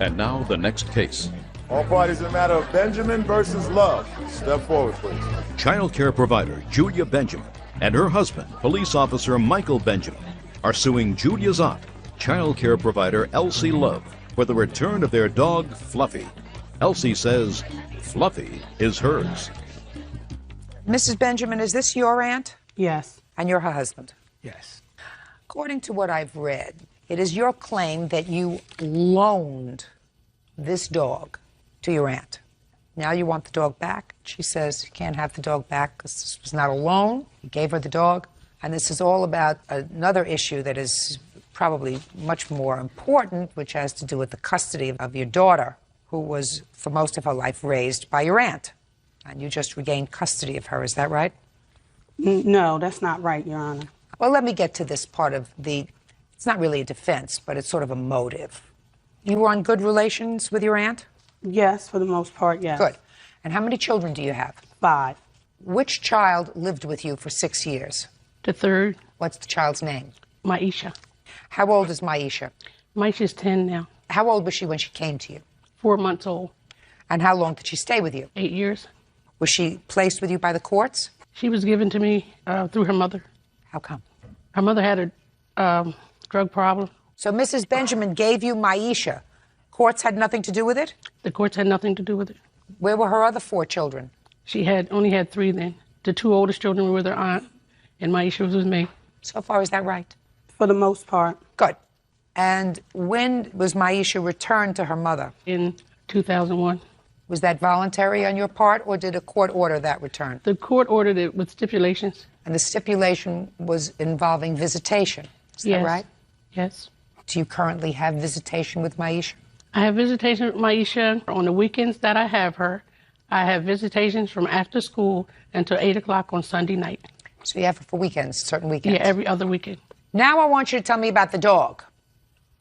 And now the next case. All parties in the matter of Benjamin versus Love. Step forward, please. Child care provider Judy Benjamin and her husband, police officer Michael Benjamin, are suing Judy's aunt, child care provider Elsie Love, for the return of their dog, Fluffy. Elsie says Fluffy is hers. Mrs. Benjamin, is this your aunt? Yes. And you're her husband? Yes. According to what I've read, it is your claim that you loaned this dog to your aunt. Now you want the dog back. She says you can't have the dog back because this was not a loan. You gave her the dog. And this is all about another issue that is probably much more important, which has to do with the custody of your daughter, who was, for most of her life, raised by your aunt. And you just regained custody of her. Is that right? No, that's not right, Your Honor. Well, let me get to this part of the, it's not really a defense, but it's sort of a motive. You were on good relations with your aunt? Yes, for the most part, yes. Good. And how many children do you have? 5. Which child lived with you for 6 years? The third. What's the child's name? Maisha. How old is Maisha? Maisha's 10 now. How old was she when she came to you? 4 months old. And how long did she stay with you? 8 years. Was she placed with you by the courts? She was given to me through her mother. How come? Her mother had a drug problem. So Mrs. Benjamin gave you Maisha. Courts had nothing to do with it? The courts had nothing to do with it. Where were her other 4 children? She only had 3 then. The 2 oldest children were with her aunt, and Maisha was with me. So far, is that right? For the most part. Good. And when was Maisha returned to her mother? In 2001. Was that voluntary on your part, or did a court order that return? The court ordered it with stipulations. And the stipulation was involving visitation. Is that right? Yes. Do you currently have visitation with Maisha? I have visitation with Maisha on the weekends that I have her. I have visitations from after school until 8 o'clock on Sunday night. So you have her for weekends, certain weekends? Yeah, every other weekend. Now I want you to tell me about the dog.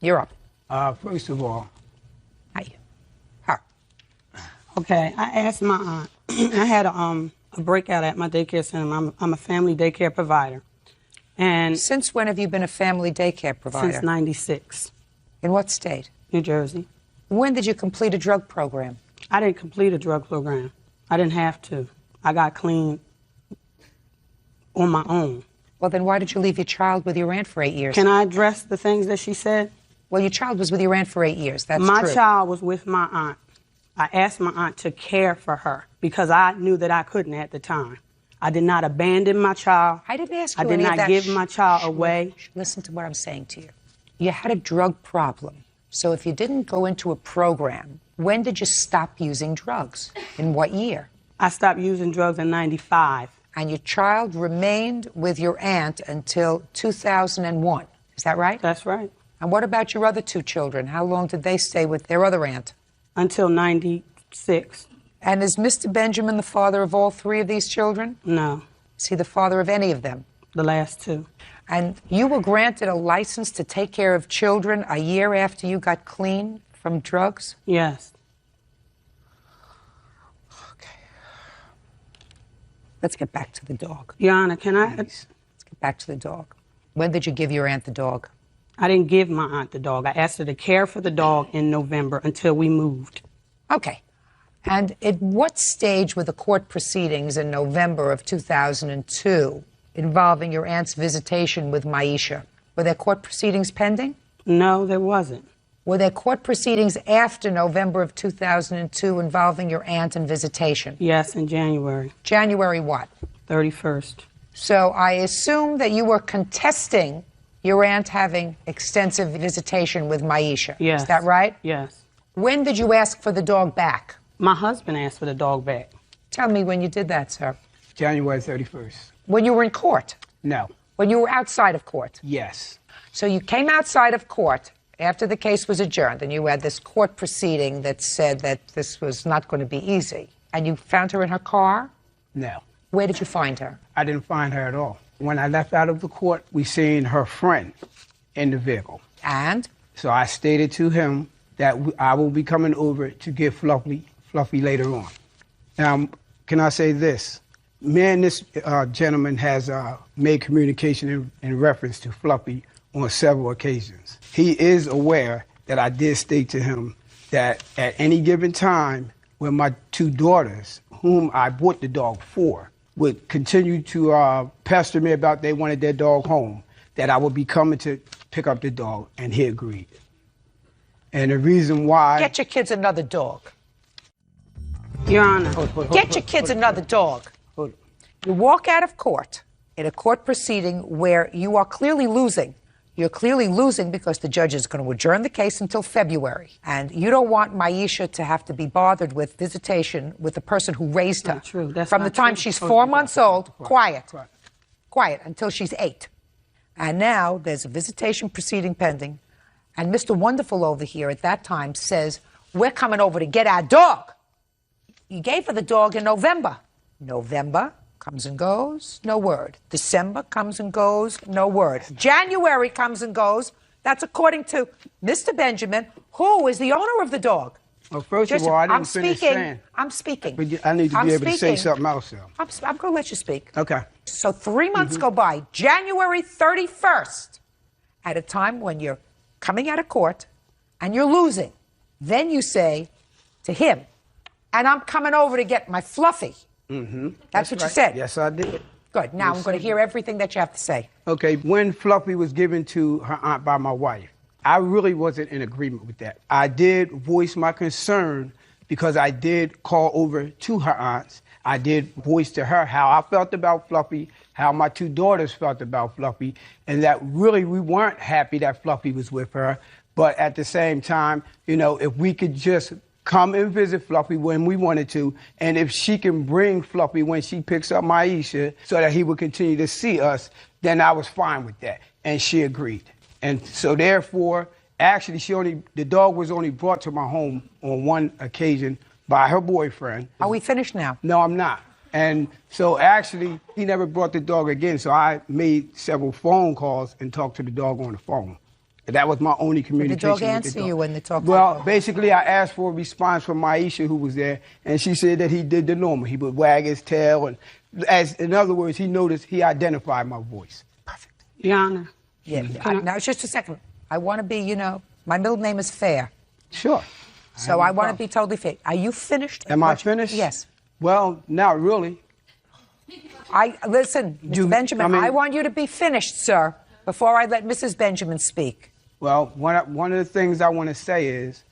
You're up. First of all, Hi. Her. Okay, I asked my aunt. I had a breakout at my daycare center. I'm a family daycare provider. And since when have you been a family daycare provider? Since '96. In what state? New Jersey. When did you complete a drug program? I didn't complete a drug program. I didn't have to. I got clean on my own. Well, then why did you leave your child with your aunt for 8 years? Can I address the things that she said? Well, your child was with your aunt for 8 years. That's true. My child was with my aunt. I asked my aunt to care for her because I knew that I couldn't at the time. I did not abandon my child. I didn't ask you I did any of not that. give my child away. Listen to what I'm saying to you. You had a drug problem. So if you didn't go into a program, when did you stop using drugs? In what year? I stopped using drugs in '95. And your child remained with your aunt until 2001. Is that right? That's right. And what about your other 2 children? How long did they stay with their other aunt? Until '96. And is Mr. Benjamin the father of all 3 of these children? No. Is he the father of any of them? The last 2. And you were granted a license to take care of children a year after you got clean from drugs? Yes. Okay. Let's get back to the dog. Your Honor, can I? Let's get back to the dog. When did you give your aunt the dog? I didn't give my aunt the dog. I asked her to care for the dog in November until we moved. Okay. And at what stage were the court proceedings in November of 2002 involving your aunt's visitation with Maisha? Were there court proceedings pending? No, there wasn't. Were there court proceedings after November of 2002 involving your aunt and visitation? Yes, in January. January what? 31st. So I assume that you were contesting your aunt having extensive visitation with Maisha. Yes. Is that right? Yes. When did you ask for the dog back? My husband asked for the dog back. Tell me when you did that, sir. January 31st. When you were in court? No. When you were outside of court? Yes. So you came outside of court after the case was adjourned, and you had this court proceeding that said that this was not going to be easy. And you found her in her car? No. Where did you find her? I didn't find her at all. When I left out of the court, we seen her friend in the vehicle. And? So I stated to him that I will be coming over to get Fluffy later on. Now, can I say this? Me and this gentleman has made communication in reference to Fluffy on several occasions. He is aware that I did state to him that at any given time when my two daughters, whom I bought the dog for, would continue to pester me about they wanted their dog home, that I would be coming to pick up the dog, and he agreed. And the reason why... Get your kids another dog. Your Honor. Get your kids another dog. You walk out of court in a court proceeding where you are clearly losing. You're clearly losing because the judge is going to adjourn the case until February. And you don't want Maisha to have to be bothered with visitation with the person who raised her. Not true. That's from the not time true. she's 4 months old, quiet, until she's 8. And now there's a visitation proceeding pending. And Mr. Wonderful over here at that time says, we're coming over to get our dog. You gave her the dog in November. November comes and goes, no word. December comes and goes, no word. January comes and goes. That's according to Mr. Benjamin, who is the owner of the dog. Well, first of all, I didn't finish saying. I'm speaking. But I need to be able to say something else, though. I'm going to let you speak. Okay. So 3 months go by, January 31st, at a time when you're coming out of court and you're losing. Then you say to him, and I'm coming over to get my Fluffy. That's what you said. Yes, I did. Good. Now I'm going to hear everything that you have to say. Okay, when Fluffy was given to her aunt by my wife, I really wasn't in agreement with that. I did voice my concern because I did call over to her aunts. I did voice to her how I felt about Fluffy, how my two daughters felt about Fluffy, and that really we weren't happy that Fluffy was with her. But at the same time, you know, if we could just come and visit Fluffy when we wanted to, and if she can bring Fluffy when she picks up Maisha so that he would continue to see us, then I was fine with that. And she agreed. And so therefore, actually, the dog was only brought to my home on one occasion by her boyfriend. Are we finished now? No, I'm not. And so actually, he never brought the dog again, so I made several phone calls and talked to the dog on the phone. That was my only communication with the dog. Did the dog answer you when they talked? Well, basically, I asked for a response from Maisha, who was there, and she said that he did the normal. He would wag his tail, and in other words, he identified my voice. Perfect. Your Honor. Yeah. Now, just a second. I want to be, you know, my middle name is Fair. Sure. So I want to be totally fair. Are you finished? Am I finished? Yes. Well, not really. Listen, Mr. Benjamin, I want you to be finished, sir, before I let Mrs. Benjamin speak. Well, one of the things I want to say is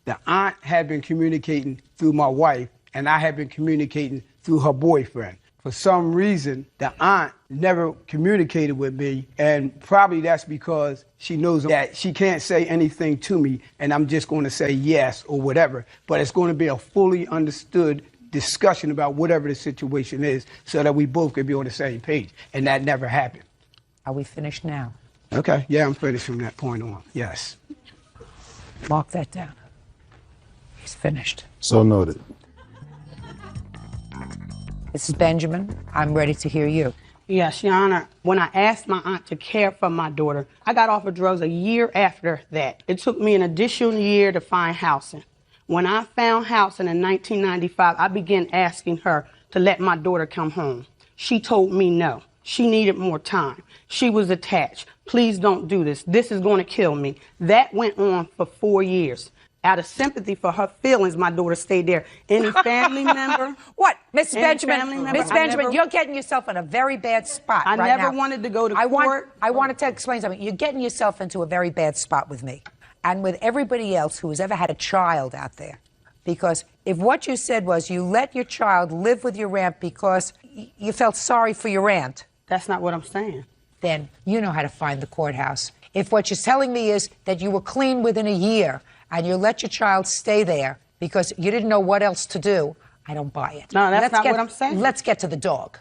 the aunt had been communicating through my wife, and I had been communicating through her boyfriend. For some reason, the aunt never communicated with me, and probably that's because she knows that she can't say anything to me, and I'm just going to say yes or whatever. But it's going to be a fully understood discussion about whatever the situation is so that we both could be on the same page, and that never happened. Are we finished now? Okay, yeah, I'm finished from that point on, yes. Mark that down. He's finished. So noted. Mrs. Benjamin, I'm ready to hear you. Yes, Your Honor. When I asked my aunt to care for my daughter, I got off of drugs a year after that. It took me an additional year to find housing. When I found housing in 1995, I began asking her to let my daughter come home. She told me no. She needed more time. She was attached. Please don't do this. This is going to kill me. That went on for 4 years. Out of sympathy for her feelings, my daughter stayed there. Any family member? What? Miss Benjamin, Miss Benjamin, you're getting yourself in a very bad spot right now. I never wanted to go to court. I wanted to explain something. You're getting yourself into a very bad spot with me and with everybody else who has ever had a child out there. Because if what you said was you let your child live with your aunt because you felt sorry for your aunt. That's not what I'm saying. Then you know how to find the courthouse. If what you're telling me is that you were clean within a year and you let your child stay there because you didn't know what else to do, I don't buy it. No, that's not what I'm saying. Let's get to the dog.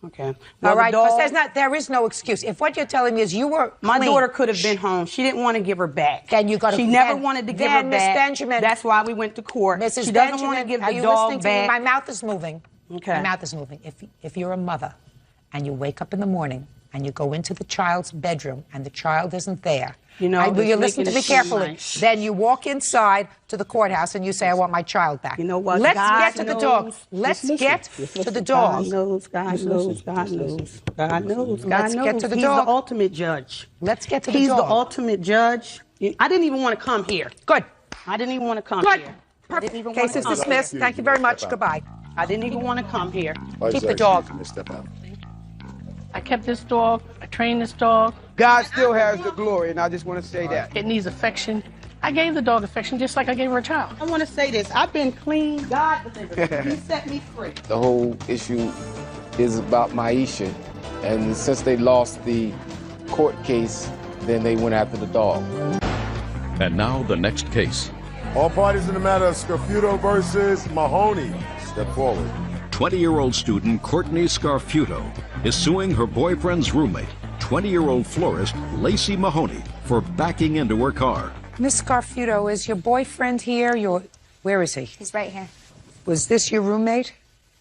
Okay. Well, all right, because there is no excuse. If what you're telling me is you were my clean, daughter could have been home. She didn't want to give her back. Then you got to. She never wanted to give her back. Miss Benjamin, that's why we went to court. Mrs. She Benjamin, doesn't want to give are the you dog listening back. to me? My mouth is moving. Okay. My mouth is moving. If you're a mother and you wake up in the morning and you go into the child's bedroom and the child isn't there, you know, will you listen to me carefully? Nice. Then you walk inside to the courthouse and you say, I want my child back. You know what? Let's God get to the dog. knows. Let's Just get listen. to the dog. God knows, God knows, God knows, God knows, God Let's knows. get to the He's dog. the ultimate judge. Let's get to the He's dog. the ultimate judge. I didn't even want to come here. Good. I didn't even want to come Good. here. I Perfect. didn't even Case want to is come dismissed. here. Thank you very much. Goodbye. I didn't even want to come here. Keep the dog. Excuse me, step out. I kept this dog. I trained this dog. God still has the glory, and I just want to say that. It needs affection. I gave the dog affection just like I gave her a child. I want to say this. I've been clean. God delivered me. He set me free. The whole issue is about Maisha, and since they lost the court case, then they went after the dog. And now the next case. All parties in the matter of Scarfuto versus Mahoney, step forward. 20-year-old student Courtney Scarfuto is suing her boyfriend's roommate, 20-year-old florist Lacey Mahoney, for backing into her car. Miss Scarfuto, is your boyfriend here? Where is he? He's right here. Was this your roommate?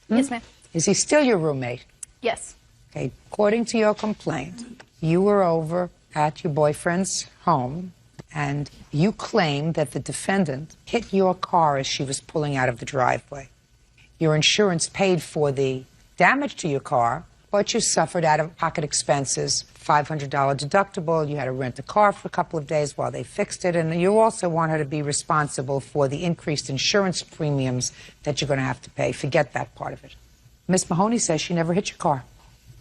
Yes, ma'am. Is he still your roommate? Yes. Okay, according to your complaint, you were over at your boyfriend's home and you claim that the defendant hit your car as she was pulling out of the driveway. Your insurance paid for the damage to your car, but you suffered out-of-pocket expenses, $500 deductible, you had to rent a car for a couple of days while they fixed it, and you also want her to be responsible for the increased insurance premiums that you're going to have to pay. Forget that part of it. Miss Mahoney says she never hit your car.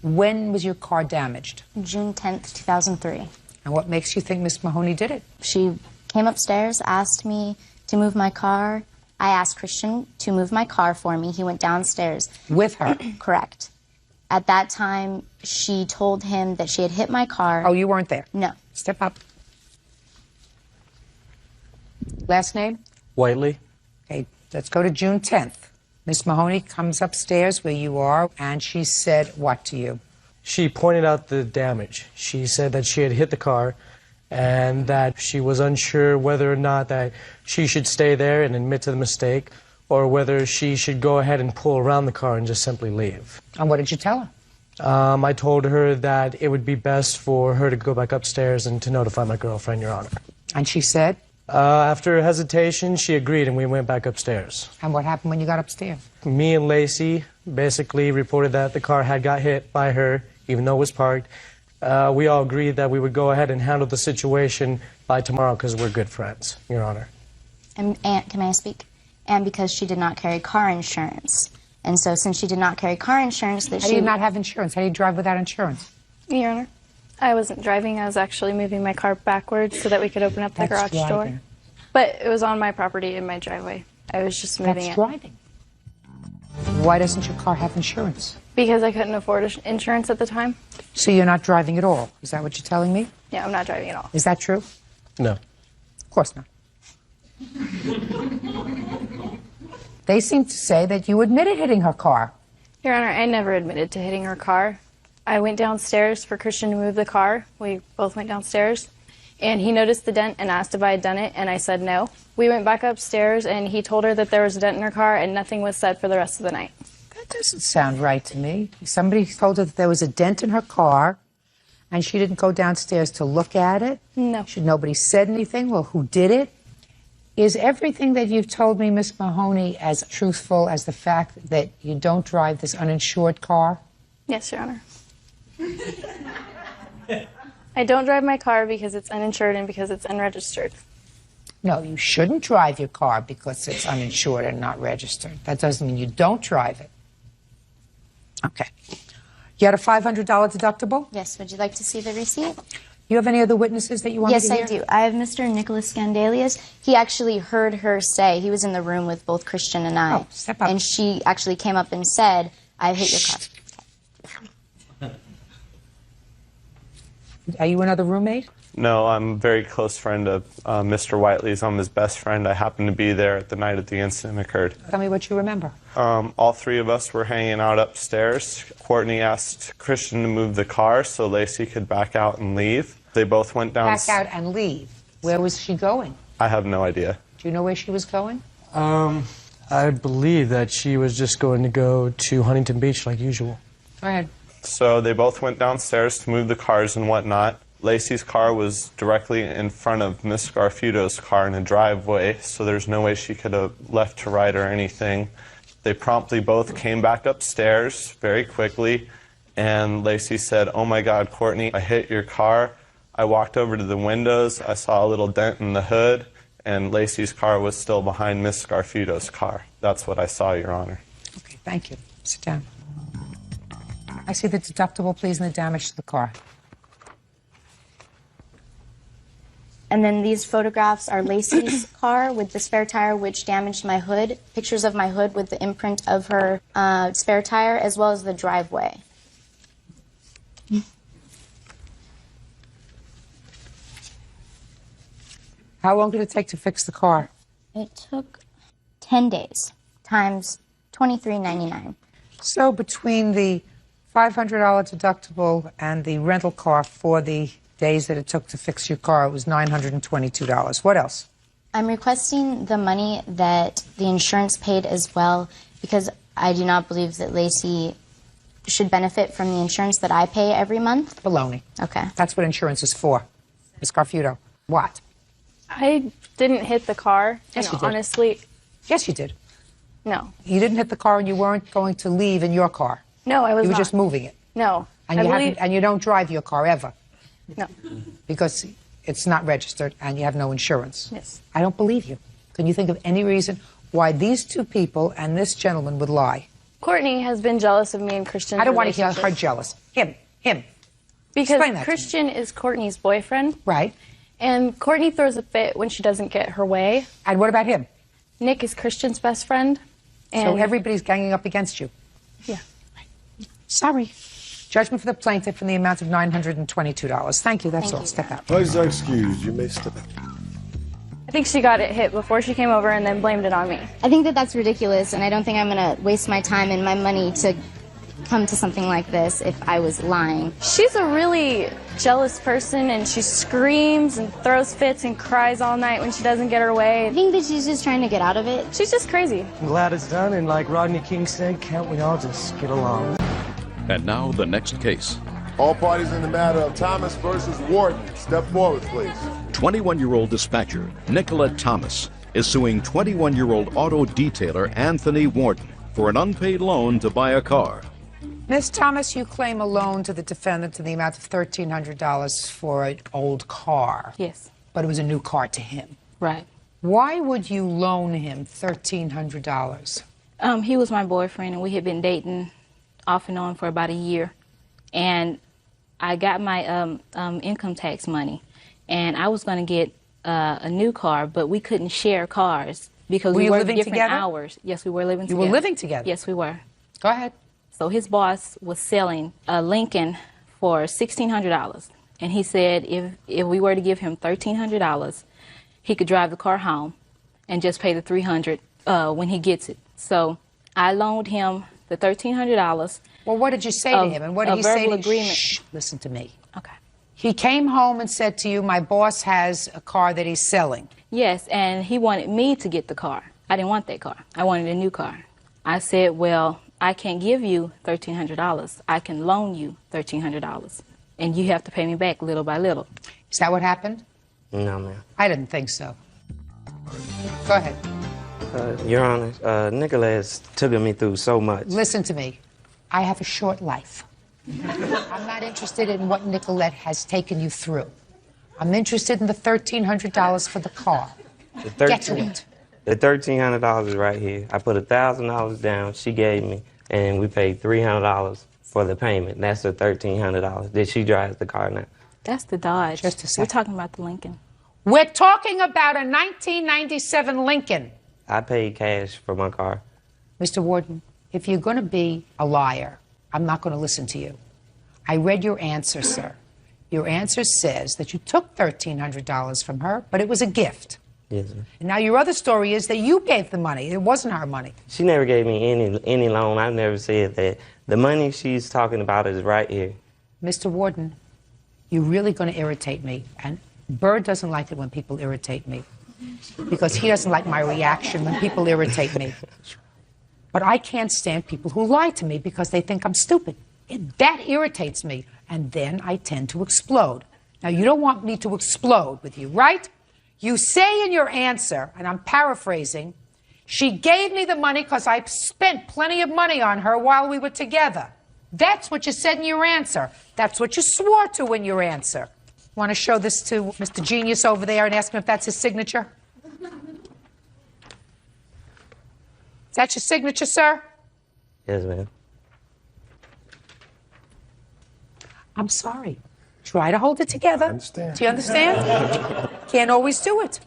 When was your car damaged? June 10th, 2003. And what makes you think Miss Mahoney did it? She came upstairs, asked me to move my car. I asked Christian to move my car for me. He went downstairs. With her? Correct. At that time, she told him that she had hit my car. Oh, you weren't there? No. Step up. Last name? Whiteley. Okay, let's go to June 10th. Miss Mahoney comes upstairs where you are, and she said what to you? She pointed out the damage. She said that she had hit the car and that she was unsure whether or not that she should stay there and admit to the mistake or whether she should go ahead and pull around the car and just simply leave. And what did you tell her? I told her that it would be best for her to go back upstairs and to notify my girlfriend, Your Honor. And she said? After hesitation, she agreed and we went back upstairs. And what happened when you got upstairs? Me and Lacey basically reported that the car had got hit by her, even though it was parked. We all agreed that we would go ahead and handle the situation by tomorrow because we're good friends, Your Honor. And can I speak? And because she did not carry car insurance. And so since she did not carry car insurance, that How do you not have insurance? How do you drive without insurance? Your Honor, I wasn't driving. I was actually moving my car backwards so that we could open up the garage door. But it was on my property in my driveway. I was just moving it. That's driving. Why doesn't your car have insurance? Because I couldn't afford insurance at the time. So you're not driving at all? Is that what you're telling me? Yeah, I'm not driving at all. Is that true? No. Of course not. They seem to say that you admitted hitting her car. Your Honor, I never admitted to hitting her car. I went downstairs for Christian to move the car. We both went downstairs. And he noticed the dent and asked if I had done it, and I said no. We went back upstairs, and he told her that there was a dent in her car, and nothing was said for the rest of the night. That doesn't sound right to me. Somebody told her that there was a dent in her car, and she didn't go downstairs to look at it? No. Nobody said anything? Well, who did it? Is everything that you've told me, Miss Mahoney, as truthful as the fact that you don't drive this uninsured car? Yes, Your Honor. I don't drive my car because it's uninsured and because it's unregistered. No, you shouldn't drive your car because it's uninsured and not registered. That doesn't mean you don't drive it. Okay. You had a $500 deductible? Yes, would you like to see the receipt? You have any other witnesses that you want Yes, to hear? I do. I have Mr. Nicholas Scandalius. He actually heard her say, he was in the room with both Christian and I. Oh, step up. And she actually came up and said, I hit your car. Are you another roommate? No, I'm a very close friend of Mr. Whiteley's. I'm his best friend. I happened to be there at the night that the incident occurred. Tell me what you remember. All three of us were hanging out upstairs. Courtney asked Christian to move the car so Lacey could back out and leave. They both went down. Back out and leave. Where was she going? I have no idea. Do you know where she was going? I believe that she was just going to go to Huntington Beach like usual. Go ahead. So they both went downstairs to move the cars and whatnot. Lacey's car was directly in front of Miss Scarfuto's car in a driveway, so there's no way she could have left to right or anything. They promptly both came back upstairs very quickly, and Lacey said, "Oh my God, Courtney, I hit your car." I walked over to the windows. I saw a little dent in the hood, and Lacey's car was still behind Miss Scarfuto's car. That's what I saw, Your Honor. Okay, thank you. Sit down. I see the deductible, please, and the damage to the car. And then these photographs are Lacey's car with the spare tire, which damaged my hood. Pictures of my hood with the imprint of her spare tire, as well as the driveway. How long did it take to fix the car? It took 10 days times $23.99. So between the $500 deductible and the rental car for the days that it took to fix your car, it was $922. What else? I'm requesting the money that the insurance paid as well, because I do not believe that Lacey should benefit from the insurance that I pay every month. Baloney. Okay. That's what insurance is for. Ms. Scarfuto. What? I didn't hit the car. Yes, and you did. honestly, Yes, you did. no. You didn't hit the car, and you weren't going to leave in your car. No, I was You were not. just moving it. No. And I you believe, haven't, and you don't drive your car ever no. because it's not registered and you have no insurance. Yes. I don't believe you. Can you think of any reason why these two people and this gentleman would lie? Courtney has been jealous of me and Christian's I don't want to hear relationship. her jealous. Him. Because Explain that to me. Christian is Courtney's boyfriend. Right. And Courtney throws a fit when she doesn't get her way. And what about him? Nick is Christian's best friend. And So everybody's ganging up against you. Yeah. Sorry. Judgment for the plaintiff in the amount of $922. Thank you. That's all. Step out. Please excuse. You may step out. I think she got it hit before she came over and then blamed it on me. I think that that's ridiculous, and I don't think I'm going to waste my time and my money to come to something like this if I was lying. She's a really jealous person, and she screams and throws fits and cries all night when she doesn't get her way. I think that she's just trying to get out of it. She's just crazy. I'm glad it's done, and like Rodney King said, can't we all just get along? And now the next case. All parties in the matter of Thomas versus Wharton. Step forward, please. 21-year-old dispatcher Nicolette Thomas is suing 21-year-old auto detailer Anthony Wharton for an unpaid loan to buy a car. Miss Thomas, you claim a loan to the defendant in the amount of $1,300 for an old car. Yes. But it was a new car to him. Right. Why would you loan him $1,300? He was my boyfriend, and we had been dating off and on for about a year. And I got my income tax money, and I was going to get a new car, but we couldn't share cars because Were we you worked living different together? hours. Yes, we were living You together. were living together? Yes, we were. Go ahead. So his boss was selling a Lincoln for $1,600, and he said if we were to give him $1,300, he could drive the car home and just pay the $300 when he gets it. So I loaned him the $1,300. Well, what did you say to him? And what did he say to you? Agreement. Shh, listen to me. Okay. He came home and said to you, my boss has a car that he's selling. Yes, and he wanted me to get the car. I didn't want that car. I wanted a new car. I said, well, I can't give you $1,300. I can loan you $1,300, and you have to pay me back little by little. Is that what happened? No, ma'am. I didn't think so. Go ahead. Your Honor, Nicholas took me through so much. Listen to me. I have a short life. I'm not interested in what Nicolette has taken you through. I'm interested in the $1,300 for the car. Get to it. The $1,300 is right here. I put $1,000 down. She gave me, and we paid $300 for the payment. That's the $1,300. Did she drive the car now? That's the Dodge. Just a second. We're talking about the Lincoln. We're talking about a 1997 Lincoln. I paid cash for my car. Mr. Warden, if you're going to be a liar, I'm not going to listen to you. I read your answer, sir. Your answer says that you took $1,300 from her, but it was a gift. Yes, ma'am. And now your other story is that you gave the money. It wasn't her money. She never gave me any loan. I never said that. The money she's talking about is right here. Mr. Warden, you're really going to irritate me. And Byrd doesn't like it when people irritate me because he doesn't like my reaction when people irritate me. But I can't stand people who lie to me because they think I'm stupid. That irritates me. And then I tend to explode. Now, you don't want me to explode with you, right? You say in your answer, and I'm paraphrasing, she gave me the money because I spent plenty of money on her while we were together. That's what you said in your answer. That's what you swore to in your answer. Want to show this to Mr. Genius over there and ask him if that's his signature? that your signature, sir? Yes, ma'am. I'm sorry. Try to hold it together. I understand. Do you understand? Can't always do it.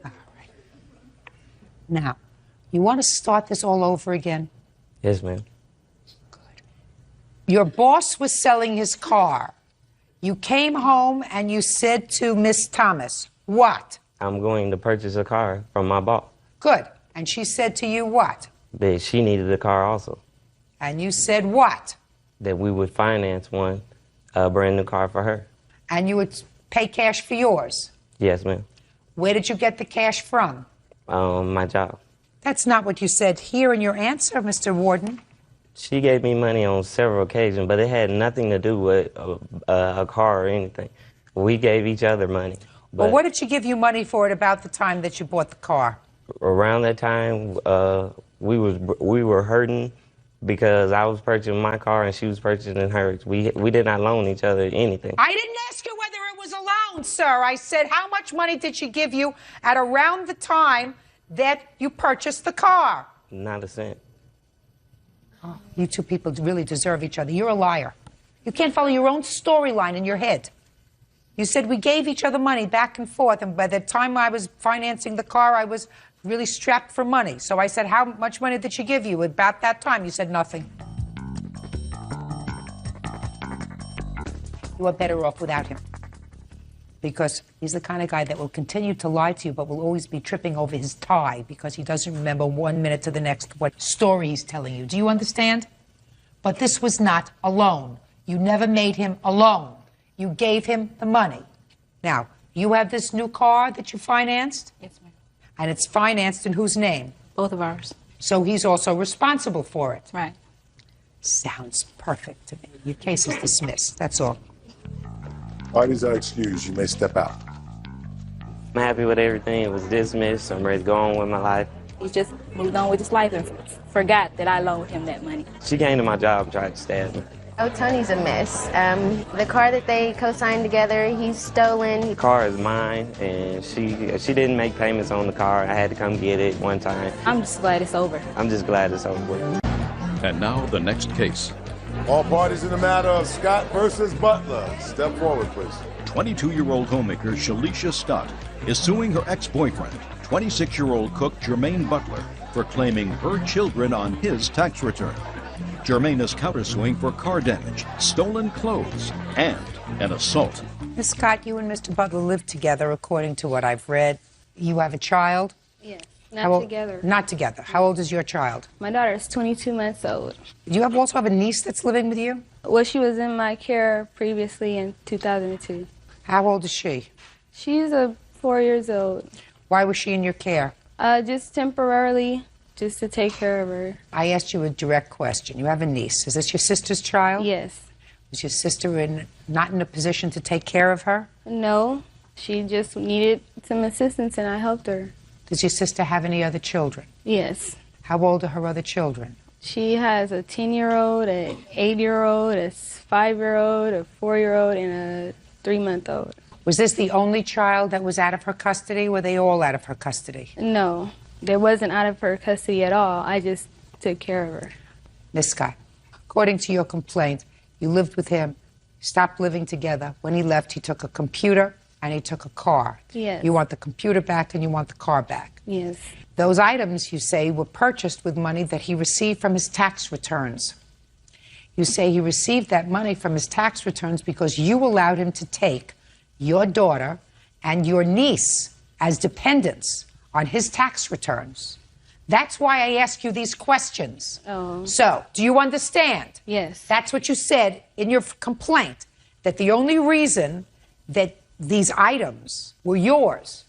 All right. Now, you want to start this all over again? Yes, ma'am. Your boss was selling his car. You came home and you said to Miss Thomas, what? I'm going to purchase a car from my boss. Good. And she said to you what? That she needed a car also. And you said what? That we would finance one, a brand new car for her. And you would pay cash for yours. Yes, ma'am. Where did you get the cash from? My job. That's not what you said here in your answer, Mr. Warden. She gave me money on several occasions, but it had nothing to do with a car or anything. We gave each other money. Well, what did she give you money for at about the time that you bought the car? Around that time, we were hurting because I was purchasing my car and she was purchasing hers. We did not loan each other anything. I didn't ask you whether it was a loan, sir. I said, how much money did she give you at around the time that you purchased the car? Not a cent. Oh, you two people really deserve each other. You're a liar. You can't follow your own storyline in your head. You said we gave each other money back and forth, and by the time I was financing the car, I was really strapped for money. So I said, how much money did she give you? About that time, you said nothing. You are better off without him. Because he's the kind of guy that will continue to lie to you, but will always be tripping over his tie because he doesn't remember 1 minute to the next what story he's telling you. Do you understand? But this was not a loan. You never made him a loan. You gave him the money. Now, you have this new car that you financed? Yes, ma'am. And it's financed in whose name? Both of ours. So he's also responsible for it? Right. Sounds perfect to me. Your case is dismissed. That's all. Parties are excused. You may step out. I'm happy with everything. It was dismissed. I'm ready to go on with my life. He just moved on with his life and forgot that I loaned him that money. She came to my job and tried to stab me. Oh, Tony's a mess. The car that they co-signed together, he's stolen. The car is mine, and she didn't make payments on the car. I had to come get it one time. I'm just glad it's over. I'm just glad it's over with. And now the next case. All parties in the matter of Scott versus Butler. Step forward, please. 22-year-old homemaker Shalisha Scott is suing her ex-boyfriend, 26-year-old cook Jermaine Butler, for claiming her children on his tax return. Jermaine is countersuing for car damage, stolen clothes, and an assault. Miss Scott, you and Mr. Butler live together, according to what I've read. You have a child? Yes, not together. Not together. How old is your child? My daughter is 22 months old. Do you also have a niece that's living with you? Well, she was in my care previously in 2002. How old is she? She's 4 years old. Why was she in your care? Just temporarily, just to take care of her. I asked you a direct question. You have a niece. Is this your sister's child? Yes. Was your sister not in a position to take care of her? No, she just needed some assistance and I helped her. Does your sister have any other children? Yes. How old are her other children? She has a 10-year-old, an 8-year-old, a 5-year-old, a 4-year-old, and a 3-month-old. Was this the only child that was out of her custody? Were they all out of her custody? No, they wasn't out of her custody at all. I just took care of her. Miss Scott, according to your complaint, you lived with him, stopped living together. When he left, he took a computer and he took a car. Yes. You want the computer back and you want the car back. Yes. Those items, you say, were purchased with money that he received from his tax returns. You say he received that money from his tax returns because you allowed him to take your daughter and your niece as dependents on his tax returns. That's why I ask you these questions. Oh. So, do you understand? Yes. That's what you said in your complaint, that the only reason that these items were yours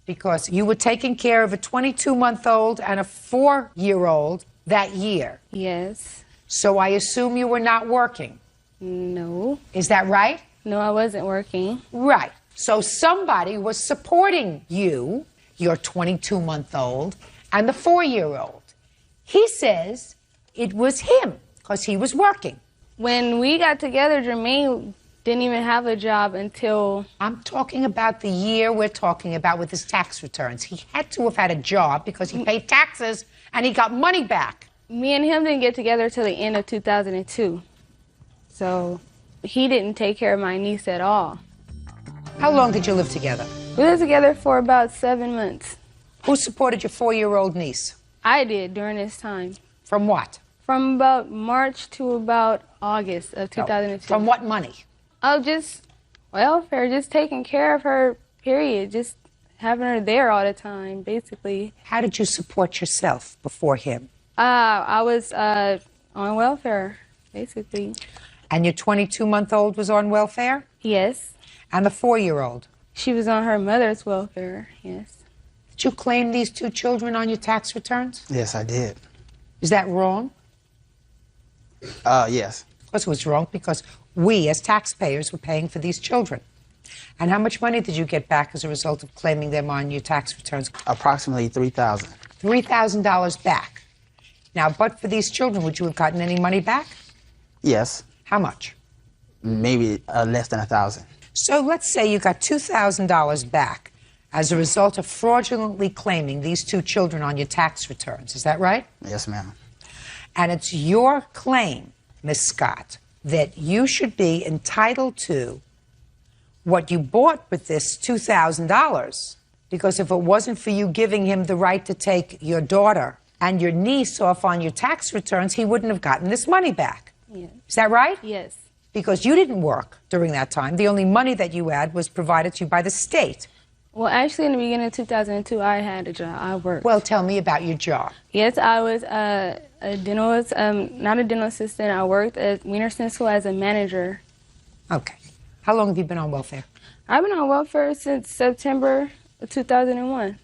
because you were taking care of a 22-month-old and a 4-year-old that year. Yes. So I assume you were not working. No. Is that right? No, I wasn't working. Right. So somebody was supporting you, your 22-month-old, and the 4-year-old. He says it was him because he was working. When we got together, Jermaine didn't even have a job until... I'm talking about the year we're talking about with his tax returns. He had to have had a job because he paid taxes and he got money back. Me and him didn't get together till the end of 2002. So he didn't take care of my niece at all. How long did you live together? We lived together for about 7 months. Who supported your 4-year-old niece? I did during this time. From what? From about March to about August of 2002. From what money? Oh, just welfare, just taking care of her, period. Just having her there all the time, basically. How did you support yourself before him? I was on welfare, basically. And your 22-month-old was on welfare? Yes. And the 4-year-old? She was on her mother's welfare, yes. Did you claim these 2 children on your tax returns? Yes, I did. Is that wrong? Yes. Of course it was wrong because we, as taxpayers, were paying for these children. And how much money did you get back as a result of claiming them on your tax returns? Approximately $3,000. $3,000 back. Now, but for these children, would you have gotten any money back? Yes. How much? Maybe less than $1,000. So let's say you got $2,000 back as a result of fraudulently claiming these 2 children on your tax returns. Is that right? Yes, ma'am. And it's your claim, Miss Scott, that you should be entitled to what you bought with this $2,000, because if it wasn't for you giving him the right to take your daughter and your niece off on your tax returns, he wouldn't have gotten this money back. Yes. Is that right? Yes. Because you didn't work during that time. The only money that you had was provided to you by the state. Well, actually, in the beginning of 2002, I had a job. I worked. Well, tell me about your job. Yes, I was a dental, not a dental assistant. I worked at Wienerson School as a manager. Okay. How long have you been on welfare? I've been on welfare since September of 2001.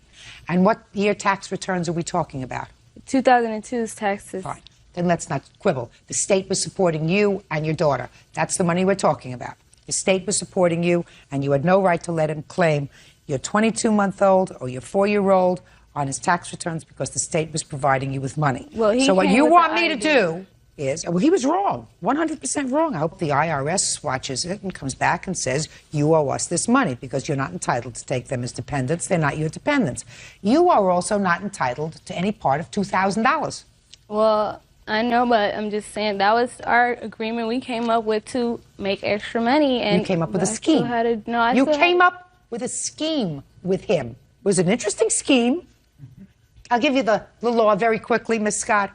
And what year tax returns are we talking about? 2002's taxes. Fine. Then let's not quibble. The state was supporting you and your daughter. That's the money we're talking about. The state was supporting you, and you had no right to let him claim your 22-month-old or your 4-year-old on his tax returns because the state was providing you with money. Well, so what you want me to ID. do is, well, he was wrong, 100% wrong. I hope the IRS watches it and comes back and says, you owe us this money because you're not entitled to take them as dependents. They're not your dependents. You are also not entitled to any part of $2,000. Well, I know, but I'm just saying that was our agreement we came up with to make extra money. And you came up with a scheme. You came up with a scheme with him. It was an interesting scheme. I'll give you the law very quickly, Ms. Scott.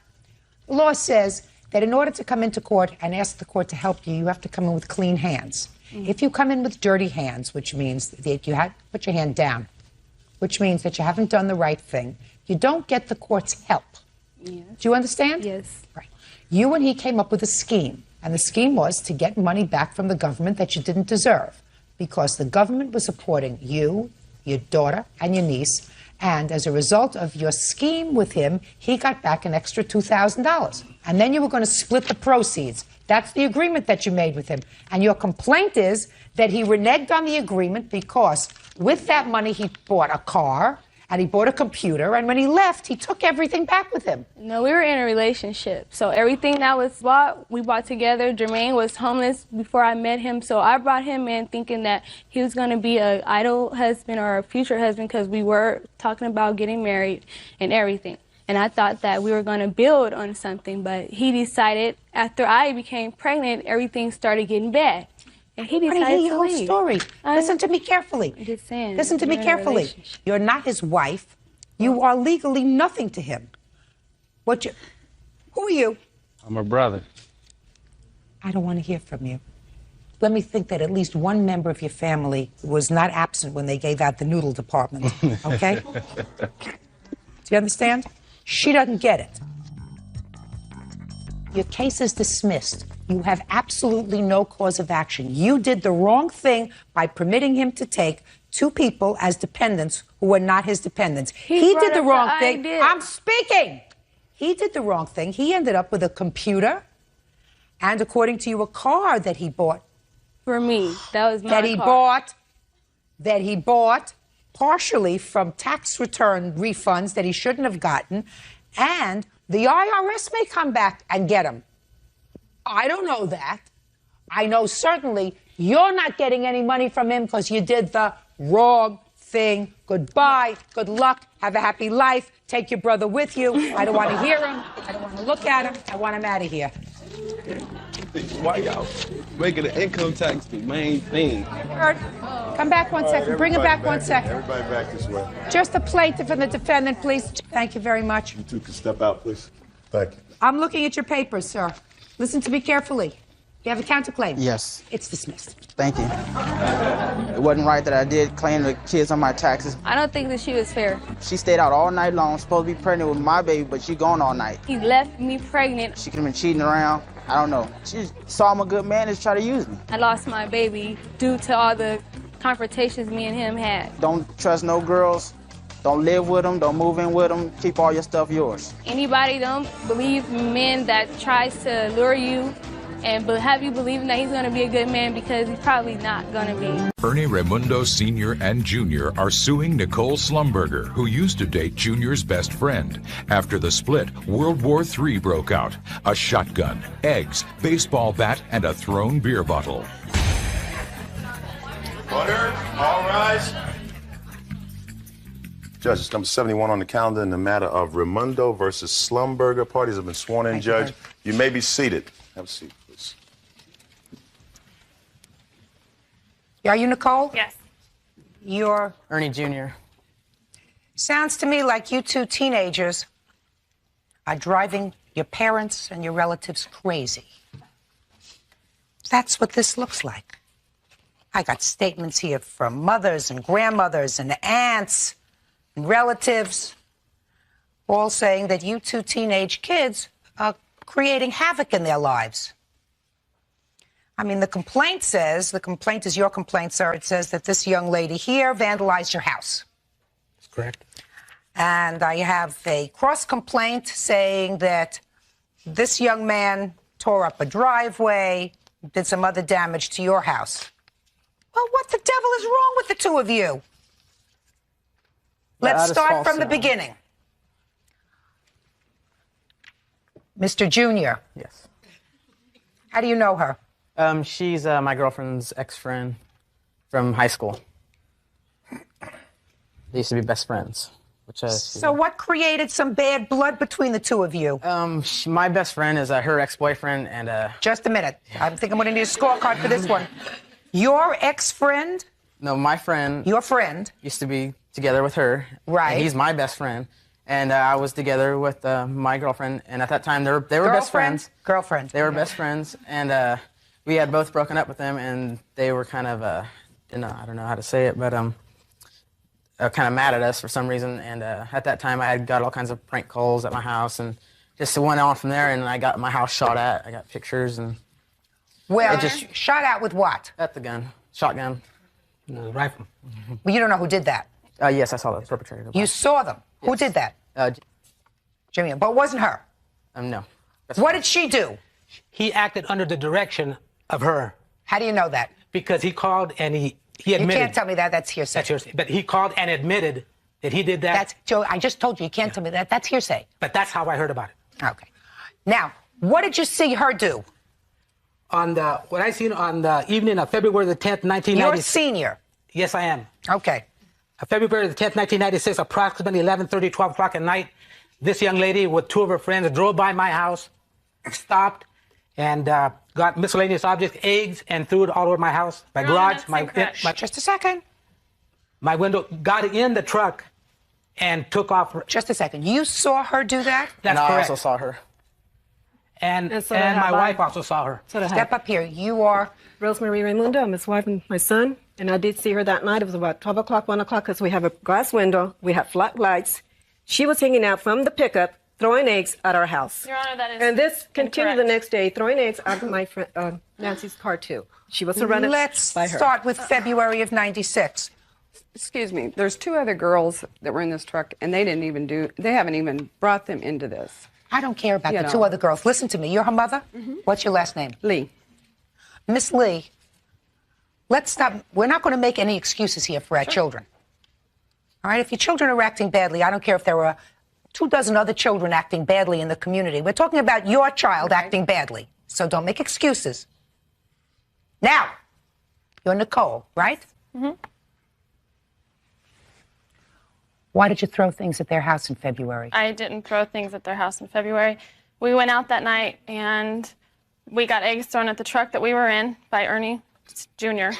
The law says that in order to come into court and ask the court to help you, you have to come in with clean hands. If you come in with dirty hands, which means that you have put your hand down, which means that you haven't done the right thing, you don't get the court's help. Yes. Do you understand? Yes. Right. You and he came up with a scheme, and the scheme was to get money back from the government that you didn't deserve, because the government was supporting you, your daughter, and your niece, and as a result of your scheme with him, he got back an extra $2,000. And then you were going to split the proceeds. That's the agreement that you made with him. And your complaint is that he reneged on the agreement because with that money he bought a car, and he bought a computer, and when he left, he took everything back with him. No, we were in a relationship. So everything that was bought, we bought together. Jermaine was homeless before I met him, so I brought him in thinking that he was going to be an idle husband or a future husband because we were talking about getting married and everything. And I thought that we were going to build on something, but he decided after I became pregnant, everything started getting bad. And he decided to leave. Your whole story. Listen to me carefully. I'm just saying. Listen to me carefully. You're not his wife. You are legally nothing to him. Who are you? I'm her brother. I don't want to hear from you. Let me think that at least one member of your family was not absent when they gave out the noodle department, okay? Do you understand? She doesn't get it. Your case is dismissed. You have absolutely no cause of action. You did the wrong thing by permitting him to take 2 people as dependents who were not his dependents. He did the wrong thing. I'm speaking. He did the wrong thing. He ended up with a computer and, according to you, a car that he bought. For me. That was my car. That he bought partially from tax return refunds that he shouldn't have gotten. And the IRS may come back and get him. I don't know that. I know certainly You're not getting any money from him because you did the wrong thing. Goodbye. Good luck. Have a happy life. Take your brother with you. I don't want to hear him. I don't want to look at him. I want him out of here. Why y'all making the income tax the main thing? Byrd, come back one second. Bring him back 1 second. Everybody back this way. Just the plaintiff and the defendant, please. Thank you very much. You two can step out, please. Thank you. I'm looking at your papers, sir. Listen to me carefully. You have a counterclaim? Yes. It's dismissed. Thank you. It wasn't right that I did claim the kids on my taxes. I don't think that she was fair. She stayed out all night long, supposed to be pregnant with my baby, but she gone all night. He left me pregnant. She could have been cheating around. I don't know. She saw I'm a good man and tried to use me. I lost my baby due to all the confrontations me and him had. Don't trust no girls. Don't live with them. Don't move in with them. Keep all your stuff yours. Anybody don't believe men that tries to lure you and have you believing that he's going to be a good man because he's probably not going to be. Ernie Raimundo Sr. and Jr. are suing Nicole Slumberger, who used to date Jr.'s best friend. After the split, World War III broke out. A shotgun, eggs, baseball bat, and a thrown beer bottle. Order. All rise. Judges, number 71 on the calendar in the matter of Raimundo versus Slumberger. Parties have been sworn in, Judge. You may be seated. Have a seat, please. Are you Nicole? Yes. You're... Ernie Jr. Sounds to me like you two teenagers are driving your parents and your relatives crazy. That's what this looks like. I got statements here from mothers and grandmothers and aunts and relatives, all saying that you two teenage kids are creating havoc in their lives. I mean, the complaint is your complaint, sir. It says that this young lady here vandalized your house. That's correct. And I have a cross-complaint saying that this young man tore up a driveway, did some other damage to your house. Well, what the devil is wrong with the two of you? Let's start from the beginning. Mr. Jr. Yes. How do you know her? She's my girlfriend's ex-friend from high school. They used to be best friends. So what created some bad blood between the two of you? My best friend is her ex-boyfriend, and... Just a minute. I think I'm going to need a scorecard for this one. Your ex-friend? No, my friend... Your friend? Used to be together with her. Right. And he's my best friend. And I was together with my girlfriend, and at that time, they were best friends. Girlfriend. They were best friends, and we had both broken up with them, and they were kind of, I don't know how to say it, but kind of mad at us for some reason. And at that time, I had got all kinds of prank calls at my house, and just went on from there. And I got my house shot at. I got pictures, and well, shot at with what? At the gun, shotgun, rifle. Well, you don't know who did that. Yes, I saw the perpetrator. You saw them. Yes. Who did that? Jimmy, but it wasn't her. No. What did she do? He acted under the direction of her. How do you know that? Because he called and he admitted. You can't tell me that. That's hearsay. That's hearsay. But he called and admitted that he did that. That's Joe. I just told you. You can't tell me that. That's hearsay. But that's how I heard about it. Okay. Now, what did you see her do? What I seen on the evening of February the 10th, 1996. You're a senior. Yes, I am. Okay. February the 10th, 1996, approximately 11:30, 12 o'clock at night, this young lady with two of her friends drove by my house, stopped, and got miscellaneous objects, eggs, and threw it all over my house, my garage, just a second. My window, got in the truck, and took off. Just a second. You saw her do that? That's correct. I also saw her. And my wife also saw her. Step up here. You are? Rosemary Raimundo. I'm his wife and my son. And I did see her that night. It was about 12 o'clock, 1 o'clock, because we have a glass window. We have flat lights. She was hanging out from the pickup, throwing eggs at our house. Your Honor, that is And this continued the next day, throwing eggs out of my friend Nancy's car, too. She was surrounded by her. Let's start with February of 96. Excuse me. There's two other girls that were in this truck, and they haven't even brought them into this. I don't care about the two other girls. Listen to me. You're her mother? Mm-hmm. What's your last name? Lee. Miss Lee, let's stop. We're not going to make any excuses here for our children. All right? If your children are acting badly, I don't care if there were 24 other children acting badly in the community. We're talking about your child acting badly. So don't make excuses. Now, You're Nicole, right? Mm-hmm. Why did you throw things at their house in February? I didn't throw things at their house in February. We went out that night and we got eggs thrown at the truck that we were in by Ernie Jr.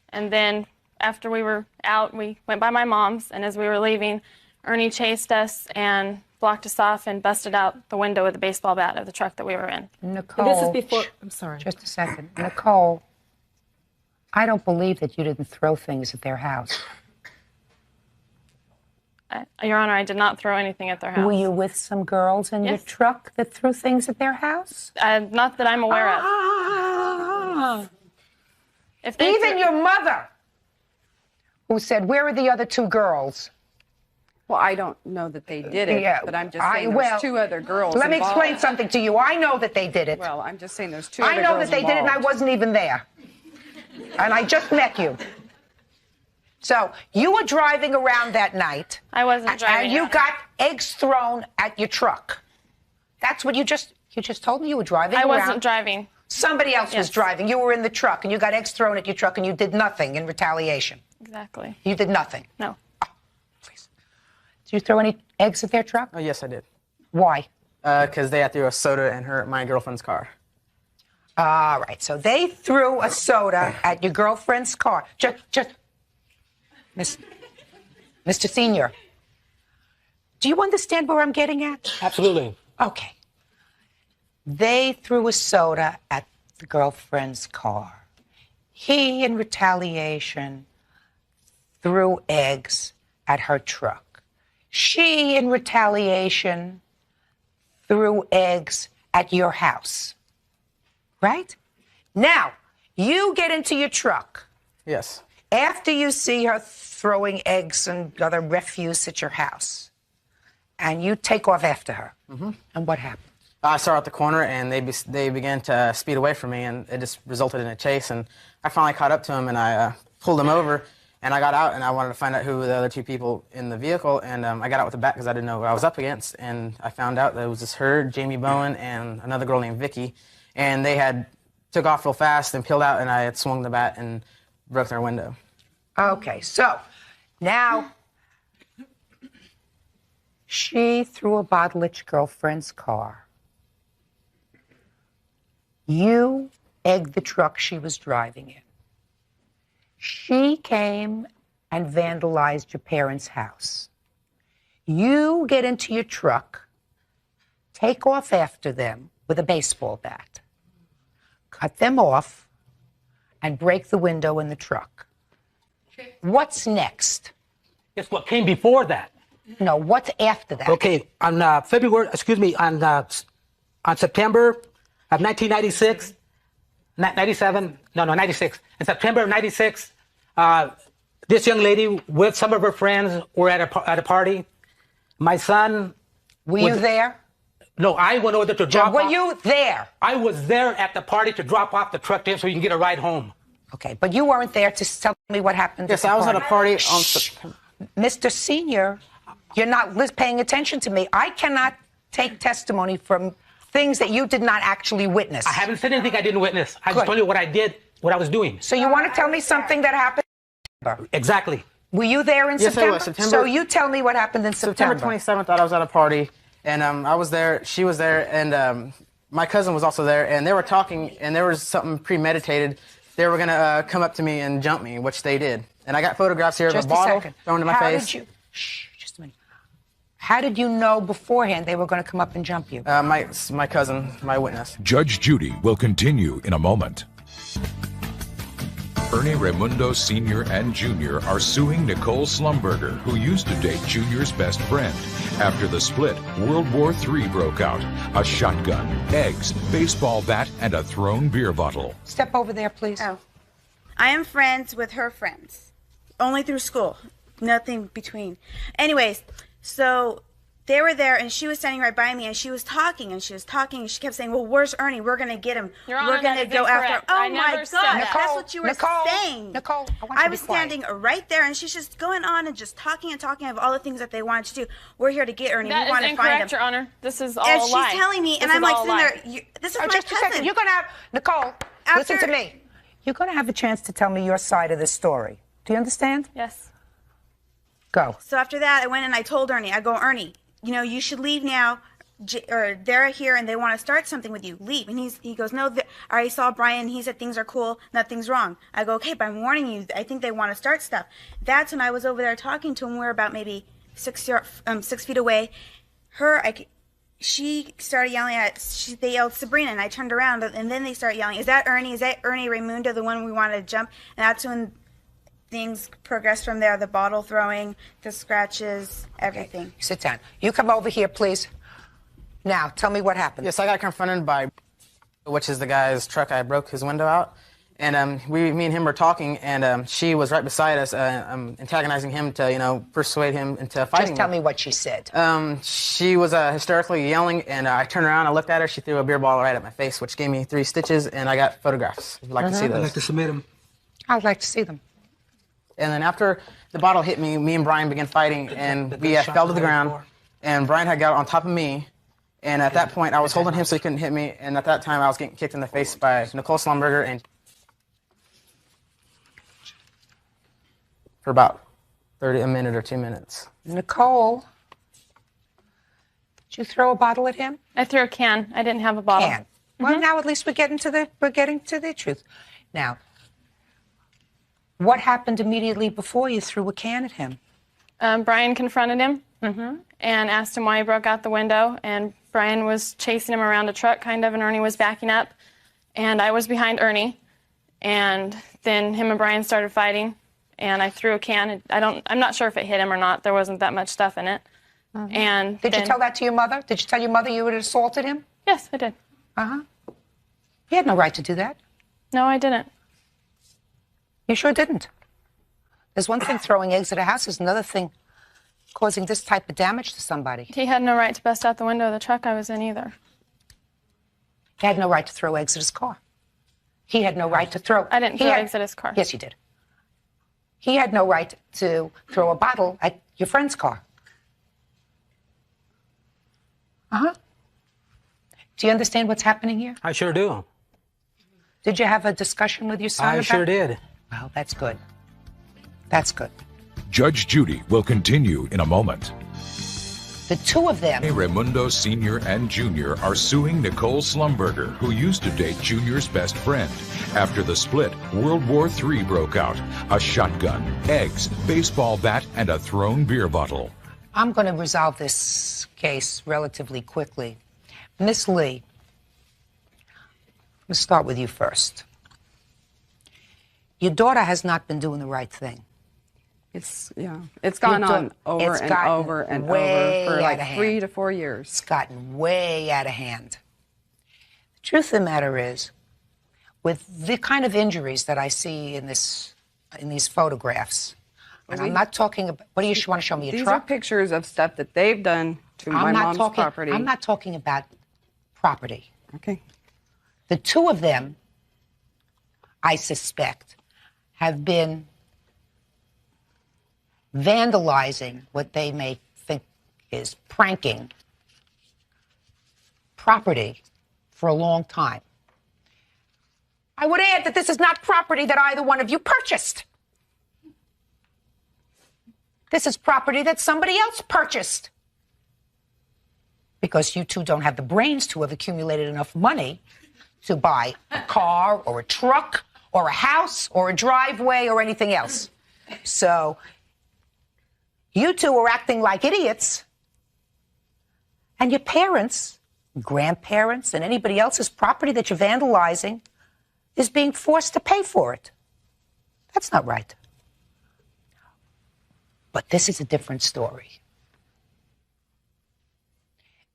And then after we were out, we went by my mom's, and as we were leaving, Ernie chased us and blocked us off and busted out the window with a baseball bat of the truck that we were in. Nicole. This is before. I'm sorry. Just a second. Nicole, I don't believe that you didn't throw things at their house. Your Honor, I did not throw anything at their house. Were you with some girls in your truck that threw things at their house? Not that I'm aware of. If they Even your mother, who said, where are the other two girls? Well, I don't know that they did it, but I'm just saying there's two other girls Let me involved. explain something to you. I know that they did it. Well, I'm just saying there's two other girls I know that they did it, and I wasn't even there. And I just met you. So you were driving around that night. I wasn't driving. And you got eggs thrown at your truck. That's what you just told me. You were driving around. I wasn't driving. Somebody else was driving. You were in the truck, and you got eggs thrown at your truck, and you did nothing in retaliation. Exactly. You did nothing. No. Oh, please. Did you throw any eggs at their truck? Oh, yes, I did. Why? Because they had threw a soda in my girlfriend's car. All right. So they threw a soda at your girlfriend's car. Mr. Senior, do you understand where I'm getting at? Absolutely. Okay. They threw a soda at the girlfriend's car. He, in retaliation, threw eggs at her truck. She, in retaliation, threw eggs at your house. Right? Now, you get into your truck. Yes. After you see her throwing eggs and other refuse at your house, and you take off after her. Mm-hmm. And what happened? I saw her at the corner, and they began to speed away from me, and it just resulted in a chase. And I finally caught up to him, and I pulled him over, and I got out, and I wanted to find out who were the other two people in the vehicle. And I got out with a bat because I didn't know what I was up against. And I found out that it was just her, Jamie Bowen, and another girl named Vicky. And they had took off real fast and peeled out, and I had swung the bat and broke their window. Okay, so now she threw a bottle at your girlfriend's car. You egged the truck she was driving in. She came and vandalized your parents' house. You get into your truck, take off after them with a baseball bat, cut them off, and break the window in the truck. What's next? Guess what came before that? No, what's after that? Okay, on September of 1996, 96. In September of 96, this young lady with some of her friends were at a party. My son... Were you there? No, I went over there to drop off... Were you there? I was there at the party to drop off the truck there so you can get a ride home. Okay, but you weren't there to tell me what happened. Yes, I was at a party on... Mr. Senior, you're not paying attention to me. I cannot take testimony from things that you did not actually witness. I haven't said anything I didn't witness. I just told you what I did, what I was doing. So you want to tell me something that happened? Exactly. Were you there in September? Yes, I was. September. So you tell me what happened in September. September 27th, I was at a party, and I was there, she was there, and my cousin was also there, and they were talking, and there was something premeditated. They were going to come up to me and jump me, which they did. And I got photographs here of a bottle thrown in my face. Just a minute. How did you know beforehand they were going to come up and jump you? My cousin, my witness. Judge Judy will continue in a moment. Ernie Raimundo Sr. and Jr. are suing Nicole Slumberger, who used to date Junior's best friend. After the split, World War III broke out. A shotgun, eggs, baseball bat, and a thrown beer bottle. Step over there, please. Oh. I am friends with her friends. Only through school. Nothing between. Anyways, so they were there, and she was standing right by me, and she was talking, and she kept saying, well, where's Ernie? We're going to get him. Your Honor, we're going to go after him. Oh, my gosh. That's what you were saying. Nicole, I was standing right there, and she's just going on and just talking of all the things that they wanted to do. We're here to get Ernie. That we want is to find him. incorrect, Your Honor. This is all and a lie. she's telling me, and I'm like sitting there, this is my just cousin. a second. You're going to have, Nicole, listen to me. you're going to have a chance to tell me your side of the story. Do you understand? Yes. Go. So after that, I went and I told Ernie, I go, Ernie, you know, you should leave now. Or they're here and they want to start something with you. Leave. And he goes, no, I already saw Brian. He said things are cool. Nothing's wrong. I go, okay, but I'm warning you. I think they want to start stuff. That's when I was over there talking to him. We're about maybe 6 feet away. She started yelling they yelled Sabrina, and I turned around, and then they start yelling, is that Ernie? Is that Ernie Raimundo, the one we wanted to jump? And that's when things progressed from there, the bottle throwing, the scratches, everything. Okay. Sit down. You come over here, please. Now, tell me what happened. Yes, I got confronted by, which is the guy's truck. I broke his window out. And me and him were talking, and she was right beside us, antagonizing him to, you know, persuade him into fighting. Just tell me what she said. She was hysterically yelling, and I turned around, I looked at her, she threw a beer ball right at my face, which gave me 3 stitches, and I got photographs. If you'd like to see those. I'd like to submit them. I'd like to see them. And then after the bottle hit me, me and Brian began fighting, and we fell to the ground, and Brian had got on top of me. And at that point, I was holding him so he couldn't hit me. And at that time, I was getting kicked in the face by Nicole Slumberger and for about a minute or 2 minutes. Nicole, did you throw a bottle at him? I threw a can. I didn't have a bottle. Can. Well, now at least we're getting to the truth. Now, what happened immediately before you threw a can at him? Brian confronted him and asked him why he broke out the window. And Brian was chasing him around a truck, kind of, and Ernie was backing up. And I was behind Ernie. And then him and Brian started fighting. And I threw a can. I'm not sure if it hit him or not. There wasn't that much stuff in it. And did you tell that to your mother? Did you tell your mother you had assaulted him? Yes, I did. He had no right to do that. No, I didn't. You sure didn't. There's one thing throwing eggs at a house, there's another thing causing this type of damage to somebody. He had no right to bust out the window of the truck I was in either. He had no right to throw eggs at his car. He had no right to throw... I didn't throw eggs at his car. Yes, you did. He had no right to throw a bottle at your friend's car. Do you understand what's happening here? I sure do. Did you have a discussion with your son about it? I sure did. Well, that's good. That's good. Judge Judy will continue in a moment. The two of them... Raimundo Sr. and Jr. are suing Nicole Slumberger, who used to date Jr.'s best friend. After the split, World War III broke out. A shotgun, eggs, baseball bat, and a thrown beer bottle. I'm going to resolve this case relatively quickly. Miss Lee, let's start with you first. Your daughter has not been doing the right thing. It's gone on over and over and over for like 3 to 4 years. It's gotten way out of hand. The truth of the matter is, with the kind of injuries that I see in these photographs, and I'm not talking about, what do you want to show me, a truck? These are pictures of stuff that they've done to my mom's property. I'm not talking about property. Okay. The two of them, I suspect, have been vandalizing what they may think is pranking property for a long time. I would add that this is not property that either one of you purchased. This is property that somebody else purchased. Because you two don't have the brains to have accumulated enough money to buy a car or a truck or a house or a driveway or anything else. So you two are acting like idiots, and your parents, grandparents, and anybody else's property that you're vandalizing is being forced to pay for it. That's not right. But this is a different story.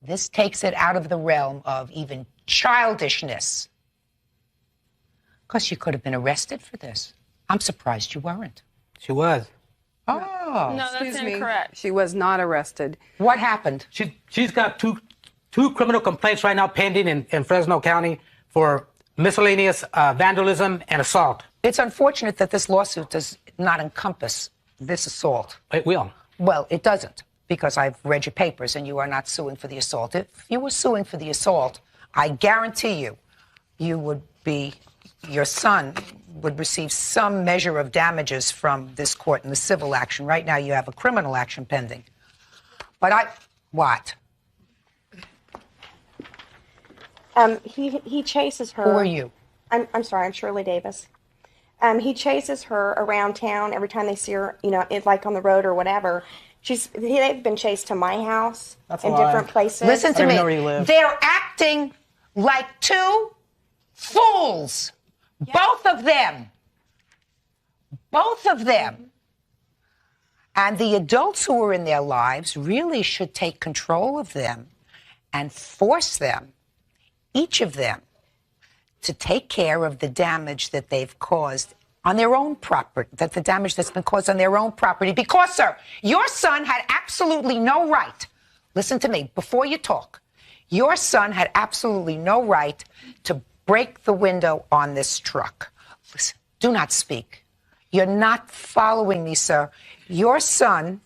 This takes it out of the realm of even childishness. Because you could have been arrested for this. I'm surprised you weren't. She was. Oh. No, that's incorrect. She was not arrested. What happened? She's got two criminal complaints right now pending in Fresno County for miscellaneous vandalism and assault. It's unfortunate that this lawsuit does not encompass this assault. It will. Well, it doesn't, because I've read your papers and you are not suing for the assault. If you were suing for the assault, I guarantee you, your son would receive some measure of damages from this court in the civil action. Right now, you have a criminal action pending. But what? He chases her. Who are you? I'm sorry, I'm Shirley Davis. He chases her around town every time they see her, you know, like on the road or whatever. They've been chased to my house in different places. Listen to me. They're acting like two fools. Yeah. Both of them. Both of them. And the adults who are in their lives really should take control of them and force them, each of them, to take care of the damage that they've caused on their own property, that the damage that's been caused on their own property. Because, sir, your son had absolutely no right. Listen to me, before you talk. Your son had absolutely no right to break the window on this truck. Listen, do not speak. You're not following me, sir. Your son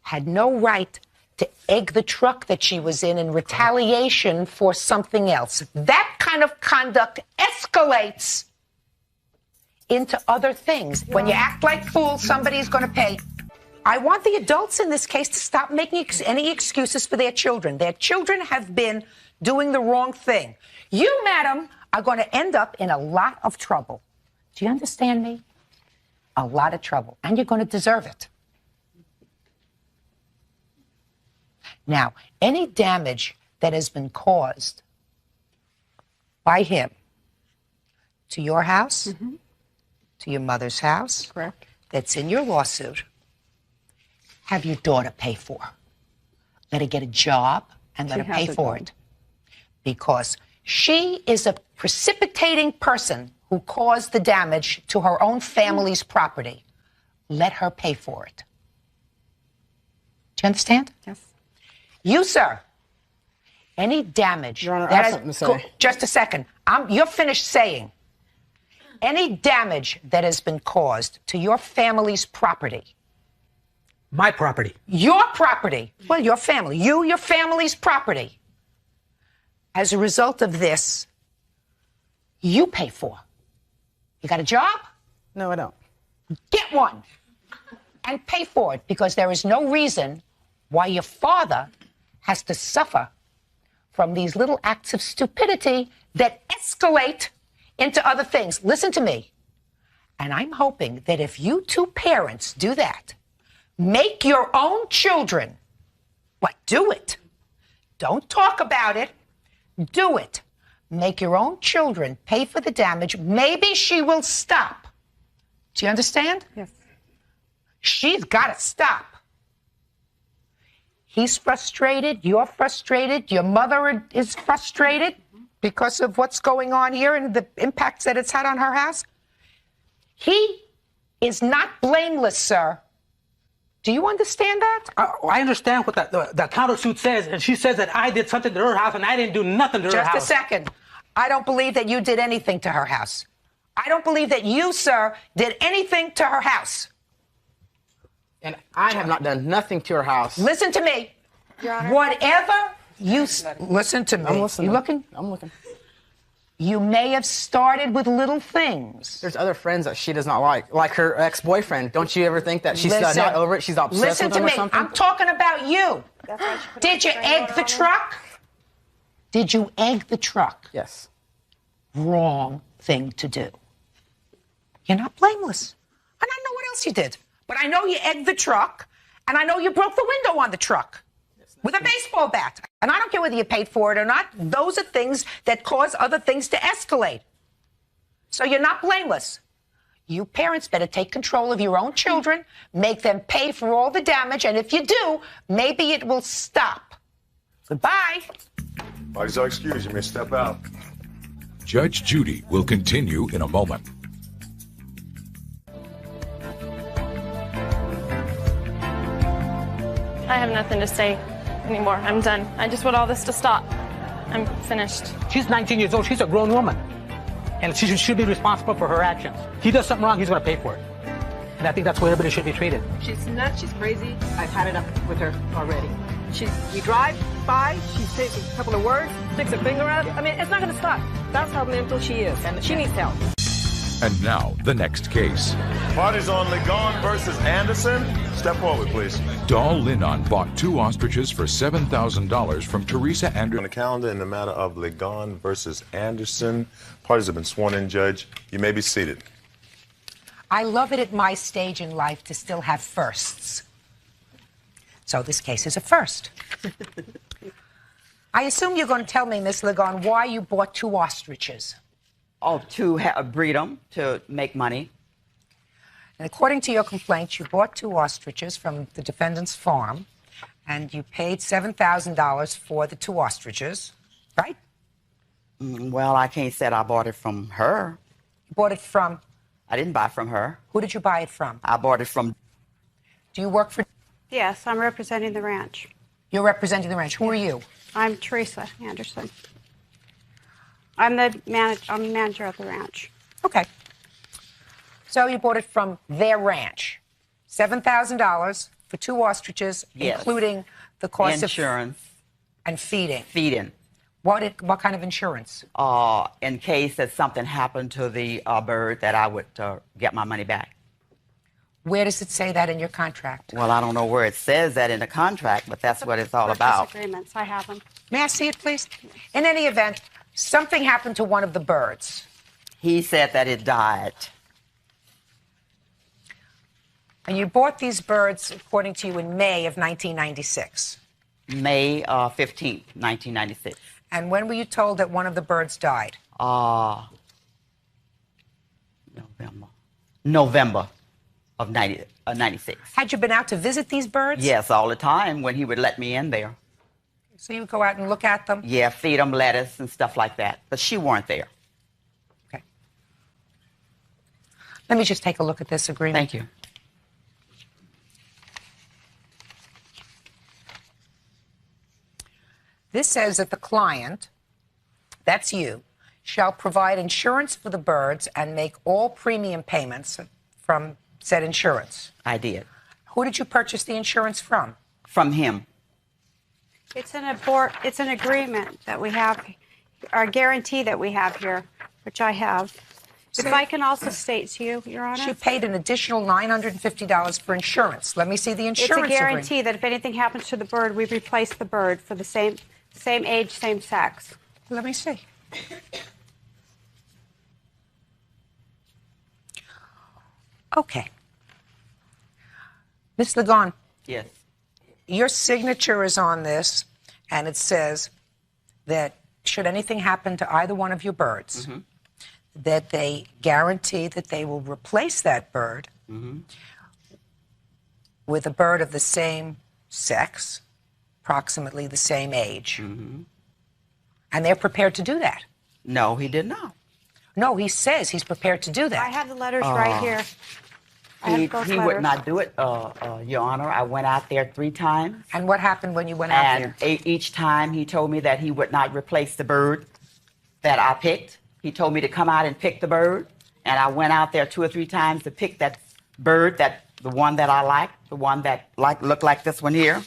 had no right to egg the truck that she was in retaliation for something else. That kind of conduct escalates into other things. When you act like fools, somebody's going to pay. I want the adults in this case to stop making any excuses for their children. Their children have been doing the wrong thing. You, madam, are going to end up in a lot of trouble. Do you understand me? A lot of trouble. And you're going to deserve it. Now, any damage that has been caused by him to your house, to your mother's house, correct, that's in your lawsuit, have your daughter pay for. Let her get a job and let her pay for it. Because she is a precipitating person who caused the damage to her own family's property. Let her pay for it. Do you understand? Yes. You, sir, any damage Your Honor, that I have has, something to say. just a second. You're finished saying. Any damage that has been caused to your family's property. My property. Your property. Well, your family. Your family's property. As a result of this, you pay for. You got a job? No, I don't. Get one. And pay for it, because there is no reason why your father has to suffer from these little acts of stupidity that escalate into other things. Listen to me. And I'm hoping that if you two parents do that, make your own children, do it. Don't talk about it. Do it. Make your own children pay for the damage. Maybe she will stop. Do you understand? Yes. She's got to stop. He's frustrated. You're frustrated. Your mother is frustrated because of what's going on here and the impacts that it's had on her house. He is not blameless, sir. Do you understand that? I understand what the countersuit says, and she says that I did something to her house and I didn't do nothing to her house. Just a second. I don't believe that you did anything to her house. I don't believe that you, sir, did anything to her house. And I have not done nothing to her house. Listen to me. Whatever you... Listen to me. I'm listening. You looking? I'm looking. You may have started with little things. There's other friends that she does not like her ex-boyfriend. Don't you ever think that she's not over it? She's obsessed with him or something? I'm talking about you. Did you egg the truck? Did you egg the truck? Yes. Wrong thing to do. You're not blameless. And I know what else you did. But I know you egged the truck, and I know you broke the window on the truck with a baseball bat. And I don't care whether you paid for it or not. Those are things that cause other things to escalate. So you're not blameless. You parents better take control of your own children, make them pay for all the damage, and if you do, maybe it will stop. Goodbye. Parties are excused. You may step out. Judge Judy will continue in a moment. I have nothing to say anymore. I'm done. I just want all this to stop. I'm finished. She's 19 years old. She's a grown woman. And she should be responsible for her actions. If he does something wrong, he's going to pay for it. And I think that's the way everybody should be treated. She's nuts. She's crazy. I've had it up with her already. We drive by, she says a couple of words, sticks a finger out. I mean, it's not going to stop. That's how mental she is. And she needs help. And now, the next case. Parties on Ligon versus Anderson. Step forward, please. Dahl Linon bought 2 ostriches for $7,000 from Teresa Anderson. On the calendar in the matter of Ligon versus Anderson. Parties have been sworn in, Judge. You may be seated. I love it at my stage in life to still have firsts. So this case is a first. I assume you're going to tell me, Miss Ligon, why you bought 2 ostriches. Oh, to breed them, to make money. And according to your complaint, you bought 2 ostriches from the defendant's farm, and you paid $7,000 for the 2 ostriches, right? Well, I can't say I bought it from her. You bought it from? I didn't buy it from her. Who did you buy it from? I bought it from... Do you work for... Yes, I'm representing the ranch. You're representing the ranch. Who are you? I'm Teresa Anderson. I'm the manager of the ranch. Okay. So you bought it from their ranch. $7,000 for 2 ostriches, yes, including the cost insurance of and feeding. Feeding. What kind of insurance? In case that something happened to the bird, that I would get my money back. Where does it say that in your contract? Well, I don't know where it says that in the contract, but that's what it's all about. Agreements, I have them. May I see it, please? In any event, something happened to one of the birds. He said that it died. And you bought these birds, according to you, in May of 1996. May 15th, 1996. And when were you told that one of the birds died? November of 96. Had you been out to visit these birds? Yes, all the time when he would let me in there. So you would go out and look at them? Yeah, feed them lettuce and stuff like that. But she weren't there. Okay. Let me just take a look at this agreement. Thank you. This says that the client, that's you, shall provide insurance for the birds and make all premium payments from said insurance. I did. Who did you purchase the insurance from? From him. It's an agreement that we have, or a guarantee that we have here, which I have. If I can also state to you, Your Honor. She paid an additional $950 for insurance. Let me see the insurance It's a guarantee agreement. that if anything happens to the bird, we replace the bird for the same age, same sex. Let me see. Okay. Ms. Ligon. Yes. Your signature is on this, and it says that should anything happen to either one of your birds, that they guarantee that they will replace that bird with a bird of the same sex, approximately the same age. And they're prepared to do that. No, he did not. No, he says he's prepared to do that. I have the letters right here. He would not do it, Your Honor. I went out there 3 times. And what happened when you went out there? And each time he told me that he would not replace the bird that I picked. He told me to come out and pick the bird. And I went out there 2 or 3 times to pick that bird, the one that I liked, the one that looked like this one here.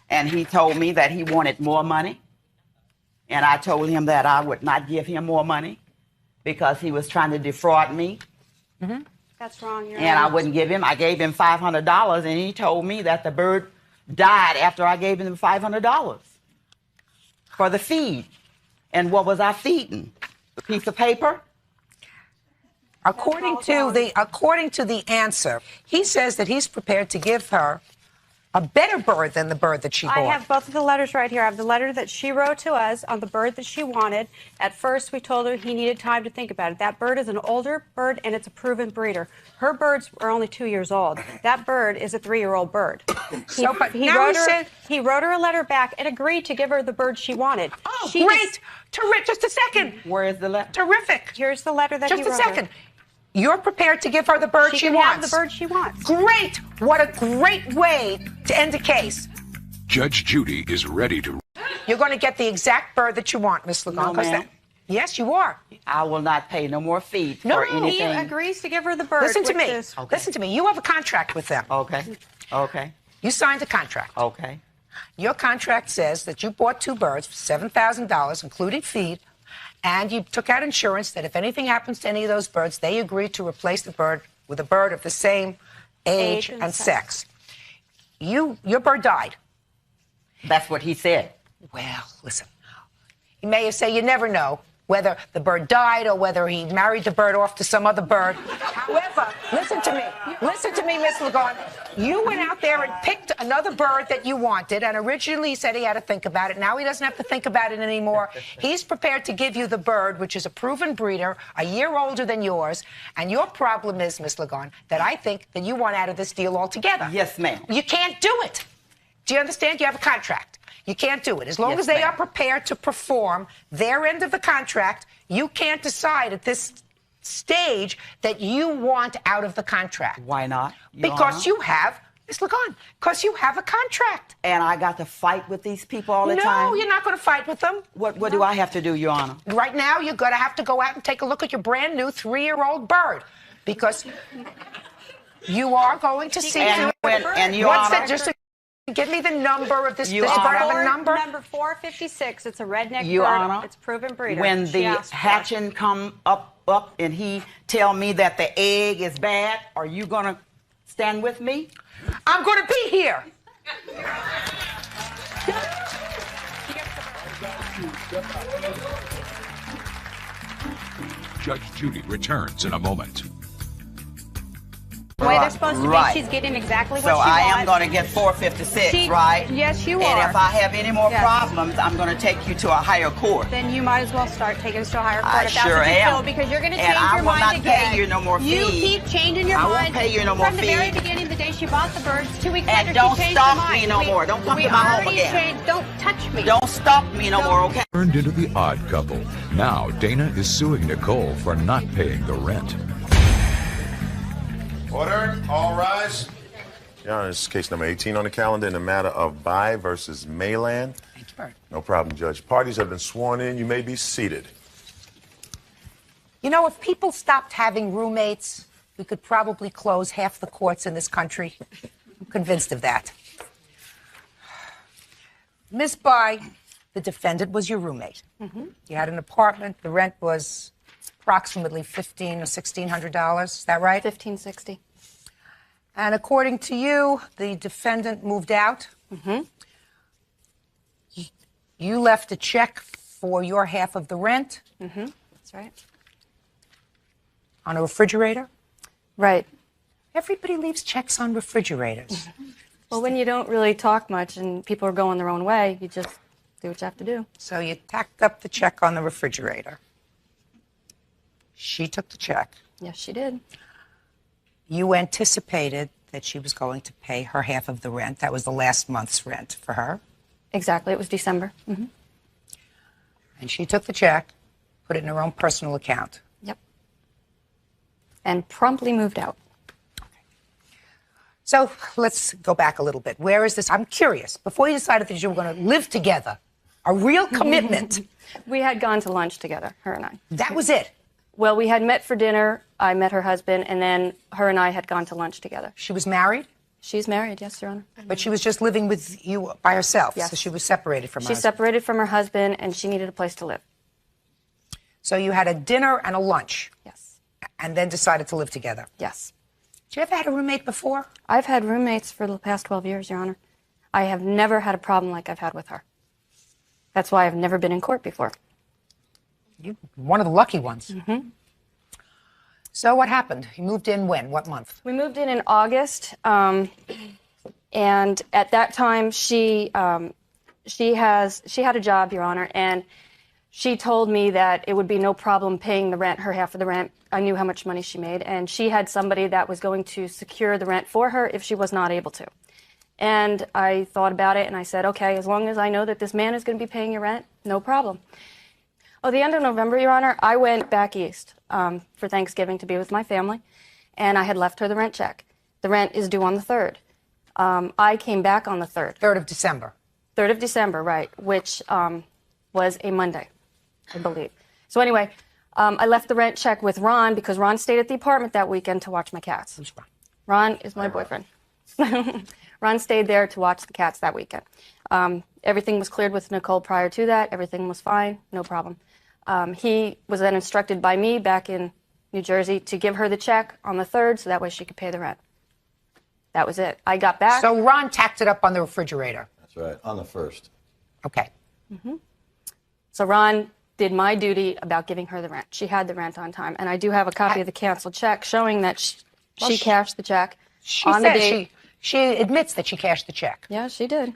And he told me that he wanted more money. And I told him that I would not give him more money because he was trying to defraud me. That's wrong, Your Honor. And I wouldn't give him. I gave him $500, and he told me that the bird died after I gave him $500 for the feed. And what was I feeding? A piece of paper? According to the answer, he says that he's prepared to give her a better bird than the bird that she bought. I have both of the letters right here. I have the letter that she wrote to us on the bird that she wanted. At first, we told her he needed time to think about it. That bird is an older bird, and it's a proven breeder. Her birds are only 2 years old. That bird is a 3-year-old bird. He wrote her a letter back and agreed to give her the bird she wanted. Oh, great! Terrific! Just a second. Where is the letter? Terrific. Here's the letter that he wrote Just a second. You're prepared to give her the bird she wants. She can have the bird she wants. Great! What a great way to end a case. Judge Judy is ready to... You're going to get the exact bird that you want, Miss Ligon. No, ma'am. Yes, you are. I will not pay no more feed for anything. He agrees to give her the bird. Listen to me. Listen to me. You have a contract with them. Okay. Okay. You signed a contract. Okay. Your contract says that you bought 2 birds for $7,000, including feed, And you took out insurance that if anything happens to any of those birds, they agreed to replace the bird with a bird of the same age and sex. Your bird died. That's what he said. Well, listen, he may have said you never know whether the bird died or whether he married the bird off to some other bird. However, listen to me, Miss Lagon. You went out there and picked another bird that you wanted, and originally he said he had to think about it. Now he doesn't have to think about it anymore. He's prepared to give you the bird, which is a proven breeder, a year older than yours. And your problem is, Miss Lagon, that I think that you want out of this deal altogether. Yes, ma'am. You can't do it. Do you understand? You have a contract. You can't do it. As long as they are prepared to perform their end of the contract, you can't decide at this stage that you want out of the contract. Why not? Because you have, Ms. Lagon, because you have a contract. And I got to fight with these people all the time? No, you're not going to fight with them. What do I have to do, Your Honor? Right now, you're going to have to go out and take a look at your brand new 3-year-old bird. Because you are going to see... And Your Honor... Just give me the number of this. Your Does this bird Honor, have a number? Number 456. It's a redneck Your bird. Honor, It's proven breeder. When She the asked for it. hatching come up, and he tell me that the egg is bad, are you going to stand with me? I'm going to be here. Judge Judy returns in a moment. The way they're supposed to be, she's getting exactly what she wants. So I am going to get 456, right? Yes, you are. And if I have any more problems, I'm going to take you to a higher court. Then you might as well start taking us to a higher court I if that's sure what you am. feel, because you're going to And change I your will mind not again. pay you no more You fee. keep changing your I won't mind. pay you no more From the very fee. beginning, the day she bought the birds, 2 weeks And later, don't she changed stop her mind. me no more. Don't come to my home again. Don't touch me. Don't stop me no more, okay? Turned into the odd couple. Now Dana is suing Nicole for not paying the rent. Order. All rise. Your Honor, this is case number 18 on the calendar in the matter of Bai versus Mayland. Thank you, Bert. No problem, Judge. Parties have been sworn in. You may be seated. You know, if people stopped having roommates, we could probably close half the courts in this country. I'm convinced of that. Miss Bai, the defendant was your roommate. You had an apartment. The rent was approximately $1,500 or $1,600. Is that right? $1,560. And according to you, the defendant moved out. You left a check for your half of the rent. That's right. On a refrigerator. Right. Everybody leaves checks on refrigerators. Well, when you don't really talk much and people are going their own way, you just do what you have to do. So you tacked up the check on the refrigerator. She took the check. Yes, she did. You anticipated that she was going to pay her half of the rent. That was the last month's rent for her. Exactly. It was December. And she took the check, put it in her own personal account. Yep. And promptly moved out. So let's go back a little bit. Where is this? I'm curious. Before you decided that you were going to live together, a real commitment. We had gone to lunch together, her and I. That was it? Well, we had met for dinner. I met her husband, and then her and I had gone to lunch together. She was married? She's married, yes, Your Honor. But she was just living with you by herself? Yes. So she was separated from her She's husband. separated from her husband, and she needed a place to live. So you had a dinner and a lunch? Yes. And then decided to live together? Yes. Did you ever had a roommate before? I've had roommates for the past 12 years, Your Honor. I have never had a problem like I've had with her. That's why I've never been in court before. You're one of the lucky ones. So what happened? You moved in when? What month? We moved in August, and at that time she had a job, Your Honor, and she told me that it would be no problem paying the rent, her half of the rent. I knew how much money she made, and she had somebody that was going to secure the rent for her if she was not able to. And I thought about it, and I said, okay, as long as I know that this man is going to be paying your rent, no problem. Oh, the end of November, Your Honor, I went back east for Thanksgiving to be with my family, and I had left her the rent check. The rent is due on the 3rd. I came back on the 3rd. 3rd of December. 3rd of December, right, which was a Monday, I believe. So anyway, I left the rent check with Ron because Ron stayed at the apartment that weekend to watch my cats. Who's Ron? Ron is my boyfriend. Ron stayed there to watch the cats that weekend. Everything was cleared with Nicole prior to that. Everything was fine, no problem. He was then instructed by me back in New Jersey to give her the check on the 3rd so that way she could pay the rent. That was it. I got back. So Ron tacked it up on the refrigerator. That's right, on the 1st. Okay. So Ron did my duty about giving her the rent. She had the rent on time. And I do have a copy of the canceled check showing that she cashed the check on the date. She admits that she cashed the check. Yeah, she did.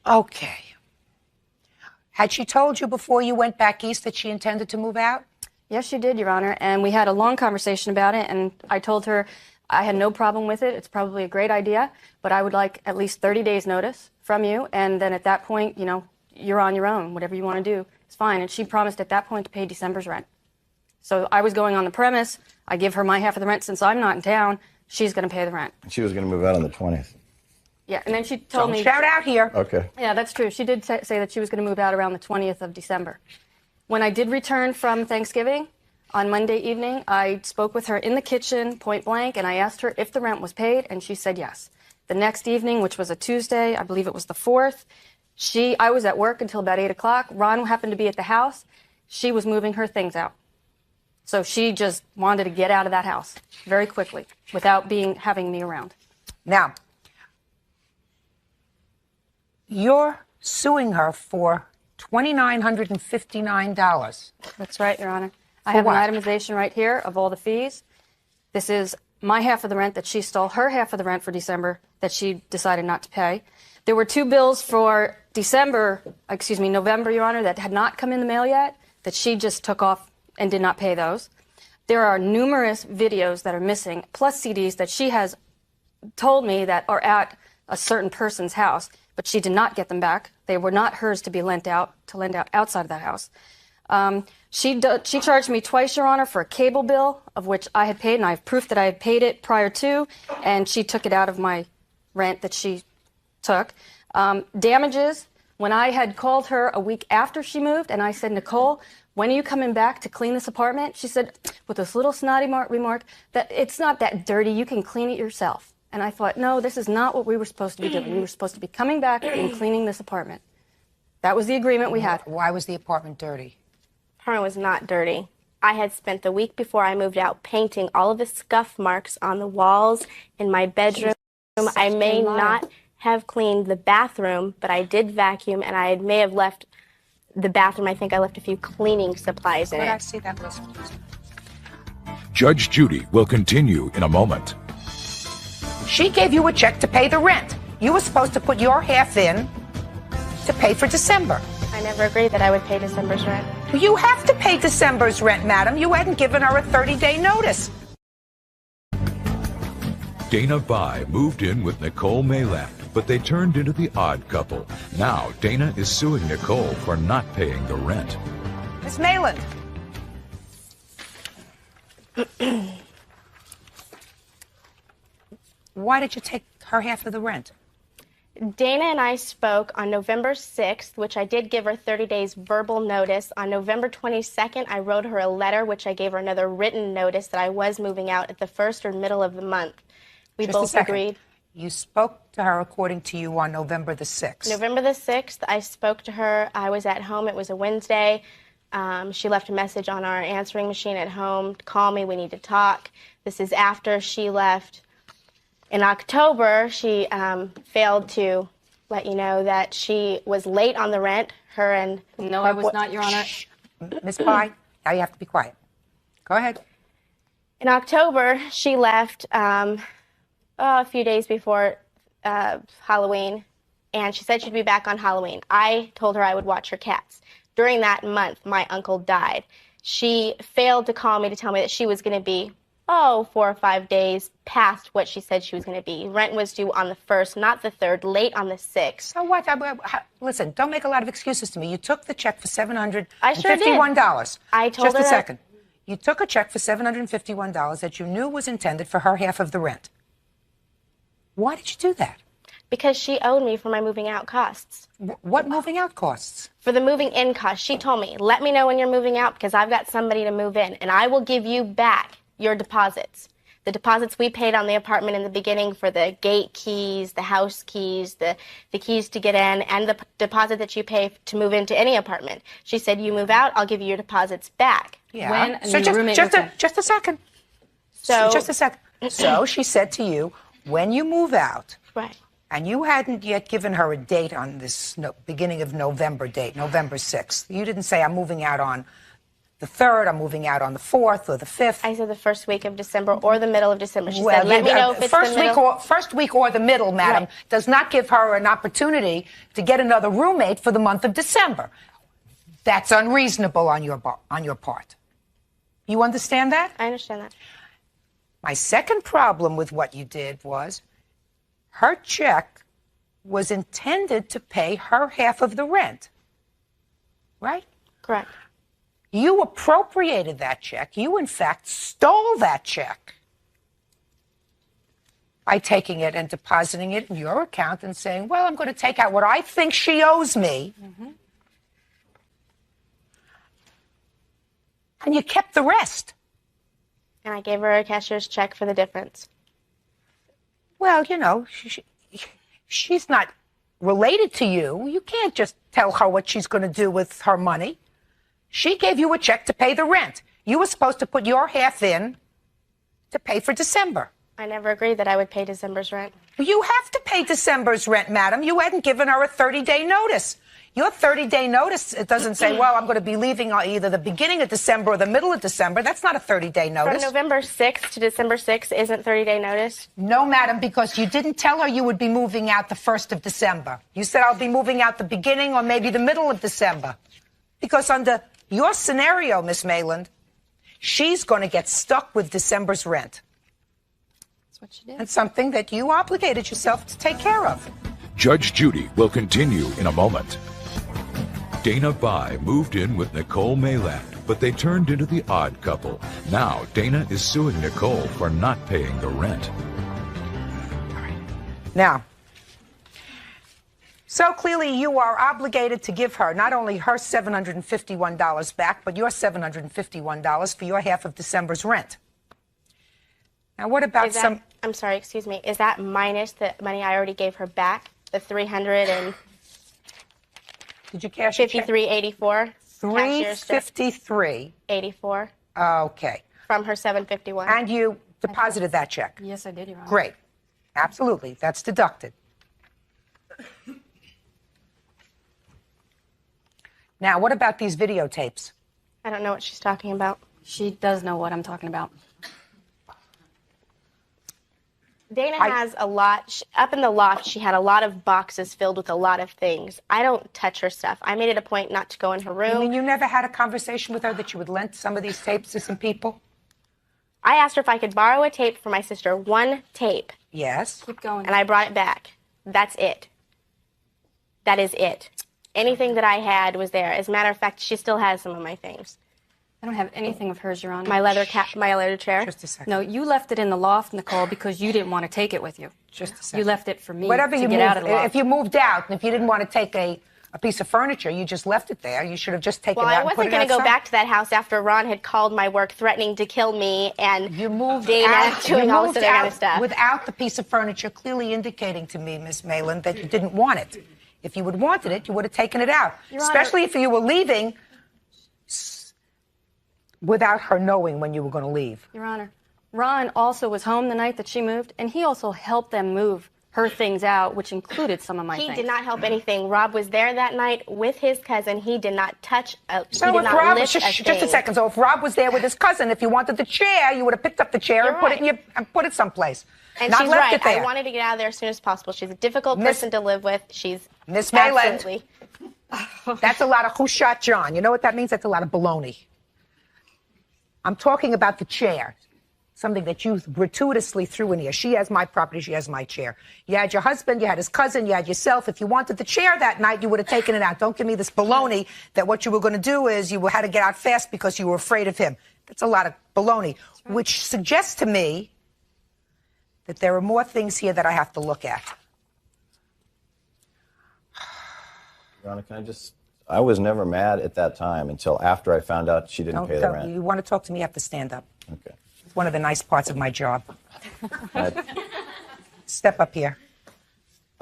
Okay. Had she told you before you went back east that she intended to move out? Yes, she did, Your Honor. And we had a long conversation about it. And I told her I had no problem with it. It's probably a great idea. But I would like at least 30 days notice from you. And then at that point, you know, you're on your own. Whatever you want to do is fine. And she promised at that point to pay December's rent. So I was going on the premise. I give her my half of the rent since I'm not in town. She's going to pay the rent. She was going to move out on the 20th. Yeah, and then she told me... Shout out here. Okay. Yeah, that's true. She did say that she was going to move out around the 20th of December. When I did return from Thanksgiving on Monday evening, I spoke with her in the kitchen, point blank, and I asked her if the rent was paid, and she said yes. The next evening, which was a Tuesday, I believe it was the 4th, I was at work until about 8 o'clock. Ron happened to be at the house. She was moving her things out. So she just wanted to get out of that house very quickly without having me around. Now, you're suing her for $2,959. That's right, Your Honor. I have an itemization right here of all the fees. This is my half of the rent that she stole, her half of the rent for December that she decided not to pay. There were 2 bills for November, Your Honor, that had not come in the mail yet, that she just took off and did not pay those. There are numerous videos that are missing, plus CDs that she has told me that are at a certain person's house, but she did not get them back. They were not hers to lend out outside of that house. She charged me twice, Your Honor, for a cable bill, of which I had paid, and I have proof that I had paid it prior to, and she took it out of my rent that she took. Damages, when I had called her a week after she moved, and I said, Nicole, when are you coming back to clean this apartment? She said, with this little snotty remark, that it's not that dirty, you can clean it yourself. And I thought, no, this is not what we were supposed to be doing. We were supposed to be coming back and cleaning this apartment. That was the agreement we had. Why was the apartment dirty? The apartment was not dirty. I had spent the week before I moved out painting all of the scuff marks on the walls in my bedroom. I may not have cleaned the bathroom, but I did vacuum, and I may have left the bathroom. I think I left a few cleaning supplies in it. Could I see that list, please? Judge Judy will continue in a moment. She gave you a check to pay the rent. You were supposed to put your half in to pay for December. I never agreed that I would pay December's rent. You have to pay December's rent, madam. You hadn't given her a 30-day notice. Dana Bai moved in with Nicole Malek, but they turned into the odd couple. Now Dana is suing Nicole for not paying the rent. Miss Malin. Why did you take her half of the rent? Dana and I spoke on November 6th, which I did give her 30 days verbal notice. On November 22nd, I wrote her a letter, which I gave her another written notice that I was moving out at the first or middle of the month. We both agreed. You spoke to her, according to you, on November the 6th. November the 6th, I spoke to her. I was at home. It was a Wednesday. She left a message on our answering machine at home. Call me. We need to talk. This is after she left. In October, she failed to let you know that she was late on the rent. No, I was not, Your Honor. Miss Pye, now you have to be quiet. Go ahead. In October, she left a few days before Halloween, and she said she'd be back on Halloween. I told her I would watch her cats. During that month, my uncle died. She failed to call me to tell me that she was going to be 4 or 5 days past what she said she was going to be. Rent was due on the 1st, not the 3rd, late on the 6th. So what? Listen, don't make a lot of excuses to me. You took the check for $751. I sure did. I told her Just a second. You took a check for $751 that you knew was intended for her half of the rent. Why did you do that? Because she owed me for my moving out costs. What moving out costs? For the moving in costs. She told me, let me know when you're moving out because I've got somebody to move in, and I will give you back your deposits. The deposits we paid on the apartment in the beginning for the gate keys, the house keys, the keys to get in, and the deposit that you pay to move into any apartment. She said, you move out, I'll give you your deposits back. Yeah. When So just a second. So just a second. So she said to you, when you move out, right, and you hadn't yet given her a date on this beginning of November date, November 6th. You didn't say, I'm moving out on the 3rd, I'm moving out on the 4th or the 5th. I said the first week of December or the middle of December. She said, let me know if it's first the middle. first week or the middle, madam, does not give her an opportunity to get another roommate for the month of December. That's unreasonable on your part. You understand that? I understand that. My second problem with what you did was her check was intended to pay her half of the rent. Right? Correct. You appropriated that check. You, in fact, stole that check by taking it and depositing it in your account and saying, well, I'm going to take out what I think she owes me. Mm-hmm. And you kept the rest. And I gave her a cashier's check for the difference. Well, you know, she's not related to you. You can't just tell her what she's going to do with her money. She gave you a check to pay the rent. You were supposed to put your half in to pay for December. I never agreed that I would pay December's rent. You have to pay December's rent, madam. You hadn't given her a 30-day notice. Your 30-day notice, it doesn't say, well, I'm going to be leaving either the beginning of December or the middle of December. That's not a 30-day notice. From November 6th to December 6th isn't 30-day notice? No, madam, because you didn't tell her you would be moving out the 1st of December. You said, I'll be moving out the beginning or maybe the middle of December. Because under your scenario, Miss Mayland, she's going to get stuck with December's rent. That's what she did. And something that you obligated yourself to take care of. Judge Judy will continue in a moment. Dana Bai moved in with Nicole Mayland, but they turned into the odd couple. Now Dana is suing Nicole for not paying the rent. Now, so clearly you are obligated to give her not only her $751 back, but your $751 for your half of December's rent. Now, what about I'm sorry, excuse me. Is that minus the money I already gave her back? The $300 and... Did you cash $53.84? $353.84. Okay. From her $751. And you deposited that check? Yes, I did, Your Honor. Great. Absolutely. That's deducted. Now, what about these videotapes? I don't know what she's talking about. She does know what I'm talking about. Dana has a lot. Up in the loft, she had a lot of boxes filled with a lot of things. I don't touch her stuff. I made it a point not to go in her room. You mean you never had a conversation with her that you would lend some of these tapes to some people? I asked her if I could borrow a tape for my sister. One tape. Yes. Keep going. And I brought it back. That's it. That is it. Anything that I had was there. As a matter of fact, she still has some of my things. I don't have anything of hers, Your Honor. My leather chair. Just a second. No, you left it in the loft, Nicole, because you didn't want to take it with you. Just a second. You left it for me Whatever to you get out of the loft. If you moved out and if you didn't want to take a piece of furniture, you just left it there. You should have just taken it out and put it outside. Well, I wasn't going to go back to that house after Ron had called my work threatening to kill me and you moved Dana out, doing all this other kind of stuff. Without the piece of furniture, clearly indicating to me, Miss Mayland, that you didn't want it. If you would wanted it, you would have taken it out. Especially if you were leaving without her knowing when you were going to leave. Your Honor, Ron also was home the night that she moved, and he also helped them move her things out, which included some of my things. He did not help anything. Rob was there that night with his cousin. He did not touch a So he did if not Rob, lift just a thing. a second. So if Rob was there with his cousin, if you wanted the chair, you would have picked up the chair and put it someplace. And not she's left right. it there. I wanted to get out of there as soon as possible. She's a difficult person to live with. She's Miss Mayland. absolutely. That's a lot of who shot John. You know what that means? That's a lot of baloney. I'm talking about the chair. Something that you gratuitously threw in here. She has my property, she has my chair. You had your husband, you had his cousin, you had yourself. If you wanted the chair that night, you would have taken it out. Don't give me this baloney that what you were going to do is you had to get out fast because you were afraid of him. That's a lot of baloney, which suggests to me that there are more things here that I have to look at. Your Honor, I was never mad at that time until after I found out she didn't pay the rent. You want to talk to me, you have to stand up. Okay. It's one of the nice parts of my job. Step up here.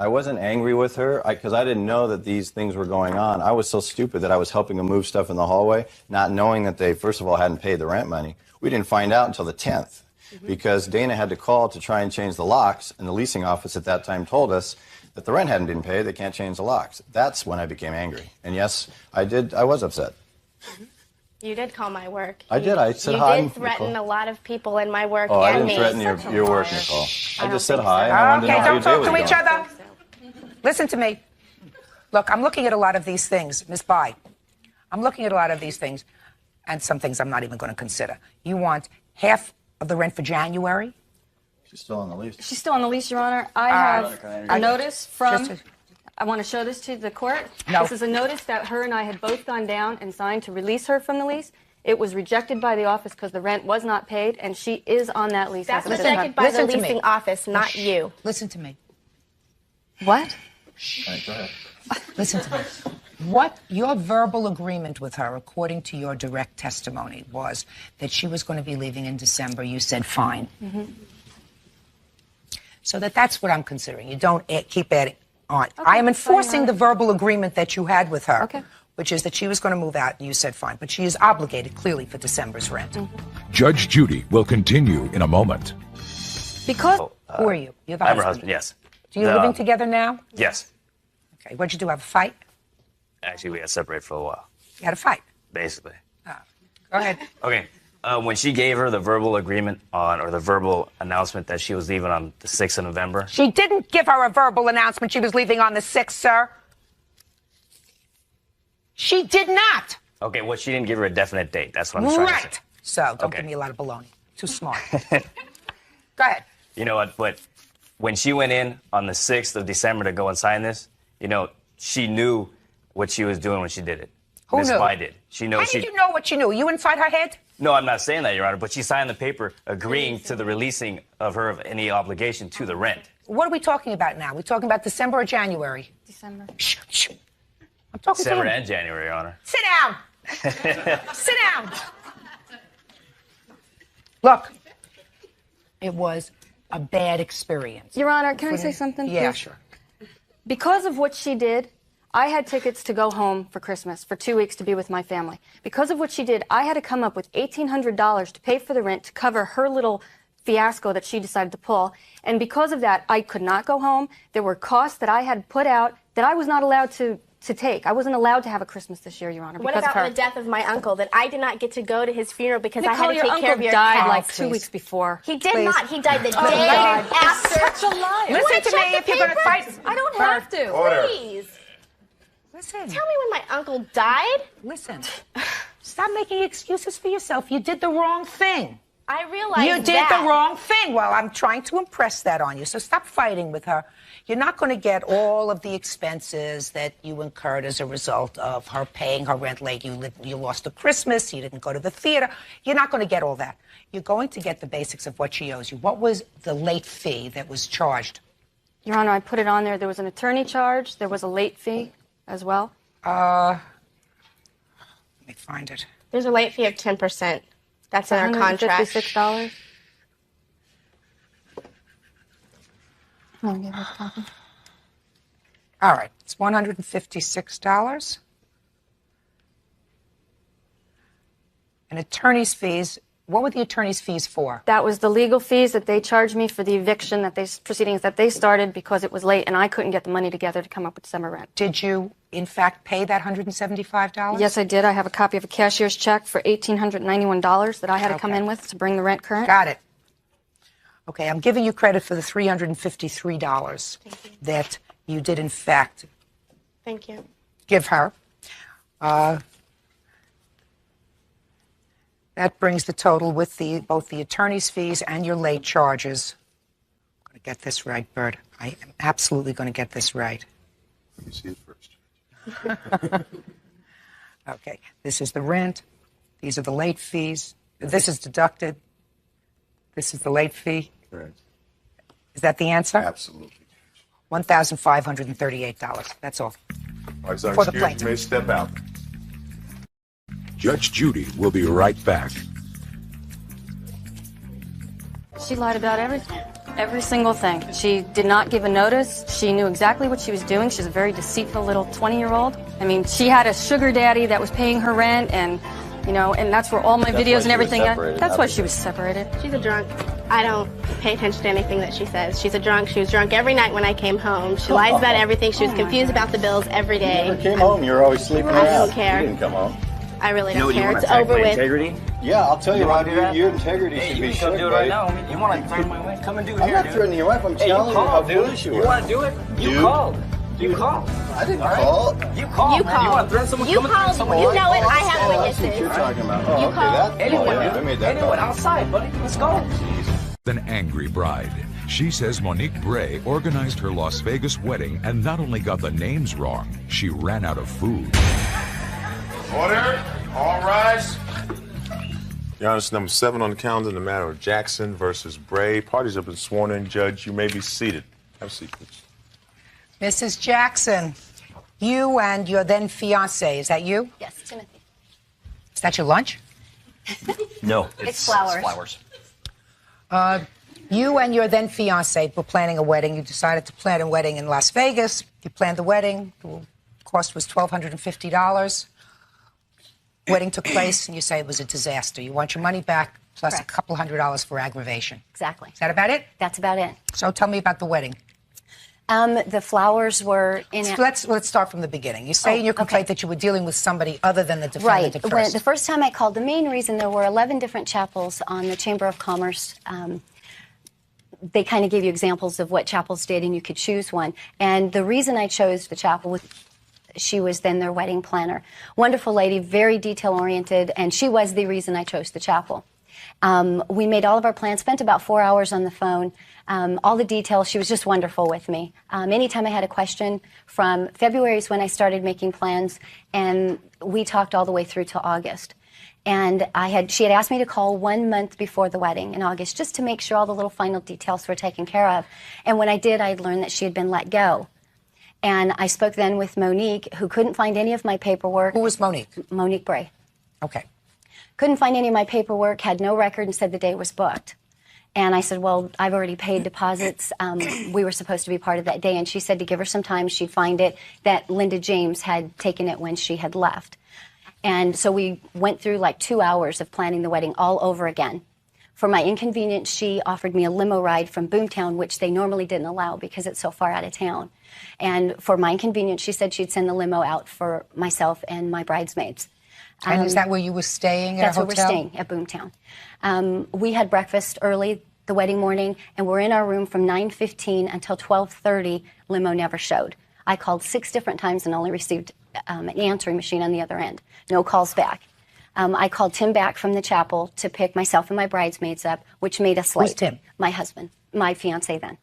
I wasn't angry with her because I didn't know that these things were going on. I was so stupid that I was helping them move stuff in the hallway, not knowing that they, first of all, hadn't paid the rent money. We didn't find out until the 10th because Dana had to call to try and change the locks, and the leasing office at that time told us that the rent hadn't been paid, they can't change the locks. That's when I became angry. And yes, I was upset. You did call my work. I did. I said hi. You did threaten a lot of people in my work Oh, I and didn't me. threaten your work, Nicole. I just said hi. And I wanted to know how your don't day talk was to going. each other. Listen to me. Look, I'm looking at a lot of these things, Miss Bai. I'm looking at a lot of these things, and some things I'm not even going to consider. You want half of the rent for January? She's still on the lease. She's still on the lease, Your Honor. I have a notice from... I want to show this to the court. No. This is a notice that her and I had both gone down and signed to release her from the lease. It was rejected by the office because the rent was not paid, and she is on that lease. That's rejected by the leasing office, not you. Listen to me. What? All right, go ahead. Listen to me. What your verbal agreement with her, according to your direct testimony, was that she was going to be leaving in December. You said fine. So that's what I'm considering. You don't keep adding on. I am enforcing the verbal agreement that you had with her, which is that she was going to move out, and you said fine. But she is obligated, clearly, for December's rent. Judge Judy will continue in a moment. Because who are you? You're the I'm her husband. husband, yes. Do you living together now? Yes. Okay. What'd you do? Have a fight? Actually, we got separated for a while, You had a fight. basically. Go ahead. Okay. When she gave her the verbal agreement or the verbal announcement that she was leaving on the 6th of November. She didn't give her a verbal announcement she was leaving on the 6th, sir. She did not. Okay, well, she didn't give her a definite date. That's what I'm trying to say. Right. So don't give me a lot of baloney. Too smart. Go ahead. You know what? But when she went in on the 6th of December to go and sign this, she knew what she was doing when she did it. Who Miss knew? Bai did. She knows. How did you know what she knew? You inside her head? No, I'm not saying that, Your Honor, but she signed the paper agreeing to the releasing of her of any obligation to the rent. What are we talking about now? We're talking about December or January? December. Shh, shh. I'm talking December to him. and January, Your Honor. Sit down. Sit down. Look, it was a bad experience. Your Honor, can I say something? Yeah, please? sure. Because of what she did, I had tickets to go home for Christmas for 2 weeks to be with my family. Because of what she did, I had to come up with $1,800 to pay for the rent to cover her little fiasco that she decided to pull. And because of that, I could not go home. There were costs that I had put out that I was not allowed to take. I wasn't allowed to have a Christmas this year, Your Honor, What because about of her. the death of my uncle that I did not get to go to his funeral because I had to Nicole, take care of your died cat? like 2 weeks before. He did Please. not. He died the day God. after. Such a liar. You Listen wanna to check me the if you're going to papers? fight. I don't have to. Order. Please. Listen. Tell me when my uncle died. Listen. Stop making excuses for yourself. You did the wrong thing. I realize You did the wrong thing. Well, I'm trying to impress that on you. So stop fighting with her. You're not going to get all of the expenses that you incurred as a result of her paying her rent late. You lost a Christmas. You didn't go to the theater. You're not going to get all that. You're going to get the basics of what she owes you. What was the late fee that was charged? Your Honor, I put it on there. There was an attorney charge. There was a late fee as well. Let me find it. There's a late fee of 10%. That's in our contract. $156. Want to give her a copy? All right. It's $156. And attorney's fees. What were the attorney's fees for? That was the legal fees that they charged me for the eviction proceedings that they started because it was late and I couldn't get the money together to come up with December rent. Did you, in fact, pay that $175? Yes, I did. I have a copy of a cashier's check for $1,891 that I had to come in with to bring the rent current. Got it. Okay, I'm giving you credit for the $353 that you did, in fact, Thank you. give her. That brings the total with both the attorney's fees and your late charges. I'm going to get this right, Byrd. I am absolutely going to get this right. Let me see it first. Okay, this is the rent. These are the late fees. This is deducted. This is the late fee. Correct. Is that the answer? Absolutely. $1,538. That's all. All right, so For the excuse plaintiff. me, may step out. Judge Judy will be right back. She lied about everything. Every single thing. She did not give a notice. She knew exactly what she was doing. She's a very deceitful little 20-year-old. I mean, she had a sugar daddy that was paying her rent, and, you know, and that's where all my videos and everything. That's why she was separated. She's a drunk. I don't pay attention to anything that she says. She's a drunk. She was drunk every night when I came home. She lies about everything. She was confused about the bills every day. You never came home. You were always sleeping around. I don't care. You didn't come home. I really You know don't you care. want to It's attack over my with. integrity? Yeah, I'll tell you, wanna Ron, do that? your integrity Hey, should you be can come shook, do it buddy. right now. You want to threaten my wife? Come and do it I'm here, not dude. threatening your wife. I'm Hey, telling you how called, dude. foolish you You were. want to do it? You Dude. called. You called. I didn't All right? call. You called. You man. You want called. to threaten someone? You Come and threaten called. someone. You know it. I have That's what witnesses. you're talking about. You Okay, called. that. Anyone, I made that anyone call. outside, buddy. Let's go. An angry bride. She says Monique Bray organized her Las Vegas wedding and not only got the names wrong, she ran out of food. Order. All rise. Your Honor, number 7 on the calendar in the matter of Jackson versus Bray. Parties have been sworn in. Judge, you may be seated. Have a seat, please. Mrs. Jackson, you and your then fiance, is that you? Yes, Timothy. Is that your lunch? No, It's flowers. flowers. You and your then fiance were planning a wedding. You decided to plan a wedding in Las Vegas. You planned the wedding. The cost was $1,250. Wedding took place, and you say it was a disaster. You want your money back plus Correct. a couple $100 for aggravation. Exactly. Is that about it? That's about it. So tell me about the wedding. The flowers were in. So let's start from the beginning. You say in your complaint that you were dealing with somebody other than the defendant at Right. first. The first time I called, the main reason there were 11 different chapels on the Chamber of Commerce. They kind of gave you examples of what chapels did, and you could choose one. And the reason I chose the chapel was she was then their wedding planner. Wonderful lady, very detail-oriented, and she was the reason I chose the chapel. We made all of our plans, spent about 4 hours on the phone. All the details, she was just wonderful with me. Anytime I had a question, from February is when I started making plans, and we talked all the way through to August. And she had asked me to call 1 month before the wedding in August, just to make sure all the little final details were taken care of. And when I did, I learned that she had been let go. And I spoke then with Monique, who couldn't find any of my paperwork. Who was Monique? Monique Bray. Okay. Couldn't find any of my paperwork, had no record, and said the day was booked. And I said, well, I've already paid deposits. We were supposed to be part of that day. And she said to give her some time, she'd find it, that Linda James had taken it when she had left. And so we went through like 2 hours of planning the wedding all over again. For my inconvenience, she offered me a limo ride from Boomtown, which they normally didn't allow because it's so far out of town. And for my inconvenience, she said she'd send the limo out for myself and my bridesmaids. And is that where you were staying at a hotel? That's where we're staying, at Boomtown. We had breakfast early the wedding morning, and we're in our room from 9:15 until 12:30. Limo never showed. I called 6 different times and only received an answering machine on the other end. No calls back. I called Tim back from the chapel to pick myself and my bridesmaids up, which made us late. Who's Tim? My husband, my fiancé then.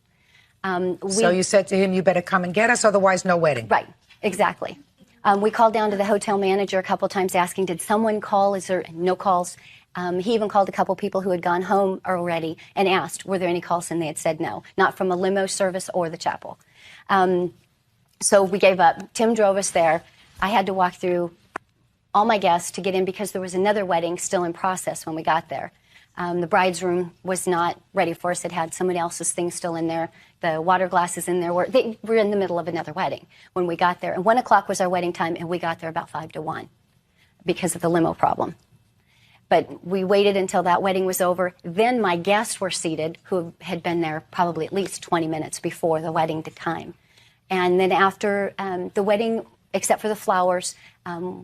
So you said to him, you better come and get us, otherwise no wedding. Right, exactly. We called down to the hotel manager a couple times asking, did someone call? Is there no calls? He even called a couple people who had gone home already and asked, were there any calls? And they had said no, not from a limo service or the chapel. So we gave up. Tim drove us there. I had to walk through all my guests to get in because there was another wedding still in process when we got there. The bride's room was not ready for us. It had someone else's things still in there. The water glasses in there they were in the middle of another wedding when we got there. And 1 o'clock was our wedding time, and we got there about 5 to 1 because of the limo problem. But we waited until that wedding was over. Then my guests were seated, who had been there probably at least 20 minutes before the wedding time. And then after the wedding, except for the flowers,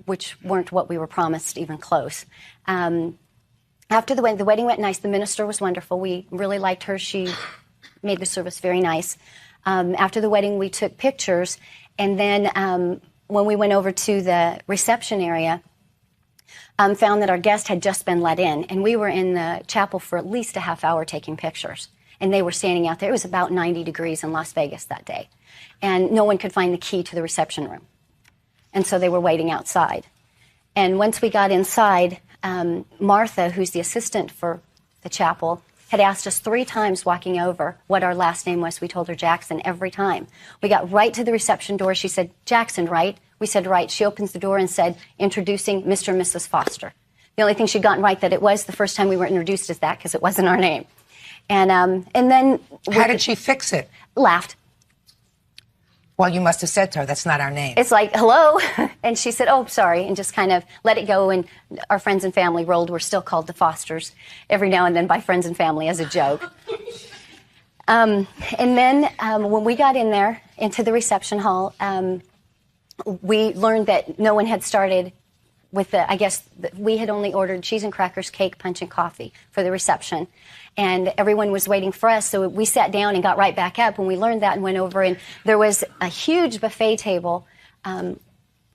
which weren't what we were promised, even close. After the wedding went nice. The minister was wonderful. We really liked her. She made the service very nice. After the wedding, we took pictures. And then when we went over to the reception area, found that our guest had just been let in. And we were in the chapel for at least a half hour taking pictures. And they were standing out there. It was about 90 degrees in Las Vegas that day. And no one could find the key to the reception room. And so they were waiting outside. And once we got inside, Martha, who's the assistant for the chapel, had asked us 3 times walking over what our last name was. We told her Jackson every time. We got right to the reception door. She said, Jackson, right? We said, right. She opens the door and said, introducing Mr. and Mrs. Foster. The only thing she'd gotten right that it was the first time we were introduced as that because it wasn't our name. And then how did she fix it? Laughed. Well, you must have said to her, that's not our name. It's like, hello. And she said, oh, sorry, and just kind of let it go. And our friends and family rolled. We're still called the Fosters every now and then by friends and family as a joke. And then when we got in there into the reception hall, we learned that no one had started with I guess we had only ordered cheese and crackers, cake, punch, and coffee for the reception. And everyone was waiting for us, so we sat down and got right back up when we learned that and went over. And there was a huge buffet table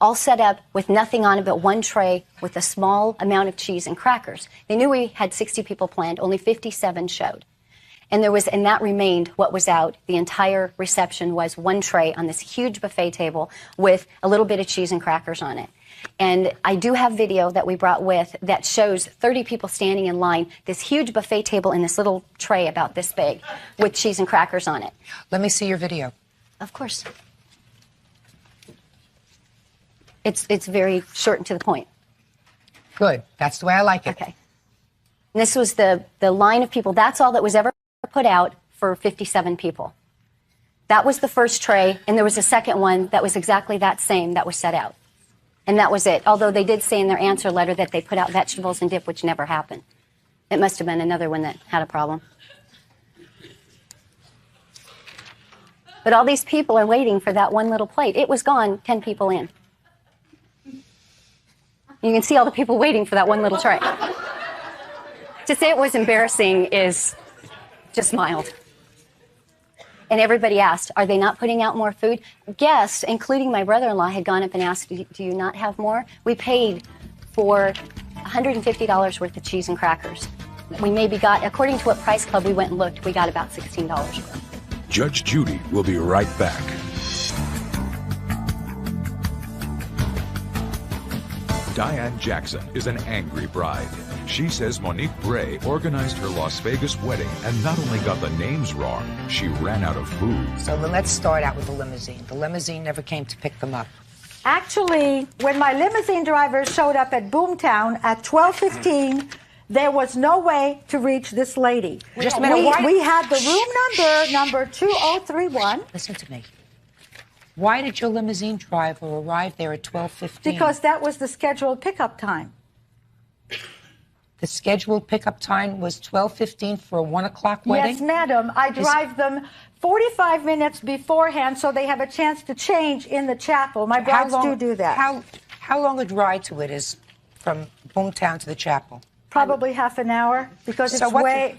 all set up with nothing on it but one tray with a small amount of cheese and crackers. They knew we had 60 people planned. Only 57 showed. And that remained what was out. The entire reception was one tray on this huge buffet table with a little bit of cheese and crackers on it. And I do have video that we brought with that shows 30 people standing in line, this huge buffet table and this little tray about this big with cheese and crackers on it. Let me see your video. Of course. It's very short and to the point. Good. That's the way I like it. Okay. And this was the line of people. That's all that was ever put out for 57 people. That was the first tray, and there was a second one that was exactly that same that was set out. And that was it. Although they did say in their answer letter that they put out vegetables and dip, which never happened. It must have been another one that had a problem. But all these people are waiting for that one little plate. It was gone 10 people in. You can see all the people waiting for that one little tray. To say it was embarrassing is just mild. And everybody asked, are they not putting out more food? Guests, including my brother-in-law, had gone up and asked, do you not have more? We paid for $150 worth of cheese and crackers. We maybe got, according to what Price Club we went and looked, we got about $16 worth. Judge Judy will be right back. Diane Jackson is an angry bride. She says Monique Bray organized her Las Vegas wedding and not only got the names wrong, she ran out of food. So let's start out with the limousine. The limousine never came to pick them up. Actually, when my limousine driver showed up at Boomtown at 12:15, there was no way to reach this lady. Just a minute. We had the room number 2031. Listen to me. Why did your limousine driver arrive there at 12:15? Because that was the scheduled pickup time. The scheduled pickup time was 12:15 for a 1 o'clock wedding? Yes, madam. I drive them 45 minutes beforehand so they have a chance to change in the chapel. My brides do that. How long a drive to it is from Boomtown to the chapel? Probably half an hour because it's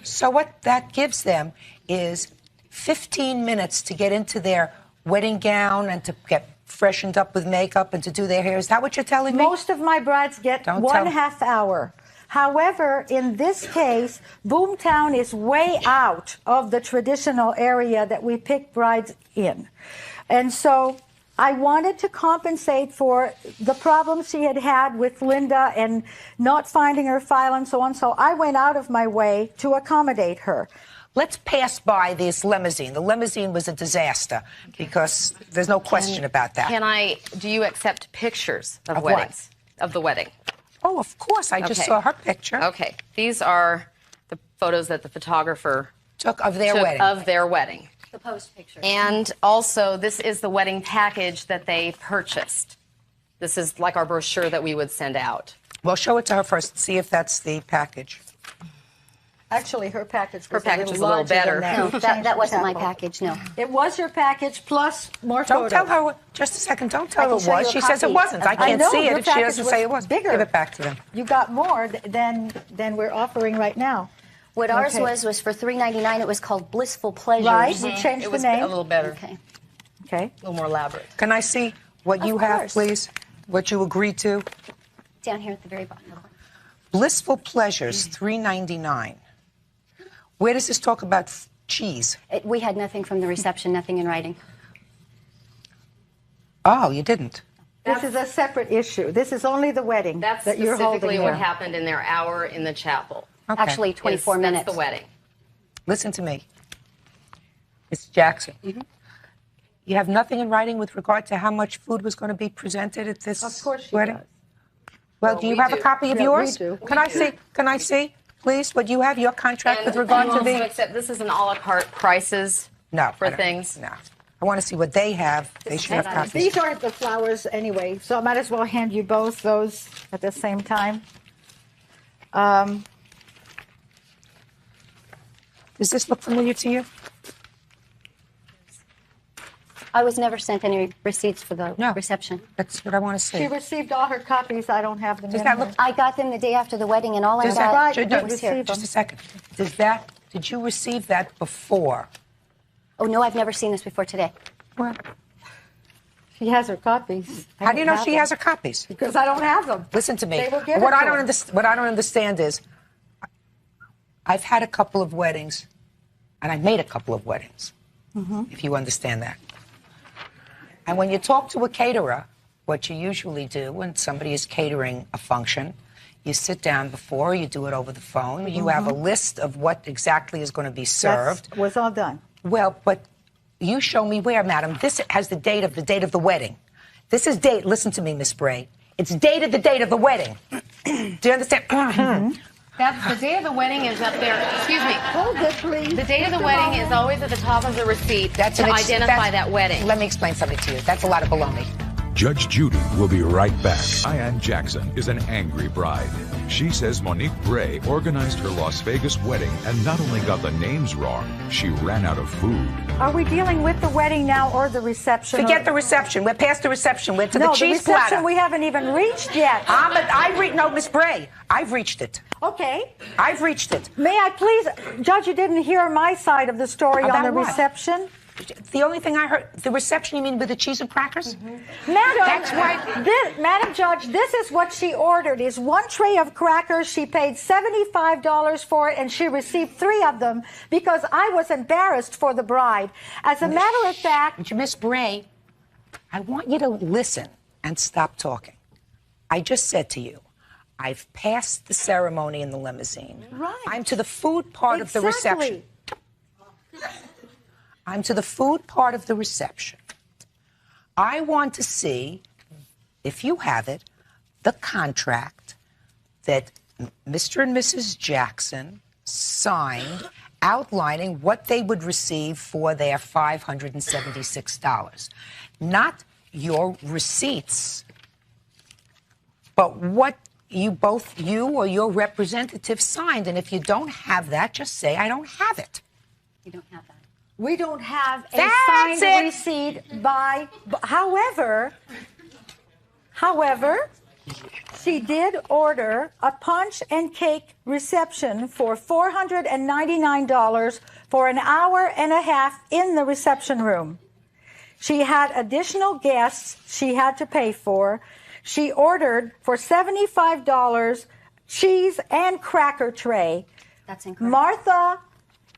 So what that gives them is 15 minutes to get into their wedding gown and to get freshened up with makeup and to do their hair. Is that what you're telling me? Most of my brides get one half hour. However, in this case, Boomtown is way out of the traditional area that we pick brides in. And so I wanted to compensate for the problems she had had with Linda and not finding her file and so on. So I went out of my way to accommodate her. Let's pass by this limousine. The limousine was a disaster because there's no question about that. Do you accept pictures of what? weddings? Of the wedding? Oh, of course. I just saw her picture. Okay. These are the photos that the photographer took of their wedding. The post picture. And also, this is the wedding package that they purchased. This is like our brochure that we would send out. Well, show it to her first. See if that's the package. Actually, her package was a little better. No, that wasn't my package, no. It was your package plus more Don't photos. tell her, just a second, don't tell her it was. She says it wasn't. I can't see it if she doesn't say it was. Bigger. Give it back to them. You got more than we're offering right now. What ours was for $3.99. It was called Blissful Pleasures. Right, we changed the name. A little better. Okay. Okay. A little more elaborate. Can I see what you have, please? What you agreed to? Down here at the very bottom. Blissful Pleasures, $3.99. Where does this talk about cheese? We had nothing from the reception, nothing in writing. Oh, you didn't? This is a separate issue. This is only the wedding That's that you're holding specifically there. what happened in their hour in the chapel. Okay. Actually, 24 minutes. That's the wedding. Listen to me. Ms. Jackson. Mm-hmm. You have nothing in writing with regard to how much food was going to be presented at this Of course she wedding? does. Well, do you have a copy of yours? We do. Can I see? Can I see? please, what you have, your contract And with regard to also the... accept this is an a la carte prices for things. No. I want to see what they have. They should have copies. These aren't the flowers anyway, so I might as well hand you both those at the same time. Does this look familiar to you? I was never sent any receipts for the reception. That's what I want to see. She received all her copies. I don't have them. Does that look? I got them the day after the wedding, and all I Does got that, was here. just a second. Did you receive that before? Oh no, I've never seen this before today. Well, she has her copies. How do you know she has her copies? Because I don't have them. Listen to me. They were given What to I don't her. what I don't understand is, I've had a couple of weddings, and I made a couple of weddings. If you understand that. And when you talk to a caterer, what you usually do when somebody is catering a function, you sit down before, you do it over the phone, you have a list of what exactly is going to be served. That was all done. Well, but you show me where, madam. This has the date of the wedding. This is date. Listen to me, Miss Bray. It's dated the date of the wedding. Do you understand? The day of the wedding is up there. Excuse me. Hold it, please. The date of the wedding is always at the top of the receipt to identify that wedding. Let me explain something to you. That's a lot of baloney. Judge Judy will be right back. Diane Jackson is an angry bride. She says Monique Bray organized her Las Vegas wedding and not only got the names wrong, she ran out of food. Are we dealing with the wedding now or the reception? Forget the reception. We're past the reception. We're to the cheese reception platter. we haven't even reached yet. No, Miss Bray. I've reached it. Okay. I've reached it. May I please, Judge, you didn't hear my side of the story About on the what? reception? The only thing I heard, the reception, you mean with the cheese and crackers? Madam, That's why. Madam Judge, this is what she ordered, is one tray of crackers. She paid $75 for it, and she received 3 of them because I was embarrassed for the bride. As a matter of fact... Miss Bray, I want you to listen and stop talking. I just said to you, I've passed the ceremony in the limousine. Right. I'm to the food part of the reception. I'm to the food part of the reception. I want to see, if you have it, the contract that Mr. and Mrs. Jackson signed outlining what they would receive for their $576. Not your receipts, but what you or your representative signed. And if you don't have that, just say, I don't have it. You don't have that. We don't have a That's signed it. receipt by... However, she did order a punch and cake reception for $499 for an hour and a half in the reception room. She had additional guests she had to pay for. She ordered for $75 cheese and cracker tray. That's incredible. Martha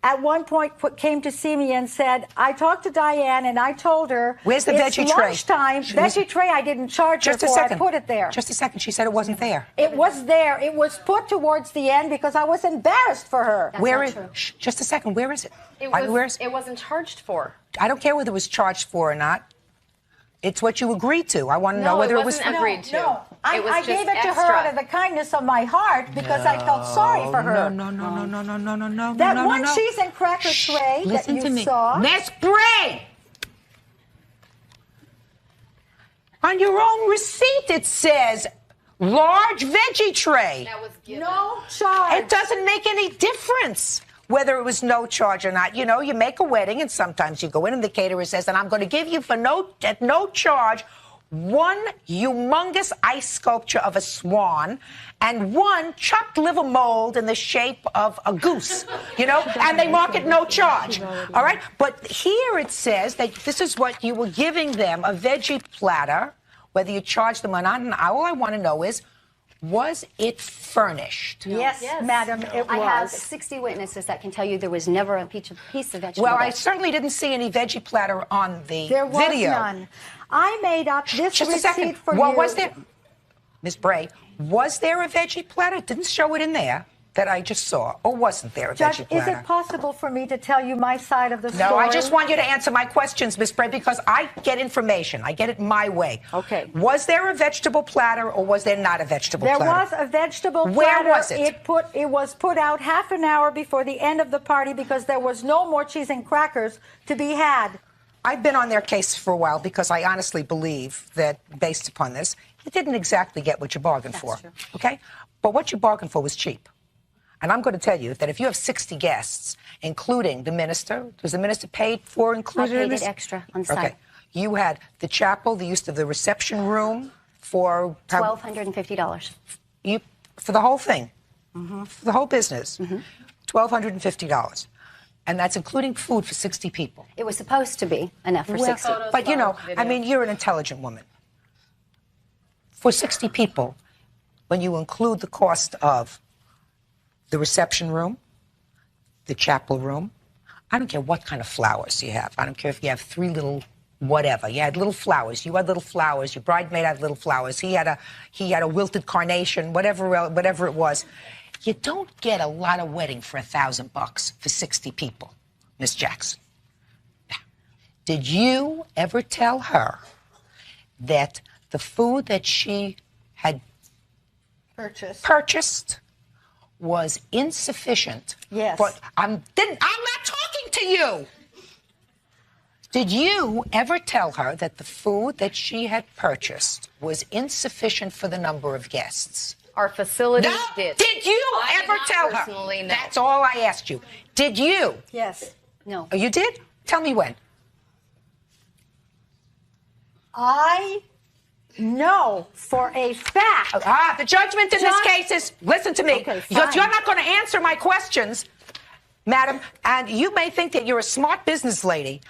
at one point came to see me and said, I talked to Diane and I told her, where's the veggie tray? Lunchtime. Veggie tray I didn't charge her Just a for. second. I put it there. Just a second. She said it wasn't there. It was there. It was put towards the end because I was embarrassed for her. Where is? Just a second. Where is it? It wasn't charged for. I don't care whether it was charged for or not. It's what you agreed to. I want to know whether it was agreed to. No, I just gave it to her extra. out of the kindness of my heart because I felt sorry for her. No. That one cheese and cracker tray that Listen you to me. saw. Miss Bray! On your own receipt it says large veggie tray. That was given. No charge. It doesn't make any difference whether it was no charge or not. You know, you make a wedding and sometimes you go in and the caterer says, and I'm going to give you at no charge one humongous ice sculpture of a swan and one chopped liver mold in the shape of a goose, you know, and they mark it no charge. All right. But here it says that this is what you were giving them, a veggie platter, whether you charge them or not. And all I want to know is, was it furnished? Yes, madam, it was. I have 60 witnesses that can tell you there was never a piece of vegetable. Well, I certainly didn't see any veggie platter on the There was video. none. I made up this Just a receipt second. for What you. was there? Miss Bray, was there a veggie platter? It didn't show it in there. that I just saw, or wasn't there a Judge, veggie platter? is it possible for me to tell you my side of the story? No, I just want you to answer my questions, Miss Bray, because I get information. I get it my way. Okay. Was there a vegetable platter, or was there not a vegetable platter? There was a vegetable platter. Where was it? It was put out half an hour before the end of the party because there was no more cheese and crackers to be had. I've been on their case for a while because I honestly believe that, based upon this, you didn't exactly get what you bargained for. True. Okay? But what you bargained for was cheap. And I'm going to tell you that if you have 60 guests, including the minister, was the minister paid for included I in paid this? it extra on site. Okay. You had the chapel, the use of the reception room for $1,250. You for the whole thing, Mm-hmm. for the whole business, $1,250, and that's including food for 60 people. It was supposed to be enough for 60. But you know, I mean, you're an intelligent woman. For 60 people, when you include the cost of the reception room, the chapel room, I don't care what kind of flowers you have. I don't care if you have 3 little whatever. You had little flowers. You had little flowers. Your bridesmaid had little flowers. He had a wilted carnation. Whatever it was. You don't get a lot of wedding for $1,000 for 60 people, Miss Jackson. Now, did you ever tell her that the food that she had purchased was insufficient? Yes. But I'm not talking to you. Did you ever tell her that the food that she had purchased was insufficient for the number of guests? Our facility No. did. Did you I ever did not tell her? personally, no. That's all I asked you. Did you? Yes. No. Oh, you did? Tell me when. I know for a fact. The judgment in this case is, listen to me, Okay, because you're fine. not going to answer my questions, madam, and you may think that you're a smart business lady,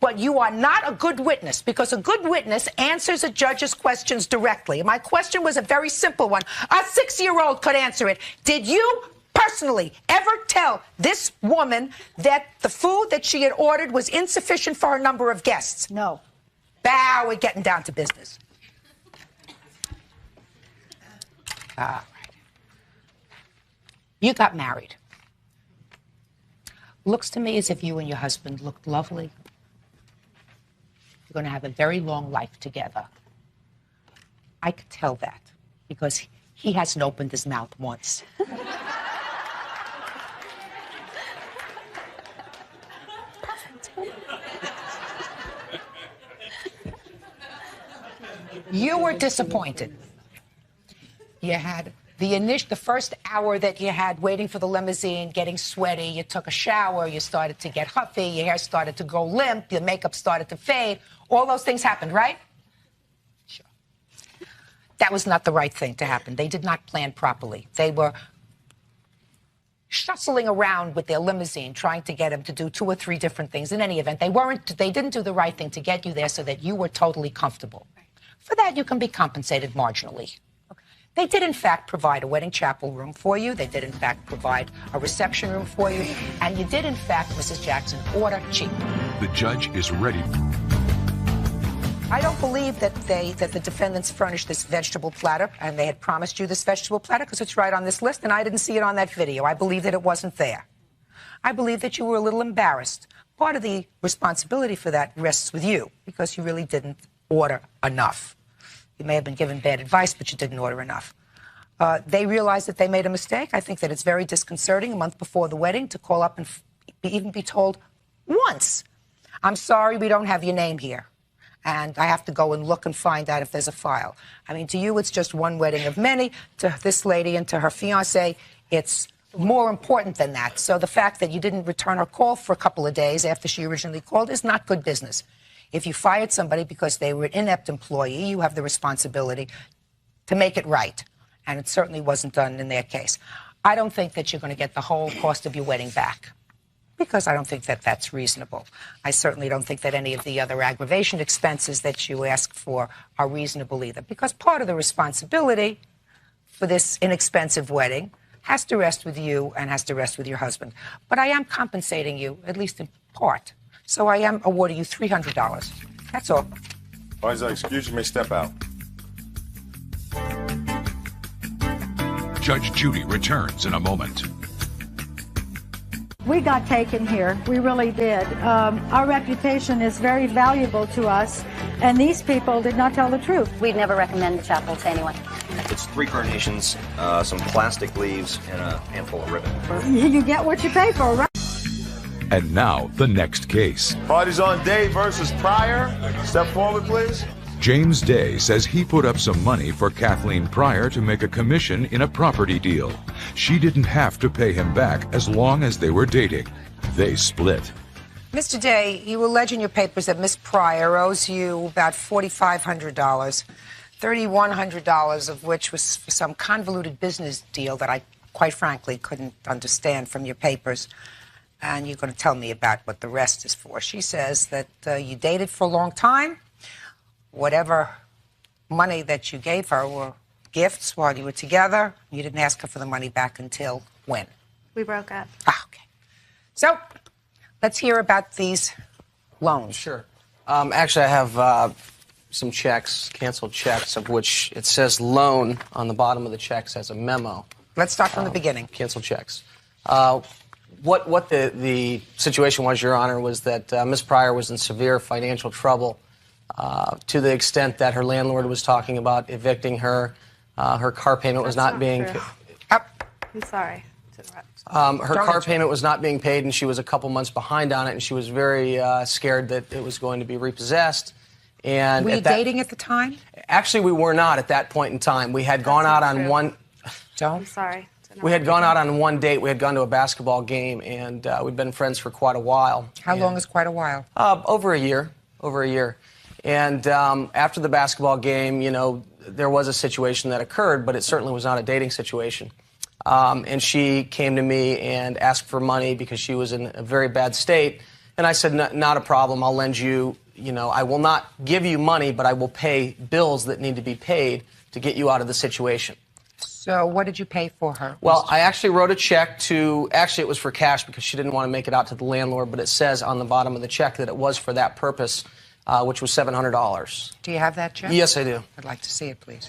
but you are not a good witness, because a good witness answers a judge's questions directly. My question was a very simple one. A 6-year-old could answer it. Did you personally ever tell this woman that the food that she had ordered was insufficient for her number of guests? No. Bow, we're getting down to business. All right. You got married. Looks to me as if you and your husband looked lovely. You're going to have a very long life together. I could tell that because he hasn't opened his mouth once. You were disappointed. You had the first hour that you had waiting for the limousine, getting sweaty, you took a shower, you started to get huffy, your hair started to go limp, your makeup started to fade. All those things happened, right? Sure. That was not the right thing to happen. They did not plan properly. They were shuffling around with their limousine, trying to get him to do 2 or 3 different things. In any event, they didn't do the right thing to get you there so that you were totally comfortable. For that, you can be compensated marginally. They did, in fact, provide a wedding chapel room for you. They did, in fact, provide a reception room for you. And you did, in fact, Mrs. Jackson, order cheap. The judge is ready. I don't believe that the defendants furnished this vegetable platter, and they had promised you this vegetable platter because it's right on this list, and I didn't see it on that video. I believe that it wasn't there. I believe that you were a little embarrassed. Part of the responsibility for that rests with you because you really didn't order enough. You may have been given bad advice, but you didn't order enough. They realized that they made a mistake. I think that it's very disconcerting a month before the wedding to call up and even be told once, I'm sorry, we don't have your name here. And I have to go and look and find out if there's a file. I mean, to you, it's just one wedding of many. To this lady and to her fiancé, it's more important than that. So the fact that you didn't return her call for a couple of days after she originally called is not good business. If you fired somebody because they were an inept employee, you have the responsibility to make it right. And it certainly wasn't done in their case. I don't think that you're going to get the whole cost of your wedding back because I don't think that that's reasonable. I certainly don't think that any of the other aggravation expenses that you ask for are reasonable either, because part of the responsibility for this inexpensive wedding has to rest with you and has to rest with your husband. But I am compensating you, at least in part. So I am awarding you $300. That's all. Excuse me, step out. Judge Judy returns in a moment. We got taken here. We really did. Our reputation is very valuable to us, and these people did not tell the truth. We'd never recommend the chapel to anyone. It's 3 carnations, some plastic leaves, and a handful of ribbon. You get what you pay for, right? And now, the next case. Parties on Day versus Pryor. Step forward, please. James Day says he put up some money for Kathleen Pryor to make a commission in a property deal. She didn't have to pay him back as long as they were dating. They split. Mr. Day, you allege in your papers that Miss Pryor owes you about $4,500, $3,100 of which was for some convoluted business deal that I, quite frankly, couldn't understand from your papers. And you're going to tell me about what the rest is for. She says that you dated for a long time. Whatever money that you gave her were gifts while you were together. You didn't ask her for the money back until when? We broke up. Okay. So, let's hear about these loans. Sure. Actually, I have some checks, canceled checks, of which it says loan on the bottom of the checks as a memo. Let's start from the beginning. Canceled checks. What the situation was, Your Honor, was that Ms. Pryor was in severe financial trouble to the extent that her landlord was talking about evicting her. Her car payment was not being... I'm sorry. Her car payment was not being paid, and she was a couple months behind on it, and she was very scared that it was going to be repossessed. And were you dating at the time? Actually, we were not at that point in time. We had gone out on one... Don't? I'm sorry. We had gone out on one date. We had gone to a basketball game, and we'd been friends for quite a while. How long is quite a while? Over a year. Over a year. And after the basketball game, you know, there was a situation that occurred, but it certainly was not a dating situation. And she came to me and asked for money because she was in a very bad state. And I said, not a problem. I'll lend you, you know, I will not give you money, but I will pay bills that need to be paid to get you out of the situation. So what did you pay for her? Well, I actually wrote a check to, actually it was for cash because she didn't want to make it out to the landlord, but it says on the bottom of the check that it was for that purpose, which was $700. Do you have that check? Yes, I do. I'd like to see it, please.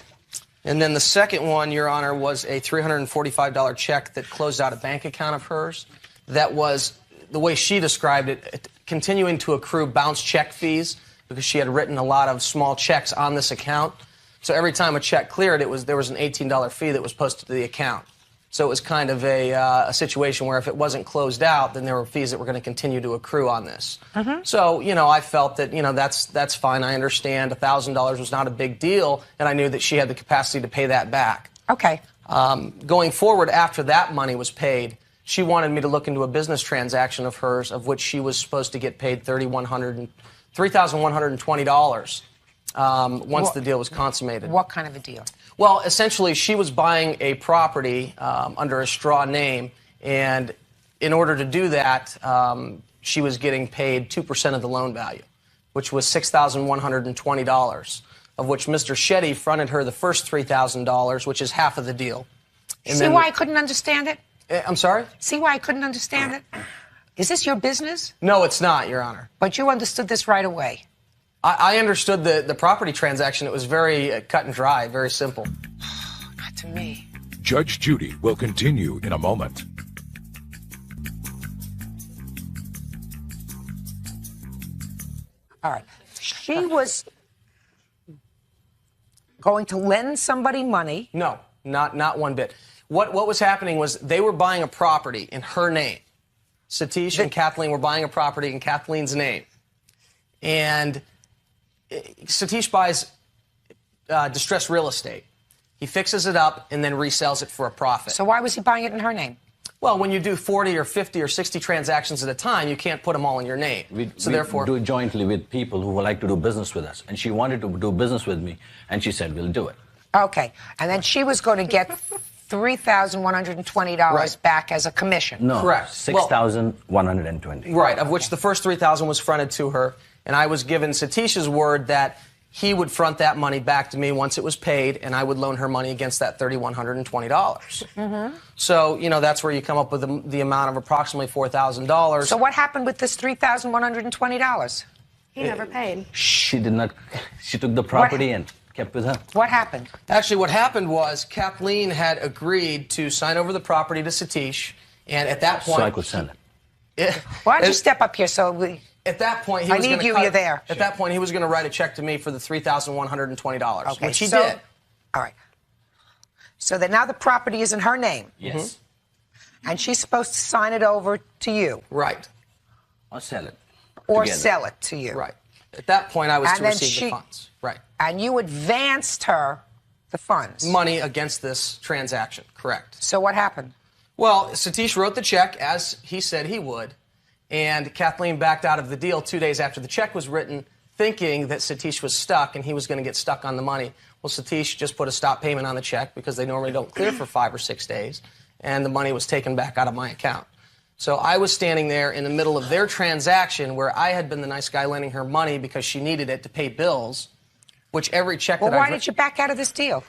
And then the second one, Your Honor, was a $345 check that closed out a bank account of hers that was, the way she described it, continuing to accrue bounce check fees because she had written a lot of small checks on this account. So every time a check cleared, there was an $18 fee that was posted to the account. So it was kind of a situation where if it wasn't closed out, then there were fees that were going to continue to accrue on this. So, you know, I felt that, you know, that's fine. I understand $1,000 was not a big deal, and I knew that she had the capacity to pay that back. Okay. Going forward, after that money was paid, she wanted me to look into a business transaction of hers, of which she was supposed to get paid $3,120 once the deal was consummated. What kind of a deal? Well, essentially, she was buying a property under a straw name, and in order to do that, she was getting paid 2% of the loan value, which was $6,120, of which Mr. Shetty fronted her the first $3,000, which is half of the deal. And See why I couldn't understand it? I'm sorry? See why I couldn't understand it? Is this your business? No, it's not, Your Honor. But you understood this right away. I understood the property transaction. It was very cut and dry, very simple. Not to me. Judge Judy will continue in a moment. All right. She was going to lend somebody money. No, not one bit. What was happening was they were buying a property in her name. Satish and Kathleen were buying a property in Kathleen's name. And Satish buys distressed real estate. He fixes it up and then resells it for a profit. So why was he buying it in her name? Well, when you do 40 or 50 or 60 transactions at a time, you can't put them all in your name. Therefore, do it jointly with people who would like to do business with us. And she wanted to do business with me, and she said, we'll do it. Okay. And then she was going to get $3,120 back as a commission. No, correct. $6,120. Right, of which the first $3,000 was fronted to her, and I was given Satish's word that he would front that money back to me once it was paid, and I would loan her money against that $3,120. So, you know, that's where you come up with the amount of approximately $4,000. So what happened with this $3,120? He never paid. She did not. She took the property and kept with her. What happened? Actually, what happened was Kathleen had agreed to sign over the property to Satish, and at that point... So I could sell it. Why don't you step up here so we... At that point, he I was need gonna you, cut- you're there. At that point, he was going to write a check to me for the $3,120, Okay, which he so- did. All right. So that now the property is in her name. Yes. And she's supposed to sign it over to you. Right. Or sell it. Or Together. sell it to you. Right. At that point, I was And to then receive she- the funds. Right. And you advanced her the funds. Money against this transaction, correct. So what happened? Well, Satish wrote the check as he said he would, and Kathleen backed out of the deal 2 days after the check was written, thinking that Satish was stuck and he was going to get stuck on the money. Well, Satish just put a stop payment on the check because they normally don't clear for 5 or 6 days, and the money was taken back out of my account. So I was standing there in the middle of their transaction where I had been the nice guy lending her money because she needed it to pay bills, which every check Well, that why did you back out of this deal?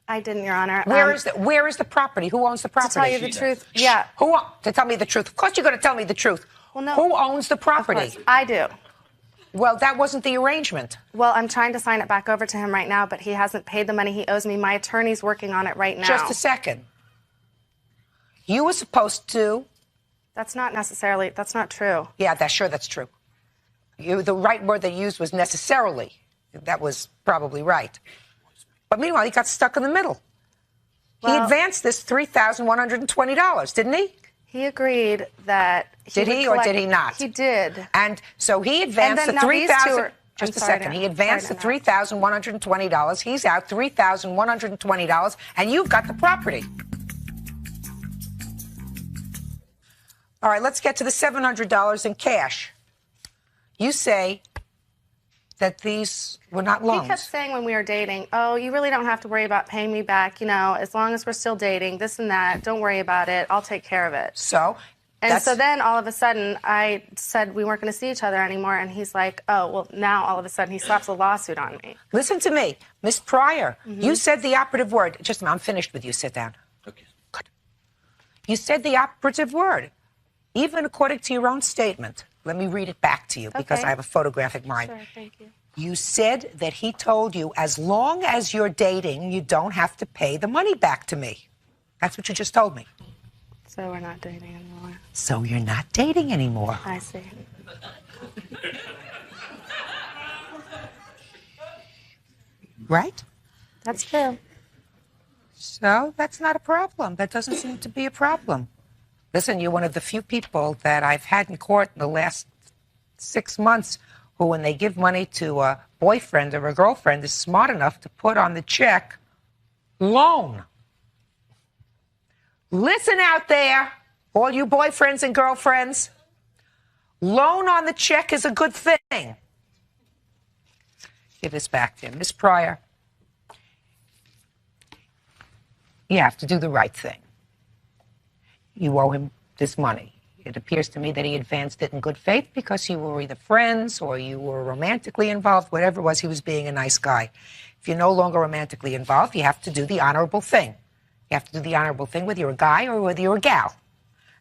I didn't, Your Honor. Where is the property? Who owns the property? To tell you the truth, yeah. To tell me the truth? Of course you're going to tell me the truth. Well, no. Who owns the property? Of course, I do. Well, that wasn't the arrangement. Well, I'm trying to sign it back over to him right now, but he hasn't paid the money he owes me. My attorney's working on it right now. Just a second. You were supposed to... That's not true. Yeah, that's true. The right word they used was necessarily. That was probably right. But meanwhile, he got stuck in the middle. He Well- advanced this $3,120, didn't he? He agreed that Did would he or collect- did he not? He did. And so he advanced then the now these two $3,000. are- Just a I'm sorry second. to- He advanced the sorry to $3,120. He's out $3,120, and you've got the property. All right, let's get to the $700 in cash. You say that these were not loans. He kept saying when we were dating, oh, you really don't have to worry about paying me back, as long as we're still dating, this and that. Don't worry about it. I'll take care of it. So? And so then all of a sudden I said we weren't going to see each other anymore. And he's like, oh, well, now all of a sudden he slaps a lawsuit on me. Listen to me. Miss Pryor, you said the operative word. Just a minute, I'm finished with you. Sit down. Okay. Good. You said the operative word. Even according to your own statement. Let me read it back to you because Okay. I have a photographic mind. Sure, thank you. You said that he told you, as long as you're dating, you don't have to pay the money back to me. That's what you just told me. So we're not dating anymore. So you're not dating anymore. I see. Right? That's true. So that's not a problem. That doesn't seem to be a problem. Listen, you're one of the few people that I've had in court in the last 6 months who, when they give money to a boyfriend or a girlfriend, is smart enough to put on the check loan. Listen out there, all you boyfriends and girlfriends. Loan on the check is a good thing. Give this back to him. Miss Pryor, you have to do the right thing. You owe him this money. It appears to me that he advanced it in good faith because you were either friends or you were romantically involved, whatever it was, he was being a nice guy. If you're no longer romantically involved, you have to do the honorable thing. You have to do the honorable thing whether you're a guy or whether you're a gal.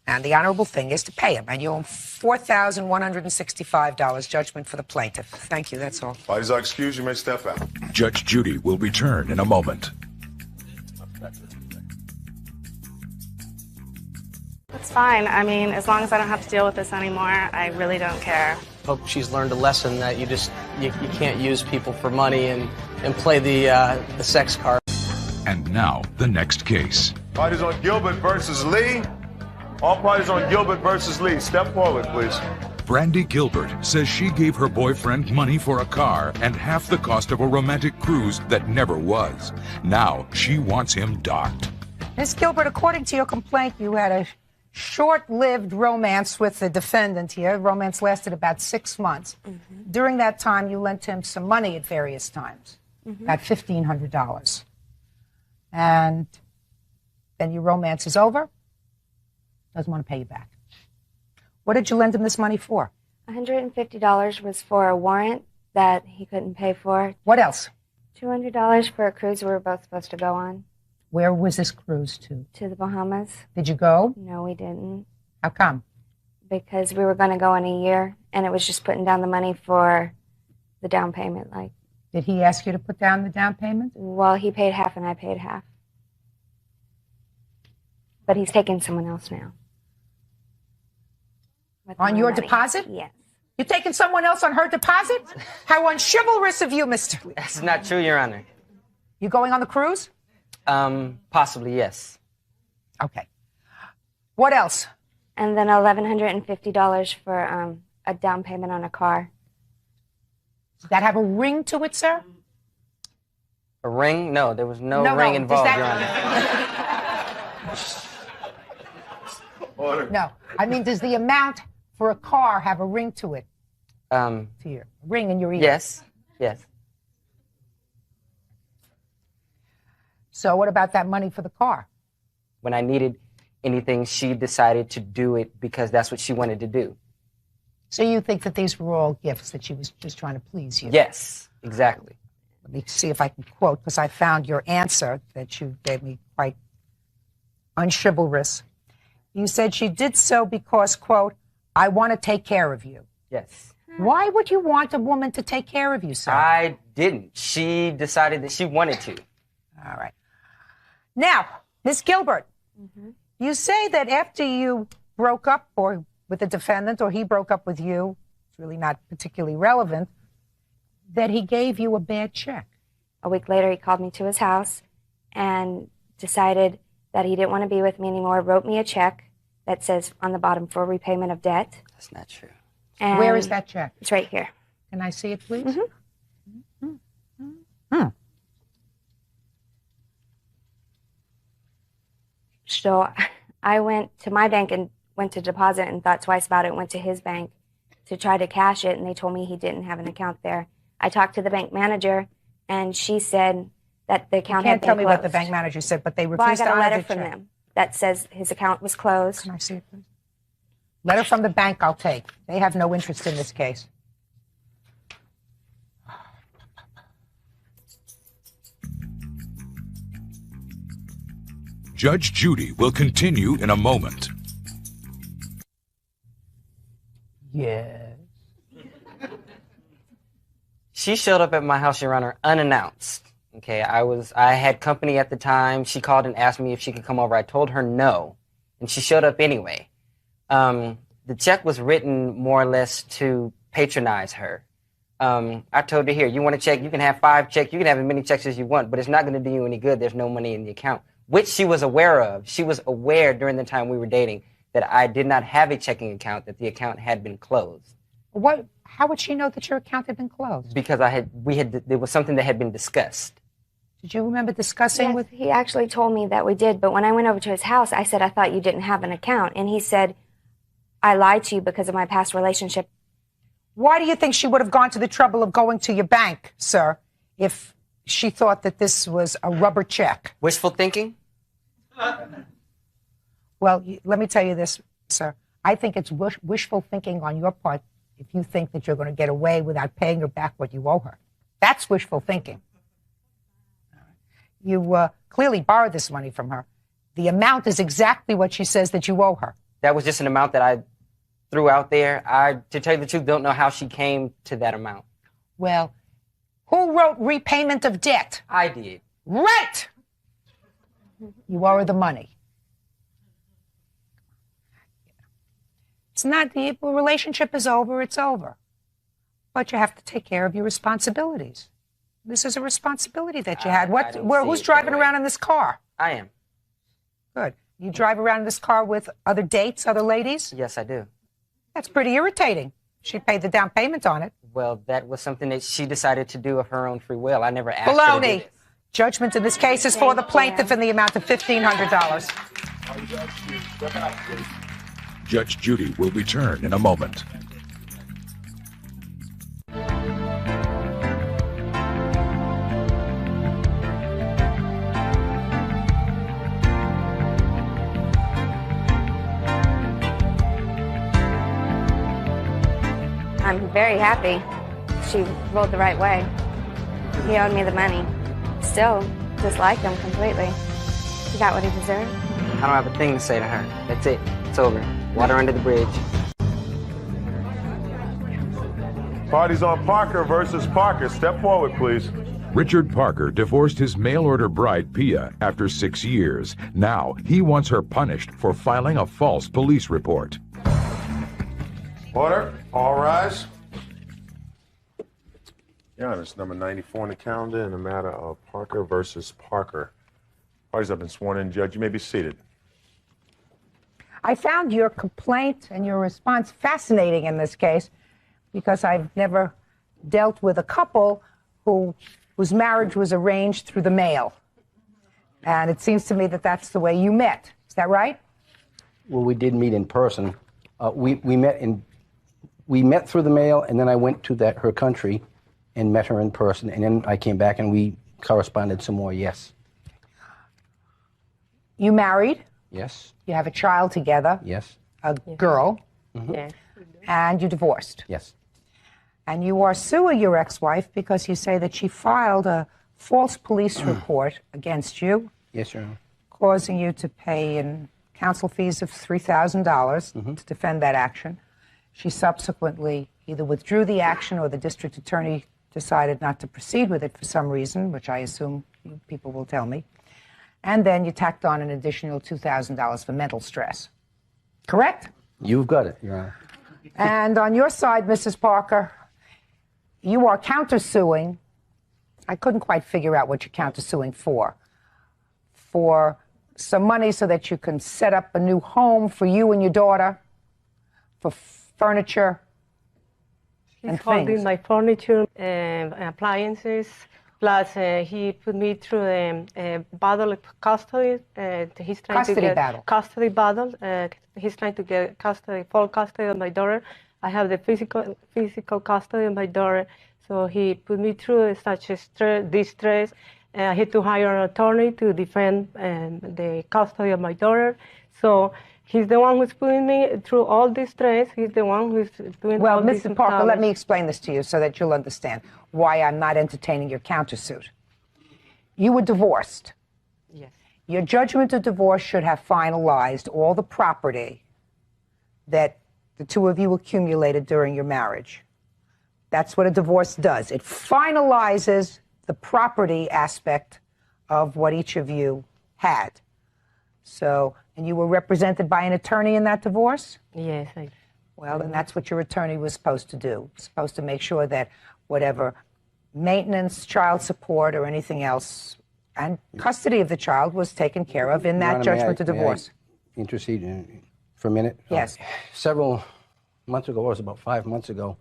And the honorable thing is to pay him. And you owe him $4,165 judgment for the plaintiff. Thank you, that's all. Parties are excused. You may step out. Judge Judy will return in a moment. It's fine. I mean, as long as I don't have to deal with this anymore, I really don't care. Hope she's learned a lesson that you can't use people for money and play the sex card. And now, the next case. Parties on Gilbert versus Lee. All parties on Gilbert versus Lee. Step forward, please. Brandy Gilbert says she gave her boyfriend money for a car and half the cost of a romantic cruise that never was. Now she wants him docked. Miss Gilbert, according to your complaint, you had a short-lived romance with the defendant here. Romance lasted about 6 months. During that time, you lent him some money at various times, about $1,500. And then your romance is over, doesn't want to pay you back. What did you lend him this money for? $150 was for a warrant that he couldn't pay for. What else? $200 for a cruise we were both supposed to go on. Where was this cruise to? To the Bahamas. Did you go? No, we didn't. How come? Because we were going to go in a year, and it was just putting down the money for the down payment. Did he ask you to put down the down payment? Well, he paid half and I paid half. But he's taking someone else now. On your deposit? Yes. You're taking someone else on her deposit? How unchivalrous of you, Mr. Lee. That's not true, Your Honor. You going on the cruise? Possibly, yes. Okay. What else? And then $1,150 for a down payment on a car. Does that have a ring to it, sir? A ring? No, there was no ring involved, Your Honor. No. I mean, does the amount for a car have a ring to it? To your ring in your ear? Yes. Yes. So what about that money for the car? When I needed anything, she decided to do it because that's what she wanted to do. So you think that these were all gifts, that she was just trying to please you? Yes, exactly. Let me see if I can quote, because I found your answer that you gave me quite unchivalrous. You said she did so because, quote, I want to take care of you. Yes. Why would you want a woman to take care of you, sir? I didn't. She decided that she wanted to. All right. Now, Miss Gilbert, you say that after you broke up or with the defendant or he broke up with you, it's really not particularly relevant, that he gave you a bad check. A week later, he called me to his house and decided that he didn't want to be with me anymore, wrote me a check that says on the bottom for repayment of debt. That's not true. And where is that check? It's right here. Can I see it, please? So I went to my bank and went to deposit and thought twice about it, went to his bank to try to cash it, and they told me he didn't have an account there. I talked to the bank manager, and she said that the account had been closed. You can't tell me what the bank manager said, but they refused to honor I got a letter the from check. them that says his account was closed. Can I see it, please? Letter from the bank I'll take. They have no interest in this case. Judge Judy will continue in a moment. Yes. She showed up at my house, Your Honor, unannounced. Okay, I had company at the time. She called and asked me if she could come over. I told her no, and she showed up anyway. The check was written more or less to patronize her. I told her, here, you want a check? You can have 5 checks. You can have as many checks as you want, but it's not going to do you any good. There's no money in the account, which she was aware of. She was aware during the time we were dating that I did not have a checking account, that the account had been closed. What? How would she know that your account had been closed? Because there was something that had been discussed. Did you remember discussing Yes, with? He actually told me that we did, but when I went over to his house, I said, I thought you didn't have an account. And he said, I lied to you because of my past relationship. Why do you think she would have gone to the trouble of going to your bank, sir, if she thought that this was a rubber check? Wishful thinking? Well, let me tell you this, sir. I think it's wishful thinking on your part if you think that you're going to get away without paying her back what you owe her. That's wishful thinking. You clearly borrowed this money from her. The amount is exactly what she says that you owe her. That was just an amount that I threw out there. I, to tell you the truth, don't know how she came to that amount. Well, who wrote repayment of debt? I did. Right! You owe her the money. It's not, the relationship is over, it's over. But you have to take care of your responsibilities. This is a responsibility that you had. Who's driving around in this car? I am. Good. You drive around in this car with other dates, other ladies? Yes, I do. That's pretty irritating. She paid the down payment on it. Well, that was something that she decided to do of her own free will. I never asked her to do Baloney. this. Judgment in this case is for the plaintiff in the amount of $1,500. Judge Judy will return in a moment. I'm very happy. She rolled the right way. He owed me the money. Still dislike him completely. He got what he deserved. I don't have a thing to say to her. That's it. It's over. Water under the bridge. Party's on Parker versus Parker. Step forward, please. Richard Parker divorced his mail-order bride, Pia, after 6 years. Now, he wants her punished for filing a false police report. Order. All rise. Yeah, it's number 94 on the calendar in the matter of Parker versus Parker. Parties have been sworn in. Judge, you may be seated. I found your complaint and your response fascinating in this case because I've never dealt with a couple whose marriage was arranged through the mail. And it seems to me that that's the way you met. Is that right? Well, we did meet in person. We met through the mail, and then I went to her country and met her in person, and then I came back and we corresponded some more, yes. You married? Yes. You have a child together? Yes. A girl? Mm-hmm. Yes. And you divorced? Yes. And you are suing your ex-wife because you say that she filed a false police report against you. Yes, Your Honor. Causing you to pay in counsel fees of $3,000 to defend that action. She subsequently either withdrew the action or the district attorney decided not to proceed with it for some reason, which I assume people will tell me. And then you tacked on an additional $2,000 for mental stress. Correct? You've got it, Your Honor. And on your side, Mrs. Parker, you are countersuing. I couldn't quite figure out what you're countersuing for. For some money so that you can set up a new home for you and your daughter, for furniture and He's holding things. my furniture and appliances. Plus, he put me through a battle of custody. He's trying Custody to get battle. Custody battle. He's trying to get custody, full custody of my daughter. I have the physical custody of my daughter. So he put me through such a distress. I had to hire an attorney to defend the custody of my daughter. So he's the one who's putting me through all this stress. He's the one who's doing Well, all this. Mrs. Parker, let me explain this to you so that you'll understand why I'm not entertaining your countersuit. You were divorced. Yes. Your judgment of divorce should have finalized all the property that the two of you accumulated during your marriage. That's what a divorce does. It finalizes the property aspect of what each of you had. So, and you were represented by an attorney in that divorce? Yes. Well, then that's what your attorney was supposed to do. Supposed to make sure that whatever maintenance, child support, or anything else, and custody of the child was taken care of in Your that Honor, judgment of divorce. May I intercede for a minute? Yes. Several months ago, it was about 5 months ago,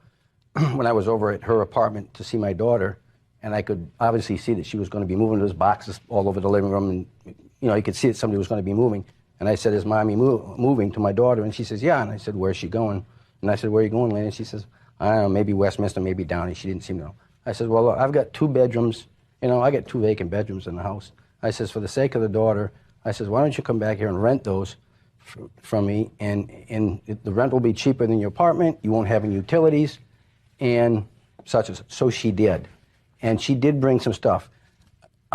when I was over at her apartment to see my daughter, and I could obviously see that she was going to be moving those boxes all over the living room, and you could see that somebody was going to be moving. And I said, "Is Mommy moving?" to my daughter, and she says, "Yeah." And I said, "Where's she going?" And I said, "Where are you going, Lynn?" And she says, "I don't know, maybe Westminster, maybe Downey." She didn't seem to know. I said, "Well, I've got 2 bedrooms. I got 2 vacant bedrooms in the house." I says, "For the sake of the daughter," I says, "why don't you come back here and rent those from me, and the rent will be cheaper than your apartment. You won't have any utilities, and such and such." So she did, and she did bring some stuff.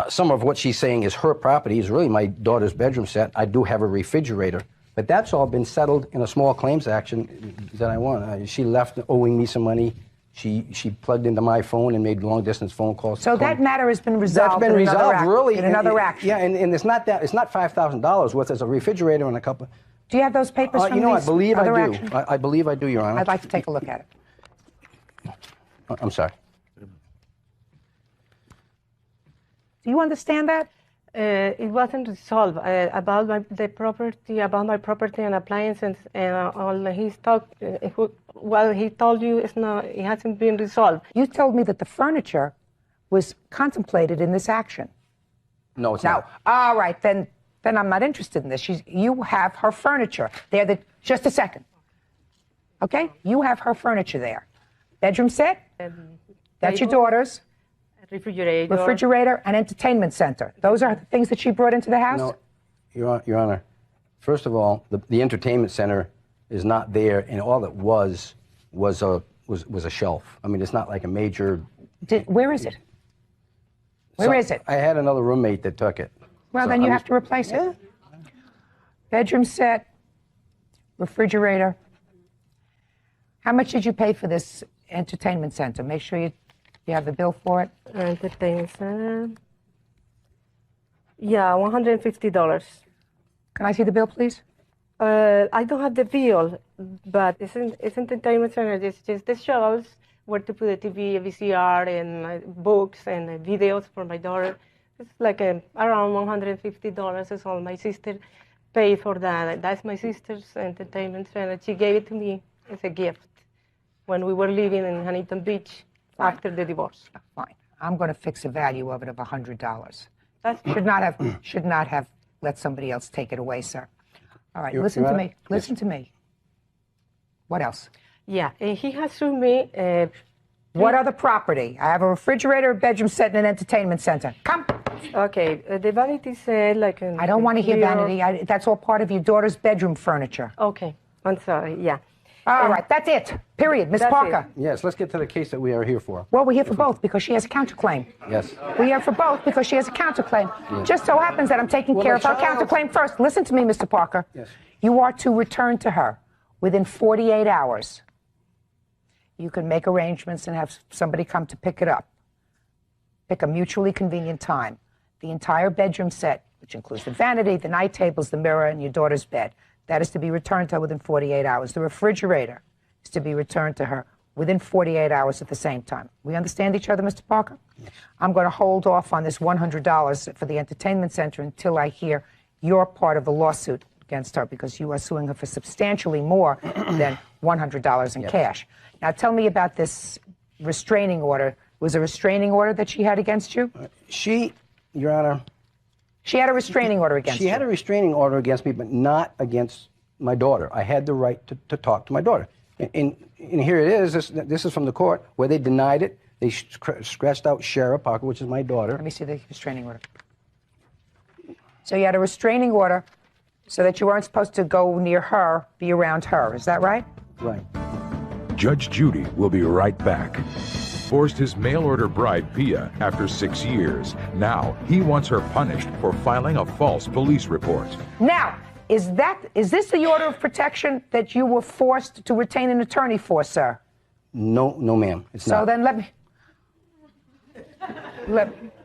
Some of what she's saying is her property is really my daughter's bedroom set. I do have a refrigerator, but that's all been settled in a small claims action that I won. She left owing me some money. She plugged into my phone and made long distance phone calls. So that matter has been resolved. That's been resolved, really. In another action. Yeah, and it's not $5,000 worth. There's a refrigerator and a couple. Do you have those papers from I these believe other I do. actions? I believe I do, Your Honor. I'd like to take a look at it. I'm sorry. Do you understand that? It wasn't resolved about my property and appliances, and all he's talked. Well, he told you it hasn't been resolved. You told me that the furniture was contemplated in this action. No, it's now, not. All right, then I'm not interested in this. You have her furniture there. Just a second. Okay, you have her furniture there. Bedroom set. That's your daughter's. Refrigerator and entertainment center. Those are the things that she brought into the house? No, Your Honor. First of all, the entertainment center is not there, and all it was a shelf. I mean, it's not like a major. Where is it? Where is it? I had another roommate that took it. Well, So then you I'm- have to replace it. Bedroom set, refrigerator. How much did you pay for this entertainment center. Make sure you have the bill for it. Entertainment center. Yeah, $150. Can I see the bill, please? I don't have the bill, but it's entertainment center. It's just the shelves where to put a TV, a VCR, and books and videos for my daughter. It's like around $150 is all my sister paid for that. That's my sister's entertainment center. She gave it to me as a gift when we were living in Huntington Beach after the divorce. Fine. I'm going to fix a value of it of $100. That's Should not have let somebody else take it away, sir. All right, listen Your to Honor? me. Listen to me. What else? Yeah, and he has sued me. What other property? I have a refrigerator, a bedroom set, and an entertainment center. Come. Okay, the vanity said like. I don't want to hear vanity. That's all part of your daughter's bedroom furniture. Okay, I'm sorry. Yeah. All right, that's it. Period. Miss That's Parker. Yes, let's get to the case that we are here for. Well, we're here for both because she has a counterclaim. Yes. We're here for both because she has a counterclaim. Yes. Just so happens that I'm taking Well, care the of her child- counterclaim first. Listen to me, Mr. Parker. Yes. You are to return to her within 48 hours. You can make arrangements and have somebody come to pick it up. Pick a mutually convenient time. The entire bedroom set, which includes the vanity, the night tables, the mirror, and your daughter's bed, that is to be returned to her within 48 hours. The refrigerator is to be returned to her within 48 hours at the same time. We understand each other, Mr. Parker? Yes. I'm going to hold off on this $100 for the entertainment center until I hear your part of the lawsuit against her, because you are suing her for substantially more than $100 in cash. Now, tell me about this restraining order. Was a restraining order that she had against you? Your Honor. She had a restraining order against you? She had a restraining order against me, but not against my daughter. I had the right to talk to my daughter. And here it is. This is from the court where they denied it. They scratched out Shara Parker, which is my daughter. Let me see the restraining order. So you had a restraining order so that you weren't supposed to go near her, be around her. Is that right? Right. Judge Judy will be right back. Forced his mail-order bride, Pia, after 6 years. Now, he wants her punished for filing a false police report. Now, is this the order of protection that you were forced to retain an attorney for, sir? No, ma'am. It's not. So then let me...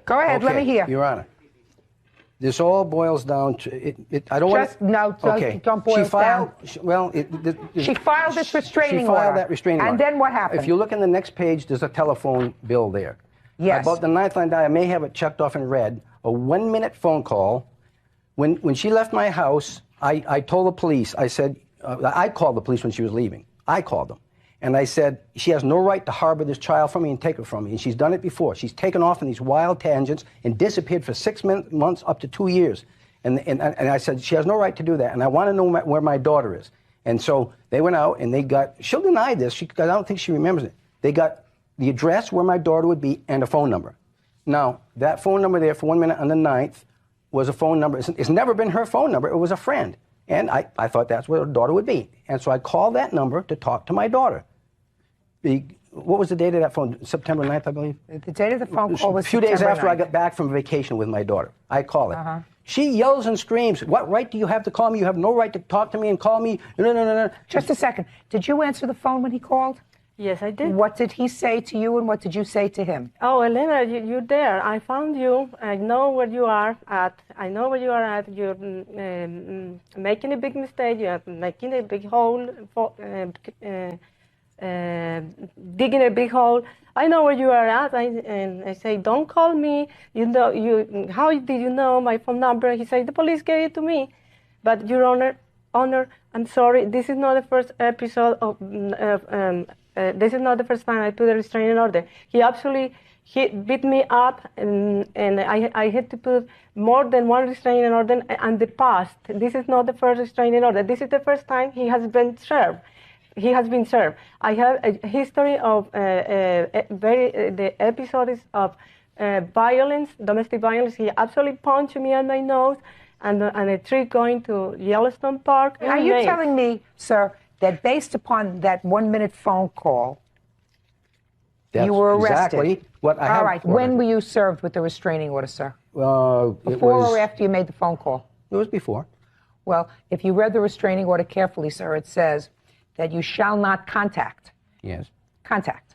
Go ahead, let me hear. Your Honor. This all boils down to I don't want to. Don't boil she filed, down. She filed this restraining order. She filed that restraining order. And then what happened? If you look in the next page, there's a telephone bill there. Yes. About the ninth line down, I may have it checked off in red. A 1-minute phone call. When she left my house, I told the police. I said I called the police when she was leaving. I called them. And I said, she has no right to harbor this child from me and take it from me. And she's done it before. She's taken off in these wild tangents and disappeared for 6 months up to 2 years. And I said, she has no right to do that. And I want to know where my daughter is. And so they went out and they got, she'll deny this because I don't think she remembers it. They got the address where my daughter would be and a phone number. Now, that phone number there for 1 minute on the 9th was a phone number. It's never been her phone number. It was a friend. And I thought that's where her daughter would be. And so I called that number to talk to my daughter. What was the date of that phone? September 9th, I believe? The date of the phone call was a few days September after I 9th. got back from vacation with my daughter. I call it. She yells and screams, what right do you have to call me? You have no right to talk to me and call me. No. Just a second. Did you answer the phone when he called? Yes, I did. What did he say to you and what did you say to him? Oh, Elena, you're there. I found you. I know where you are at. I know where you are at. You're making a big mistake. You're making a big hole, digging a big hole. I know where you are at. And I say, don't call me. How did you know my phone number? He said, the police gave it to me. But, Your Honor, I'm sorry. This is not the first episode of... this is not the first time I put a restraining order. He beat me up, and I had to put more than one restraining order in the past. This is not the first restraining order. This is the first time he has been served. I have a history of the episodes of violence, domestic violence. He absolutely punched me on my nose, and a tree going to Yellowstone Park. Are you telling me, sir, that based upon that 1 minute phone call, you were arrested? Exactly what I have. All right. When were you served with the restraining order, sir? Before or after you made the phone call? It was before. Well, if you read the restraining order carefully, sir, it says that you shall not contact. Yes. contact.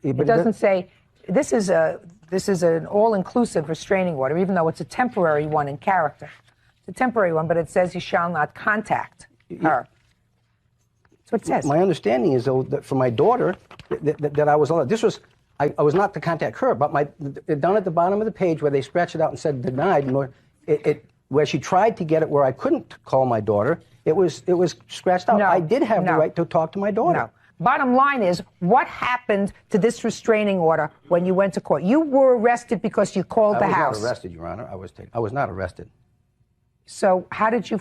But It doesn't say, this is an all-inclusive restraining order, even though it's a temporary one in character. It's a temporary one, but it says you shall not contact her. That's what it says. My understanding is, though, that for my daughter, that I was allowed. This was, I was not to contact her, but down at the bottom of the page where they scratched it out and said denied, where she tried to get it where I couldn't call my daughter, it was scratched out. No, I did have the no. right to talk to my daughter. No. Bottom line is, what happened to this restraining order when you went to court? You were arrested because you called the house. I was not arrested, Your Honor. I was not arrested. So how did you?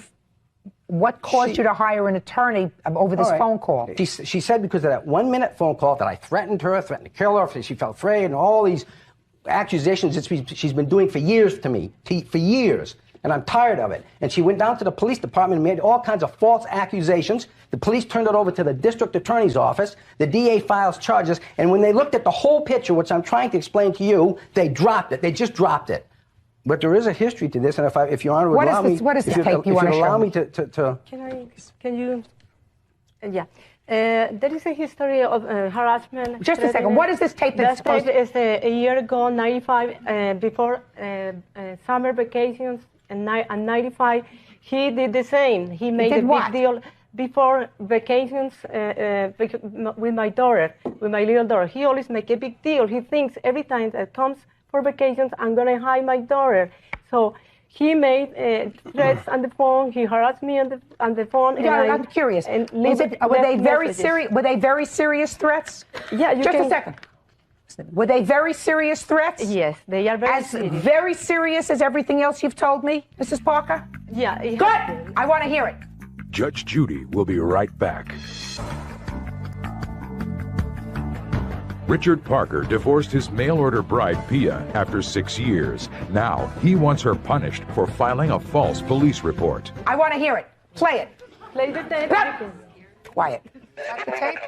What caused you to hire an attorney over this phone call? She said because of that 1-minute phone call that I threatened her, threatened to kill her, she felt afraid, and all these accusations that she's been doing for years to me, for years. And I'm tired of it. And she went down to the police department and made all kinds of false accusations. The police turned it over to the district attorney's office. The DA files charges. And when they looked at the whole picture, which I'm trying to explain to you, they dropped it. They just dropped it. But there is a history to this, and if Your Honor would allow me, what is this tape you want to show allow me? me to Can you? Yeah. There is a history of harassment. Just a second. What is this tape that's supposed to? Is a year ago, 95, before summer vacations, and 95, he did the same. He made a big deal before vacations with my daughter, with my little daughter. He always make a big deal. He thinks every time that comes for vacations, I'm going to hide my daughter. So he made threats on the phone. He harassed me on the phone. Yeah, I'm curious. Were they very serious? Were they very serious threats? Yeah, just a second. Were they very serious threats? Yes, they are very serious. As very serious as everything else you've told me, Mrs. Parker? Yeah. Good. I want to hear it. Judge Judy will be right back. Richard Parker divorced his mail-order bride, Pia, after 6 years. Now, he wants her punished for filing a false police report. I want to hear it. Play it. Play the tape. Quiet. That's the tape?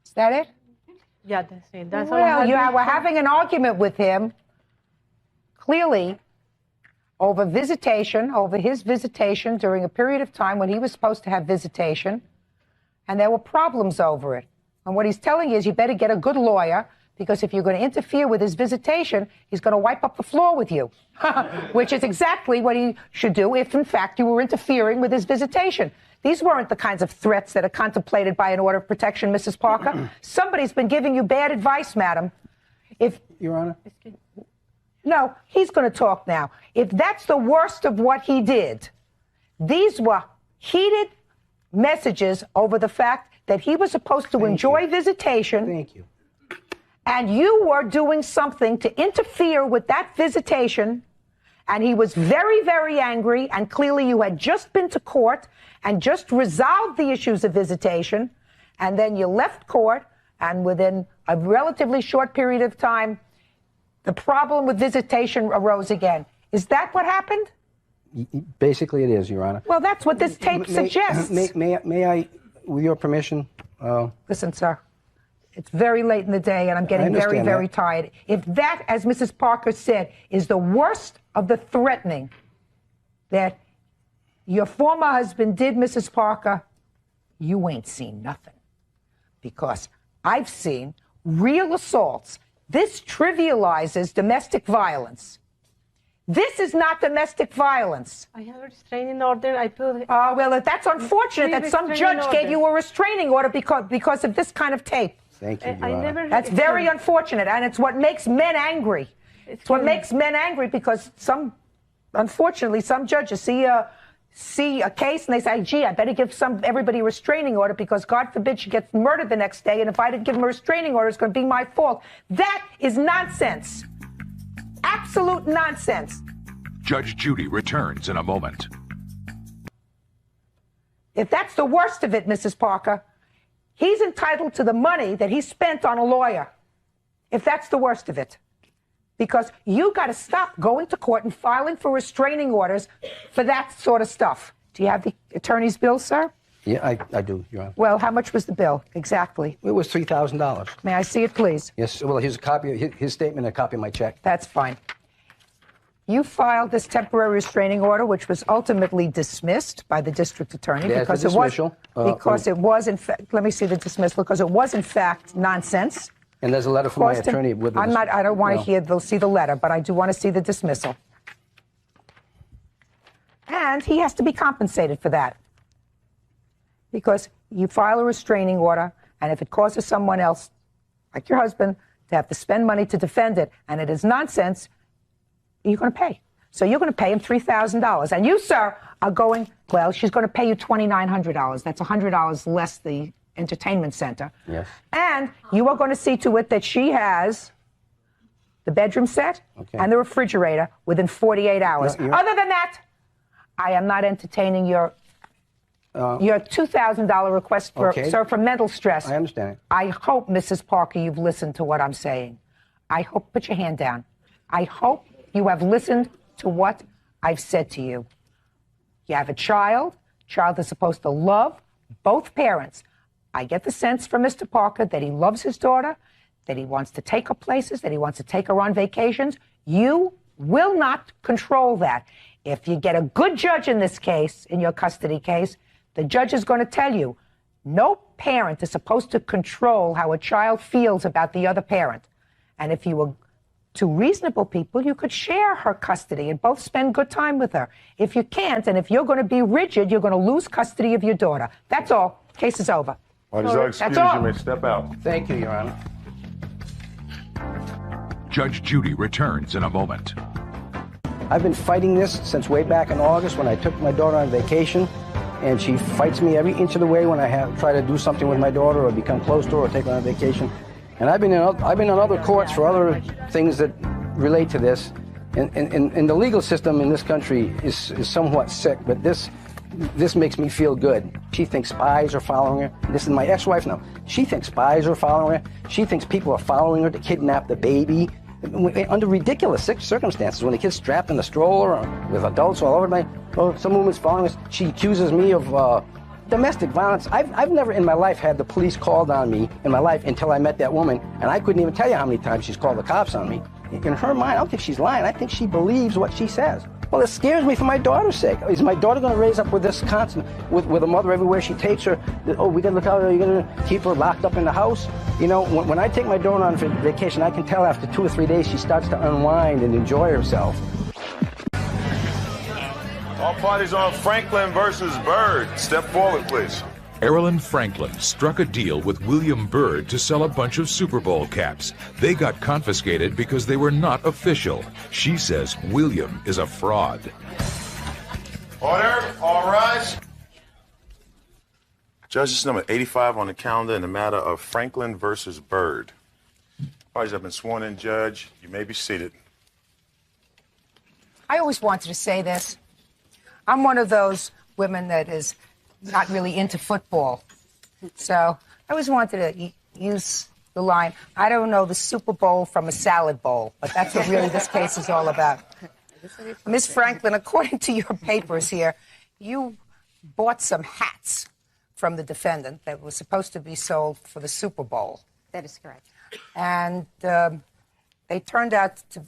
Is that it? Yeah, that's it. That's all I Well, had. we're having an argument with him, clearly, over his visitation during a period of time when he was supposed to have visitation, and there were problems over it. And what he's telling you is you better get a good lawyer, because if you're going to interfere with his visitation, he's going to wipe up the floor with you, which is exactly what he should do if, in fact, you were interfering with his visitation. These weren't the kinds of threats that are contemplated by an order of protection, Mrs. Parker. Somebody's been giving you bad advice, madam. Your Honor? No, he's going to talk now. If that's the worst of what he did, these were heated messages over the fact that he was supposed to enjoy visitation. Thank you. And you were doing something to interfere with that visitation, and he was very, very angry, and clearly you had just been to court and just resolved the issues of visitation, and then you left court, and within a relatively short period of time, the problem with visitation arose again. Is that what happened? Basically, it is, Your Honor. Well, that's what this tape suggests. May I, with your permission? Listen, sir, it's very late in the day, and I'm getting very, very tired. If that, as Mrs. Parker said, is the worst of the threatening that your former husband did, Mrs. Parker, you ain't seen nothing. Because I've seen real assaults. This trivializes domestic violence. This is not domestic violence. I have a restraining order. I put. Well, that's unfortunate that some judge gave you a restraining order because of this kind of tape. Thank you, Your Honor. That's very unfortunate, and it's what makes men angry. It's what makes men angry because unfortunately, some judges see a case and they say, gee, I better give everybody a restraining order because God forbid she gets murdered the next day, and if I didn't give him a restraining order, it's going to be my fault. That is nonsense. Absolute nonsense. Judge Judy returns in a moment. If that's the worst of it, Mrs. Parker, he's entitled to the money that he spent on a lawyer, if that's the worst of it. Because you got to stop going to court and filing for restraining orders for that sort of stuff. Do you have the attorney's bill, sir? Yeah, I do, Your Honor. Well, how much was the bill exactly? It was $3,000. May I see it, please? Yes. Well, here's a copy of his statement and a copy of my check. That's fine. You filed this temporary restraining order, which was ultimately dismissed by the district attorney because it was in fact. Let me see the dismissal because it was in fact nonsense. And there's a letter from my attorney with the. I don't want to see the letter, but I do want to see the dismissal. And he has to be compensated for that. Because you file a restraining order, and if it causes someone else, like your husband, to have to spend money to defend it, and it is nonsense, you're going to pay. So you're going to pay him $3,000. And you, sir, are going, well, she's going to pay you $2,900. That's $100 less the entertainment center. Yes. And you are going to see to it that she has the bedroom set and the refrigerator within 48 hours. Other than that, I am not entertaining your $2,000 request for mental stress. I understand. I hope, Mrs. Parker, you've listened to what I'm saying. I hope, put your hand down. I hope you have listened to what I've said to you. You have a child. Child is supposed to love both parents. I get the sense from Mr. Parker that he loves his daughter, that he wants to take her places, that he wants to take her on vacations. You will not control that. If you get a good judge in this case, in your custody case, the judge is going to tell you, no parent is supposed to control how a child feels about the other parent. And if you were two reasonable people, you could share her custody and both spend good time with her. If you can't, and if you're going to be rigid, you're going to lose custody of your daughter. That's all. Case is over. That's all. You may step out. Thank you, Your Honor. Judge Judy returns in a moment. I've been fighting this since way back in August when I took my daughter on vacation. And she fights me every inch of the way when I try to do something with my daughter or become close to her or take her on vacation. And I've been in other courts for other things that relate to this. And the legal system in this country is somewhat sick, but this makes me feel good. She thinks spies are following her. This is my ex-wife now. She thinks spies are following her. She thinks people are following her to kidnap the baby. Under ridiculous circumstances, when the kid's strapped in the stroller or with adults all over some woman's following us. She accuses me of domestic violence. I've never in my life had the police called on me in my life until I met that woman, and I couldn't even tell you how many times she's called the cops on me. In her mind, I don't think she's lying. I think she believes what she says. Well, it scares me for my daughter's sake. Is my daughter going to raise up with this constant, with a mother everywhere she takes her? Oh, we got to look out. Are you going to keep her locked up in the house? You know, when I take my daughter on vacation, I can tell after 2 or 3 days she starts to unwind and enjoy herself. All parties on Franklin versus Byrd. Step forward, please. Erilyn Franklin struck a deal with William Byrd to sell a bunch of Super Bowl caps. They got confiscated because they were not official. She says William is a fraud. Order, all rise. Judges number 85 on the calendar in the matter of Franklin versus Byrd. Parties have been sworn in, Judge. You may be seated. I always wanted to say this. I'm one of those women that is not really into football. So I always wanted to use the line, I don't know the Super Bowl from a salad bowl, but that's what really this case is all about. Miss Franklin, according to your papers here, you bought some hats from the defendant that was supposed to be sold for the Super Bowl. That is correct. And they turned out to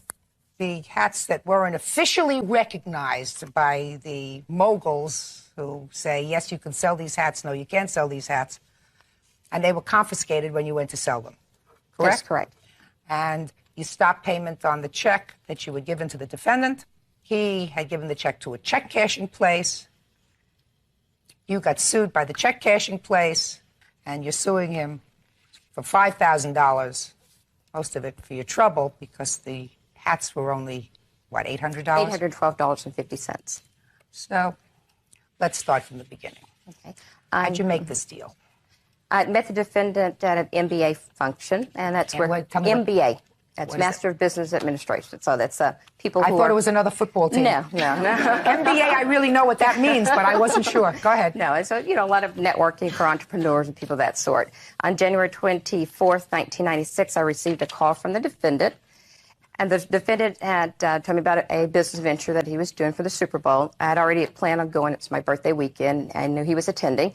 be hats that weren't officially recognized by the moguls who say, yes, you can sell these hats, no, you can't sell these hats. And they were confiscated when you went to sell them. Correct? That's correct. And you stopped payment on the check that you had given to the defendant. He had given the check to a check cashing place. You got sued by the check cashing place, and you're suing him for $5,000, most of it for your trouble, because the hats were only, what, $800? $812.50. So let's start from the beginning. Okay. How'd you make this deal? I met the defendant at an MBA function, and that's And where what- tell me what- MBA. That's what is Master of Business Administration. So that's people who I thought it was another football team. No. MBA, I really know what that means, but I wasn't sure. Go ahead. No, it's a lot of networking for entrepreneurs and people of that sort. On January 24th, 1996, I received a call from the defendant. And the defendant had told me about a business venture that he was doing for the Super Bowl. I had already planned on going. It's my birthday weekend. I knew he was attending.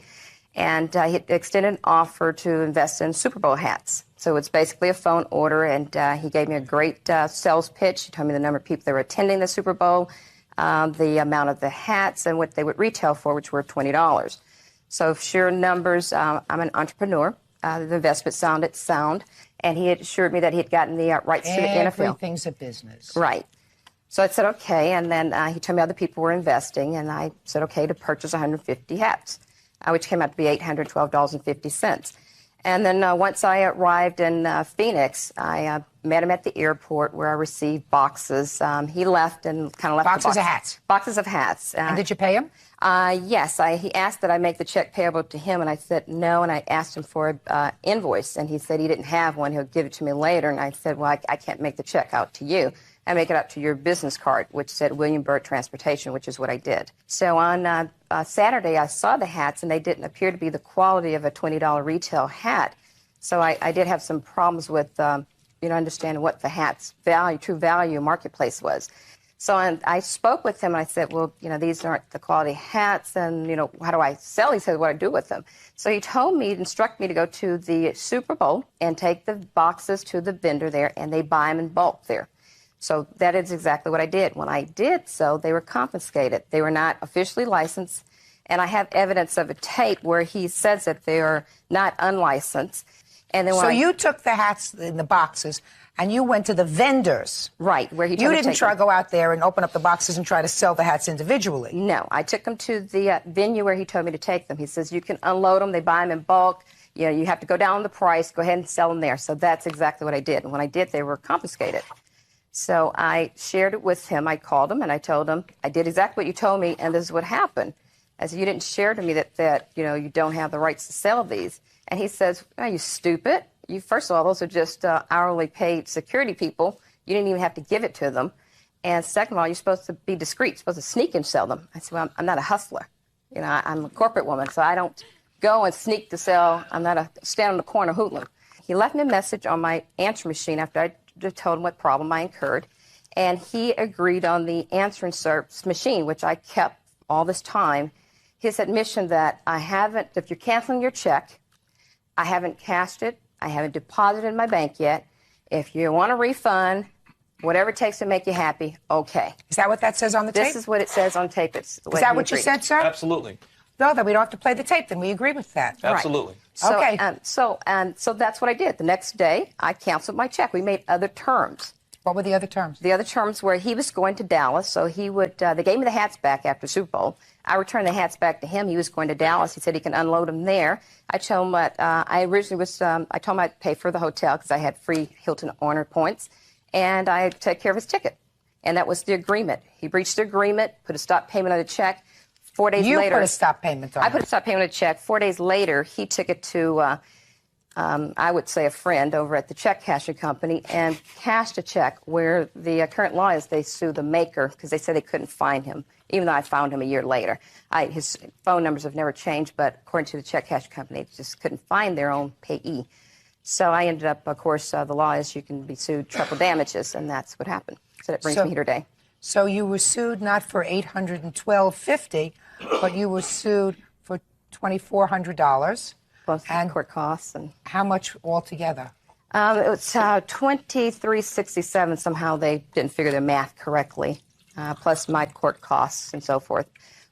And he extended an offer to invest in Super Bowl hats. So it's basically a phone order, and he gave me a great sales pitch. He told me the number of people that were attending the Super Bowl, the amount of the hats, and what they would retail for, which were $20. So sure numbers, I'm an entrepreneur. The investment sounded sound, and he had assured me that he had gotten the rights to the NFL. Everything's a business. Right. So I said, okay, and then he told me other people were investing, and I said, okay, to purchase 150 hats, which came out to be $812.50. And then once I arrived in Phoenix, I met him at the airport where I received boxes. He left and kind of left Boxes the of hats? Boxes of hats. And did you pay him? Yes. He asked that I make the check payable to him, and I said no, and I asked him for an invoice, and he said he didn't have one. He'll give it to me later. And I said, well, I can't make the check out to you. I make it out to your business card, which said William Byrd Transportation, which is what I did. So on Saturday, I saw the hats, and they didn't appear to be the quality of a $20 retail hat. So I did have some problems with, understanding what the hat's true value marketplace was. So I spoke with him, and I said, well, these aren't the quality hats, and, how do I sell? He said, what do I do with them? So he told me, instructed me to go to the Super Bowl and take the boxes to the vendor there, and they buy them in bulk there. So that is exactly what I did. When I did so, they were confiscated. They were not officially licensed, and I have evidence of a tape where he says that they are not unlicensed. And then So you took the hats in the boxes, and you went to the vendors. Right, where he told You me to didn't take try them. to go out there and open up the boxes and try to sell the hats individually. No, I took them to the venue where he told me to take them. He says, you can unload them. They buy them in bulk. You have to go down the price. Go ahead and sell them there. So that's exactly what I did. And when I did, they were confiscated. So I shared it with him. I called him, and I told him, I did exactly what you told me, and this is what happened. I said, you didn't share to me that you don't have the rights to sell these. And he says, are you stupid? First of all, those are just hourly paid security people. You didn't even have to give it to them. And second of all, you're supposed to be discreet. You're supposed to sneak and sell them. I said, well, I'm not a hustler. I'm a corporate woman, so I don't go and sneak to sell. I'm not a stand on the corner hoodlum. He left me a message on my answer machine after I told him what problem I incurred. And he agreed on the answering service machine, which I kept all this time. His admission that if you're canceling your check, I haven't cashed it. I haven't deposited in my bank yet. If you want a refund, whatever it takes to make you happy, okay. Is that what that says on the tape? This is what it says on tape. Is that what you said, sir? Absolutely. No, then we don't have to play the tape. Then we agree with that. Absolutely. Right. Okay. So that's what I did. The next day, I canceled my check. We made other terms. What were the other terms? The other terms were he was going to Dallas, so he would. They gave me the hats back after Super Bowl. I returned the hats back to him. He was going to Dallas. He said he can unload them there. I told him what I originally was. I told him I'd pay for the hotel because I had free Hilton Honor points, and I'd take care of his ticket. And that was the agreement. He breached the agreement, put a stop payment on the check. 4 days later, You put a stop payment on it. I put a stop payment on the check. 4 days later, he took it to, I would say, a friend over at the check cashing company and cashed a check where the current law is they sue the maker because they said they couldn't find him, even though I found him a year later. His phone numbers have never changed, but according to the check cashing company, they just couldn't find their own payee. So I ended up, of course, the law is you can be sued triple damages, and that's what happened. So that brings me here today. So you were sued not for $812.50, but you were sued for $2,400. Plus court costs. And how much altogether? It was $23.67. Somehow they didn't figure their math correctly, plus my court costs and so forth.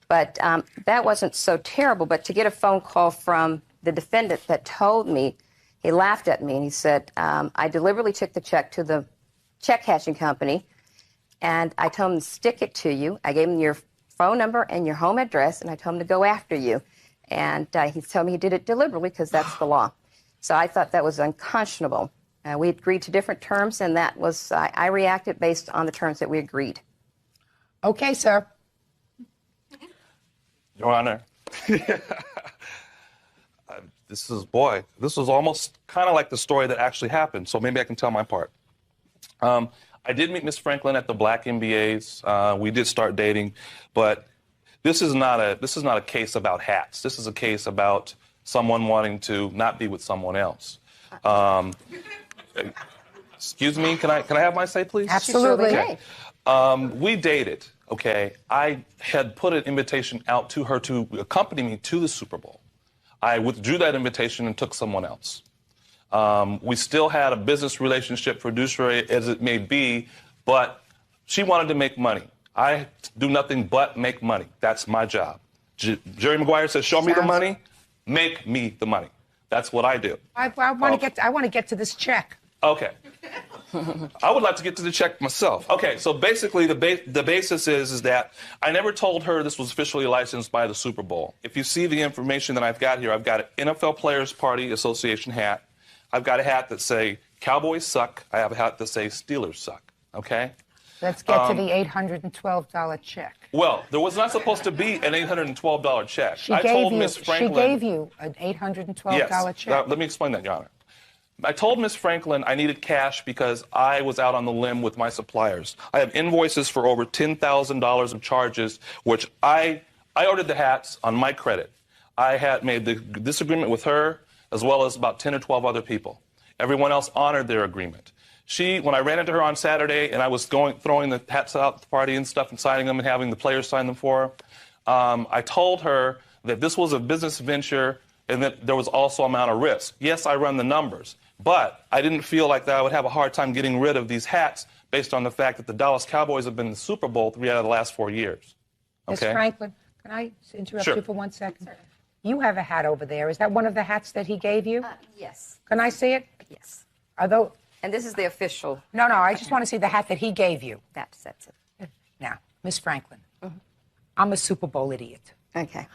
But that wasn't so terrible. But to get a phone call from the defendant that told me, he laughed at me and he said, I deliberately took the check to the check cashing company and I told him to stick it to you. I gave him your phone number and your home address and I told him to go after you. And he told me he did it deliberately because that's the law. So I thought that was unconscionable. We agreed to different terms and that was, I reacted based on the terms that we agreed. Okay, sir. Your Honor, this is almost kind of like the story that actually happened, so maybe I can tell my part. I did meet Miss Franklin at the Black MBAs. We did start dating, but this is not a case about hats. This is a case about someone wanting to not be with someone else. Excuse me, can I have my say, please? Absolutely. Okay. We dated. Okay, I had put an invitation out to her to accompany me to the Super Bowl. I withdrew that invitation and took someone else. We still had a business relationship, fiduciary as it may be, but she wanted to make money. I do nothing but make money. That's my job. Jerry Maguire says, show me the money, make me the money. That's what I do. I want to get to this check. Okay. I would like to get to the check myself. Okay, so basically the basis is that I never told her this was officially licensed by the Super Bowl. If you see the information that I've got here, I've got an NFL Players Party Association hat. I've got a hat that say Cowboys suck. I have a hat that say Steelers suck. Okay? Let's get to the $812 check. Well, there was not supposed to be an $812 check. She gave you an $812 check. Let me explain that, Your Honor. I told Ms. Franklin I needed cash because I was out on the limb with my suppliers. I have invoices for over $10,000 of charges, which I ordered the hats on my credit. I had made this agreement with her as well as about 10 or 12 other people. Everyone else honored their agreement. When I ran into her on Saturday and I was throwing the hats out at the party and stuff and signing them and having the players sign them for her, I told her that this was a business venture and that there was also amount of risk. Yes, I run the numbers. But I didn't feel like that I would have a hard time getting rid of these hats based on the fact that the Dallas Cowboys have been in the Super Bowl 3 out of the last 4 years. Okay? Ms. Franklin, can I interrupt Sure. you for 1 second? You have a hat over there. Is that one of the hats that he gave you? Yes. Can I see it? Yes. And this is the official. No, I just want to see the hat that he gave you. That's it. Now, Ms. Franklin, I'm a Super Bowl idiot. Okay.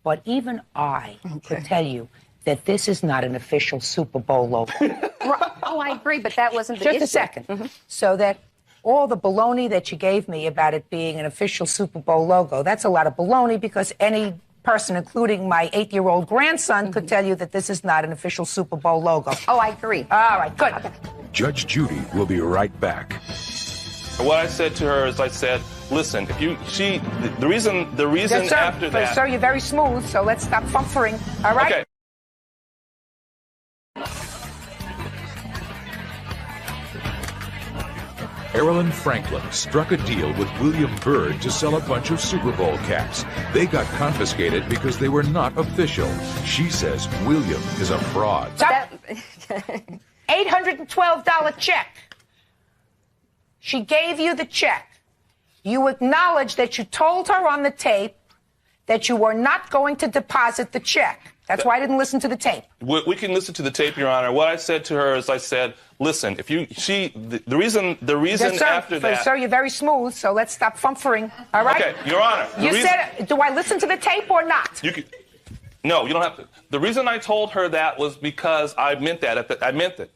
But even I could tell you that this is not an official Super Bowl logo. Oh, I agree, but that wasn't the Just issue. a second. So that all the baloney that you gave me about it being an official Super Bowl logo, that's a lot of baloney because any person, including my 8-year-old grandson, could tell you that this is not an official Super Bowl logo. Oh, I agree. All right, good. Judge Judy will be right back. What I said to her is I said, listen, the reason Yes, sir. after that. Sir, you're very smooth, so let's stop fumfering. All right? Okay. Erilyn Franklin struck a deal with William Byrd to sell a bunch of Super Bowl caps. They got confiscated because they were not official. She says William is a fraud. $812 check. She gave you the check. You acknowledge that you told her on the tape that you were not going to deposit the check. That's why I didn't listen to the tape. We can listen to the tape, Your Honor. What I said to her is I said, listen, the reason Yes, sir. after that. Sir, you're very smooth, so let's stop fumfering. All right? Okay, Your Honor. Said, do I listen to the tape or not? No, you don't have to. The reason I told her that was because I meant that. I meant it.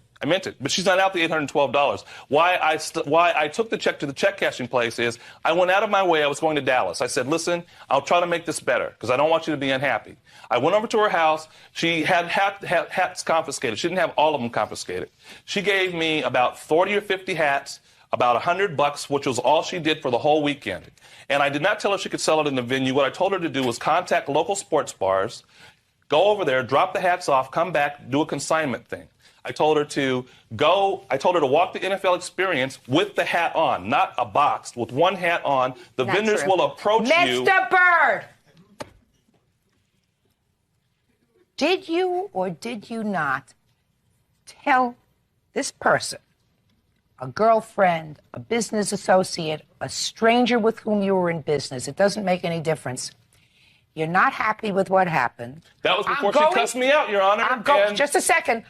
But she's not out the $812. Why I took the check to the check cashing place is I went out of my way. I was going to Dallas. I said, listen, I'll try to make this better because I don't want you to be unhappy. I went over to her house. She had hats confiscated. She didn't have all of them confiscated. She gave me about 40 or 50 hats, about $100, which was all she did for the whole weekend. And I did not tell her she could sell it in the venue. What I told her to do was contact local sports bars, go over there, drop the hats off, come back, do a consignment thing. I told her to go. I told her to walk the NFL experience with the hat on, not a box, with one hat on. The Not vendors true. will approach you. Mr. Byrd, did you or did you not tell this person, a girlfriend, a business associate, a stranger with whom you were in business, it doesn't make any difference, you're not happy with what happened? That was before she cussed me out, Your Honor. Just a second.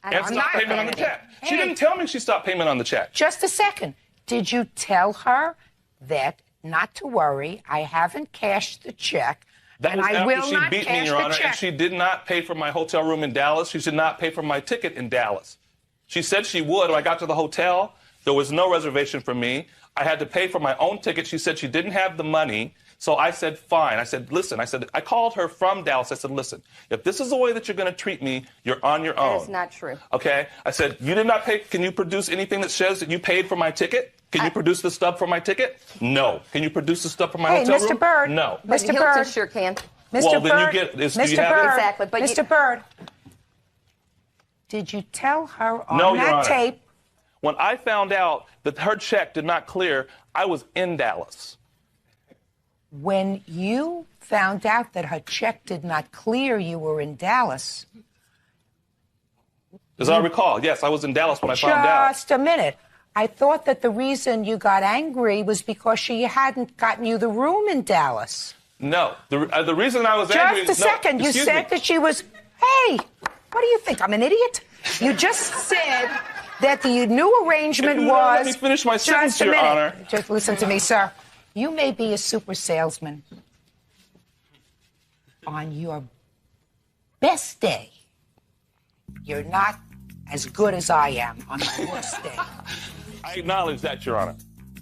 And stop payment on the check. She didn't tell me she stopped payment on the check. Just a second. Did you tell her that not to worry, I haven't cashed the check, That and was I after will she not beat me, cash Your the Honor, check? and she did not pay for my hotel room in Dallas. She did not pay for my ticket in Dallas. She said she would. When I got to the hotel, there was no reservation for me. I had to pay for my own ticket. She said she didn't have the money. So I said, fine. I said, listen. I called her from Dallas. I said, listen, if this is the way that you're going to treat me, you're on your own. That is not true. Okay? I said, you did not pay. Can you produce anything that says that you paid for my ticket? Can you produce the stub for my ticket? No. Can you produce the stub for my hotel room? Mr. Byrd. No. But Mr. Hilton Byrd. sure can. Mr. Well, then you Byrd. get this. Do Mr. you have it? Byrd. Exactly, but Mr. Byrd. Did you tell her on No, Your that Honor. tape? When I found out that her check did not clear, I was in Dallas. When you found out that her check did not clear, you were in Dallas. As I recall, yes, I was in Dallas when I found out. Just a minute. I thought that the reason you got angry was because she hadn't gotten you the room in Dallas. No, the reason I was angry. Just a second. You said that she was. Hey, what do you think? I'm an idiot? You just said that the new arrangement If you was. let me finish my sentence, Just a Your minute. Honor. Just listen to me, sir. You may be a super salesman. On your best day, you're not as good as I am on my worst day. I acknowledge that, Your Honor.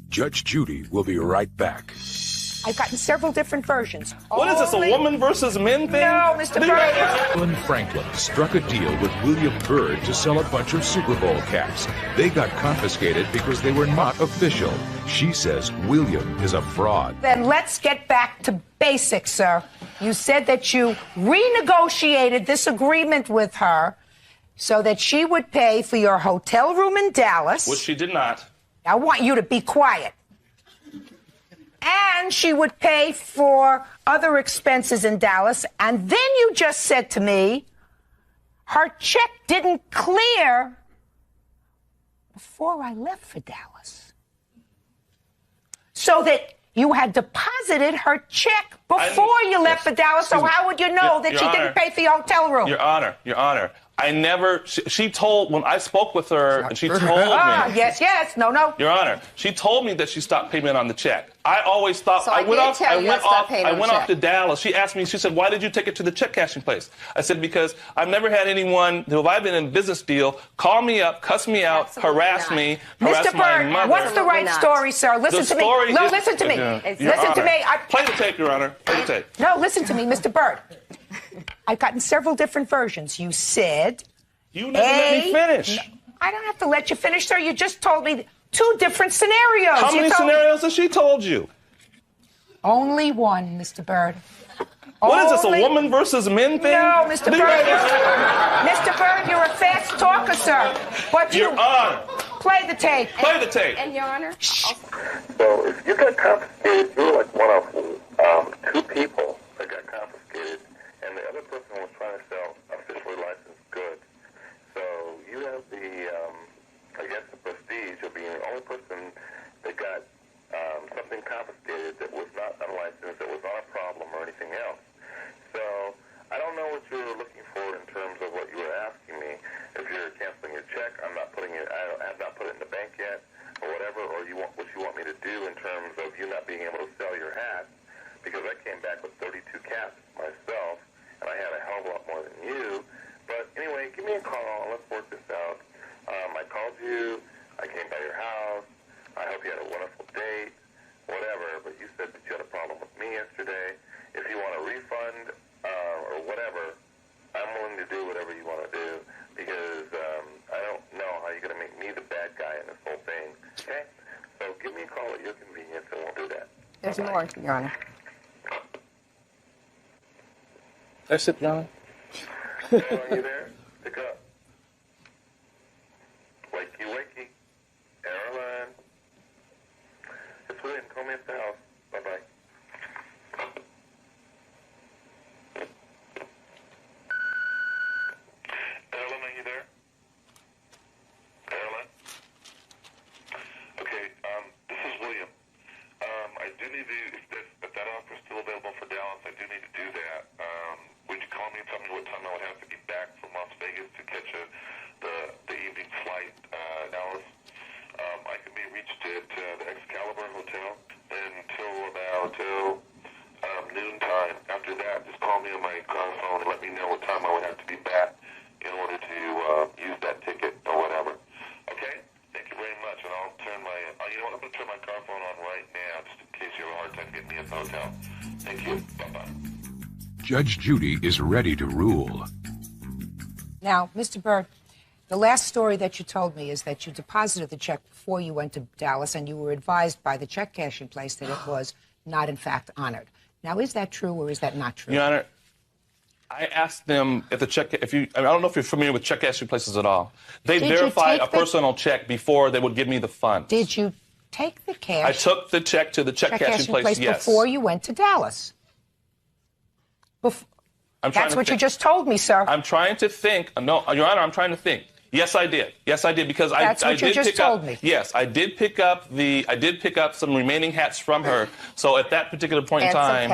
Judge Judy will be right back. I've gotten several different versions. What is this, a woman versus men thing? No, Mr. Byrd. Alan Franklin struck a deal with William Byrd to sell a bunch of Super Bowl caps. They got confiscated because they were not official. She says William is a fraud. Then let's get back to basics, sir. You said that you renegotiated this agreement with her so that she would pay for your hotel room in Dallas. Which she did not. I want you to be quiet. And she would pay for other expenses in Dallas. And then you just said to me, her check didn't clear before I left for Dallas. So that you had deposited her check before you left for Dallas. So how would you know that Your she Honor. didn't pay for your hotel room? Your Honor, I never, she told, when I spoke with her, and she told me. Yes, no. Your Honor, she told me that she stopped payment on the check. I always thought, So I went did off, tell you I stopped paying on the went off check. to Dallas. She asked me, she said, why did you take it to the check cashing place? I said, because I've never had anyone who I've been in a business deal call me up, cuss me out, harass me, harass Mr. my Byrd, mother. what's the right story, sir? Listen to me. No, listen to me. Your Listen to Honor. me. Play the tape, Your Honor. Play the tape. No, listen to me, Mr. Byrd. I've gotten several different versions. You said. You never let me finish. No, I don't have to let you finish, sir. You just told me two different scenarios. How many scenarios has she told you? Only one, Mr. Byrd. What is this, a woman versus men thing? No, Mr. Byrd. Mr. Byrd, you're a fast talker, sir. But Your Honor. Play the tape. Play the tape. And Your Honor. So if you got confiscated, you're like one of two people that got confiscated, and the other person was trying to sell officially licensed goods. So you have the, I guess, the prestige of being the only person that got something confiscated that was not unlicensed, that was not a problem or anything else. So I don't know what you're looking for in terms of what you were asking me. If you're canceling your check, I'm not putting it. I have not put it in the bank yet, or whatever. Or you want what you want me to do in terms of you not being able to sell your hat, because I came back with 32 caps myself, and I had a hell of a lot more than you. But anyway, give me a call. Let's work this out. I called you. I came by your house. I hope you had a wonderful date, whatever. But you said that you had a problem with me yesterday. If you want a refund or whatever, I'm willing to do whatever you want to do, because I don't know how you're going to make me the bad guy in this whole thing. Okay? So give me a call at your convenience, and we'll do that. There's more, Your Honor. That's it, Your Honor. Are you there? Pick up. Absolutely, and call me at the house. Bye-bye. Ellen, are you there? Ellen? Okay, this is William. I do need to, if that offer is still available for Dallas, I do need to do that. Would you call me and tell me what time I would have to be back from Las Vegas to catch the evening flight, Dallas? I can be reached at the Excalibur Hotel until about noon time. After that, just call me on my car phone and let me know what time I would have to be back in order to use that ticket or whatever. Okay? Thank you very much. And I'll turn my, you know what, I'm going to turn my car phone on right now just in case you have a hard time getting me at the hotel. Thank you. Bye-bye. Judge Judy is ready to rule. Now, Mr. Byrd, the last story that you told me is that you deposited the check before you went to Dallas, and you were advised by the check cashing place that it was not, in fact, honored. Now, is that true or is that not true? Your Honor, I asked them if the check, I don't know if you're familiar with check cashing places at all. They verify a personal check before they would give me the funds. Did you take the cash? I took the check to the check cashing place, yes. Before you went to Dallas? That's what you just told me, sir. I'm trying to think. No, Your Honor, I'm trying to think. Yes, I did. Yes, I did because That's I what you did just pick told up. me. Yes, I did pick up some remaining hats from her. So at that particular point in time,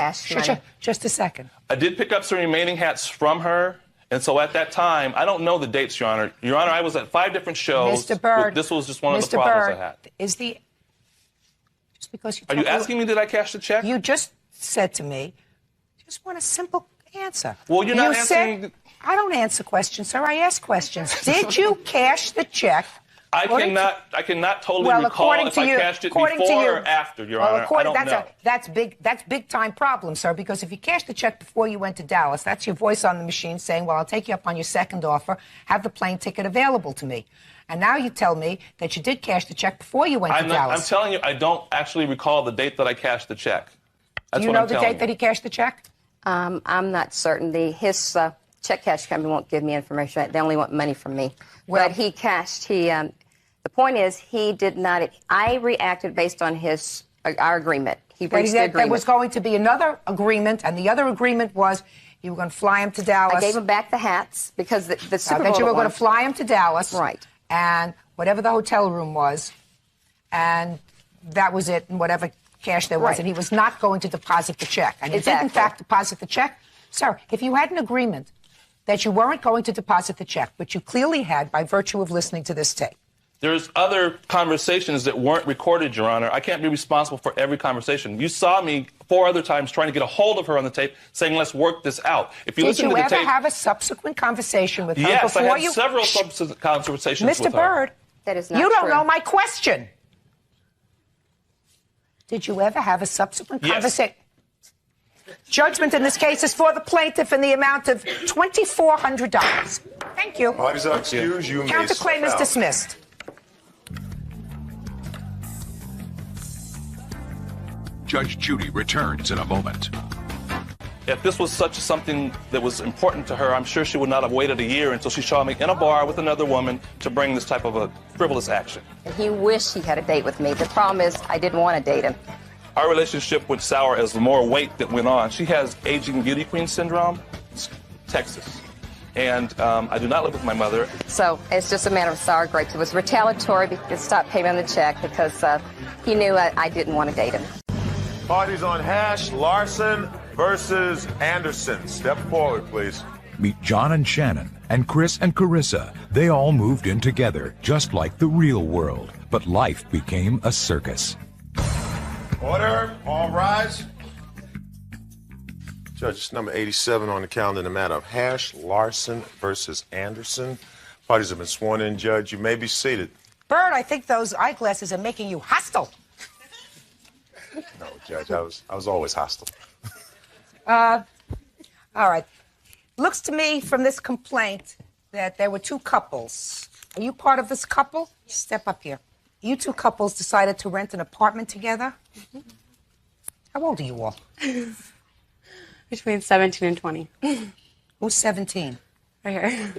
just a second. I did pick up some remaining hats from her. And so at that time, I don't know the dates, Your Honor. Your Honor, I was at 5 different shows. Mr. Byrd, this was just one of the problems I had. Is the just because you Are you asking me did I cash the check? You just said to me, just want a simple answer. Well, you're not answering. I don't answer questions, sir. I ask questions. Did you cash the check? I cannot totally recall if I cashed it before or after, Your Honor. I don't know. That's big time problem, sir, because if you cashed the check before you went to Dallas, that's your voice on the machine saying, well, I'll take you up on your second offer, have the plane ticket available to me. And now you tell me that you did cash the check before you went to Dallas. I'm telling you, I don't actually recall the date that I cashed the check. Do you know the date that he cashed the check? I'm not certain. His check cash company won't give me information. They only want money from me. Well, but he cashed. The point is, he did not. I reacted based on our agreement. He breached the agreement. There was going to be another agreement, and the other agreement was you were going to fly him to Dallas. I gave him back the hats because the Super Bowl. That you were going to fly him to Dallas, right? And whatever the hotel room was, and that was it, and whatever cash there was, Right. and he was not going to deposit the check. And he did, in fact, deposit the check. Sir, if you had an agreement that you weren't going to deposit the check, but you clearly had by virtue of listening to this tape. There's other conversations that weren't recorded, Your Honor. I can't be responsible for every conversation. You saw me 4 other times trying to get a hold of her on the tape, saying, let's work this out. If you listen to the tape... Did you ever have a subsequent conversation with her yes, before I had several subsequent conversations with her. Mr. Byrd, that is not you don't true. know my question. Did you ever have a subsequent conversation? Judgment in this case is for the plaintiff in the amount of $2,400. Thank you. Parties are excused. You may Counterclaim is step out. dismissed. Judge Judy returns in a moment. If this was something that was important to her, I'm sure she would not have waited a year until she saw me in a bar with another woman to bring this type of a frivolous action. He wished he had a date with me. The problem is I didn't want to date him. Our relationship went sour as the more weight that went on. She has aging beauty queen syndrome, Texas. And I do not live with my mother. So it's just a matter of sour grapes. It was retaliatory to stop paying on the check because he knew I didn't want to date him. Parties on hash, Larson versus Anderson. Step forward, please. Meet John and Shannon, and Chris and Carissa. They all moved in together, just like the real world. But life became a circus. Order. All rise. Judge, it's number 87 on the calendar in the matter of Hash, Larson versus Anderson. Parties have been sworn in, Judge. You may be seated. Byrd, I think those eyeglasses are making you hostile. No, Judge, I was always hostile. All right. Looks to me from this complaint that there were 2 couples. Are you part of this couple? Step up here. You 2 couples decided to rent an apartment together? How old are you all? Between 17 and 20. Who's 17? Right here.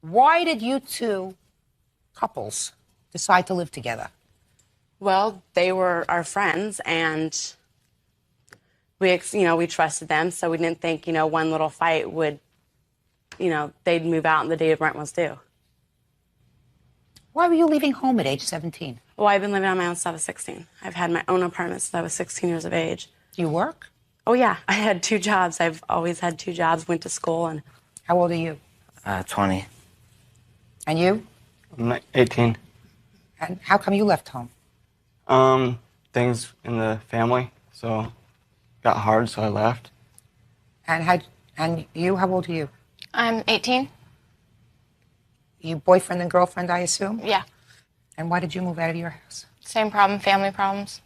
Why did you 2 couples decide to live together? Well, they were our friends, and we trusted them, so we didn't think, one little fight would, they'd move out and the day of rent was due. Why were you leaving home at age 17? Well, I've been living on my own since I was 16. I've had my own apartment since I was 16 years of age. Do you work? Oh, yeah. I had 2 jobs. I've always had 2 jobs, went to school. And how old are you? 20. And you? I'm 18. And how come you left home? Things in the family, so got hard, so I left. And you, how old are you? I'm 18. You boyfriend and girlfriend, I assume? Yeah. And why did you move out of your house? Same problem, family problems.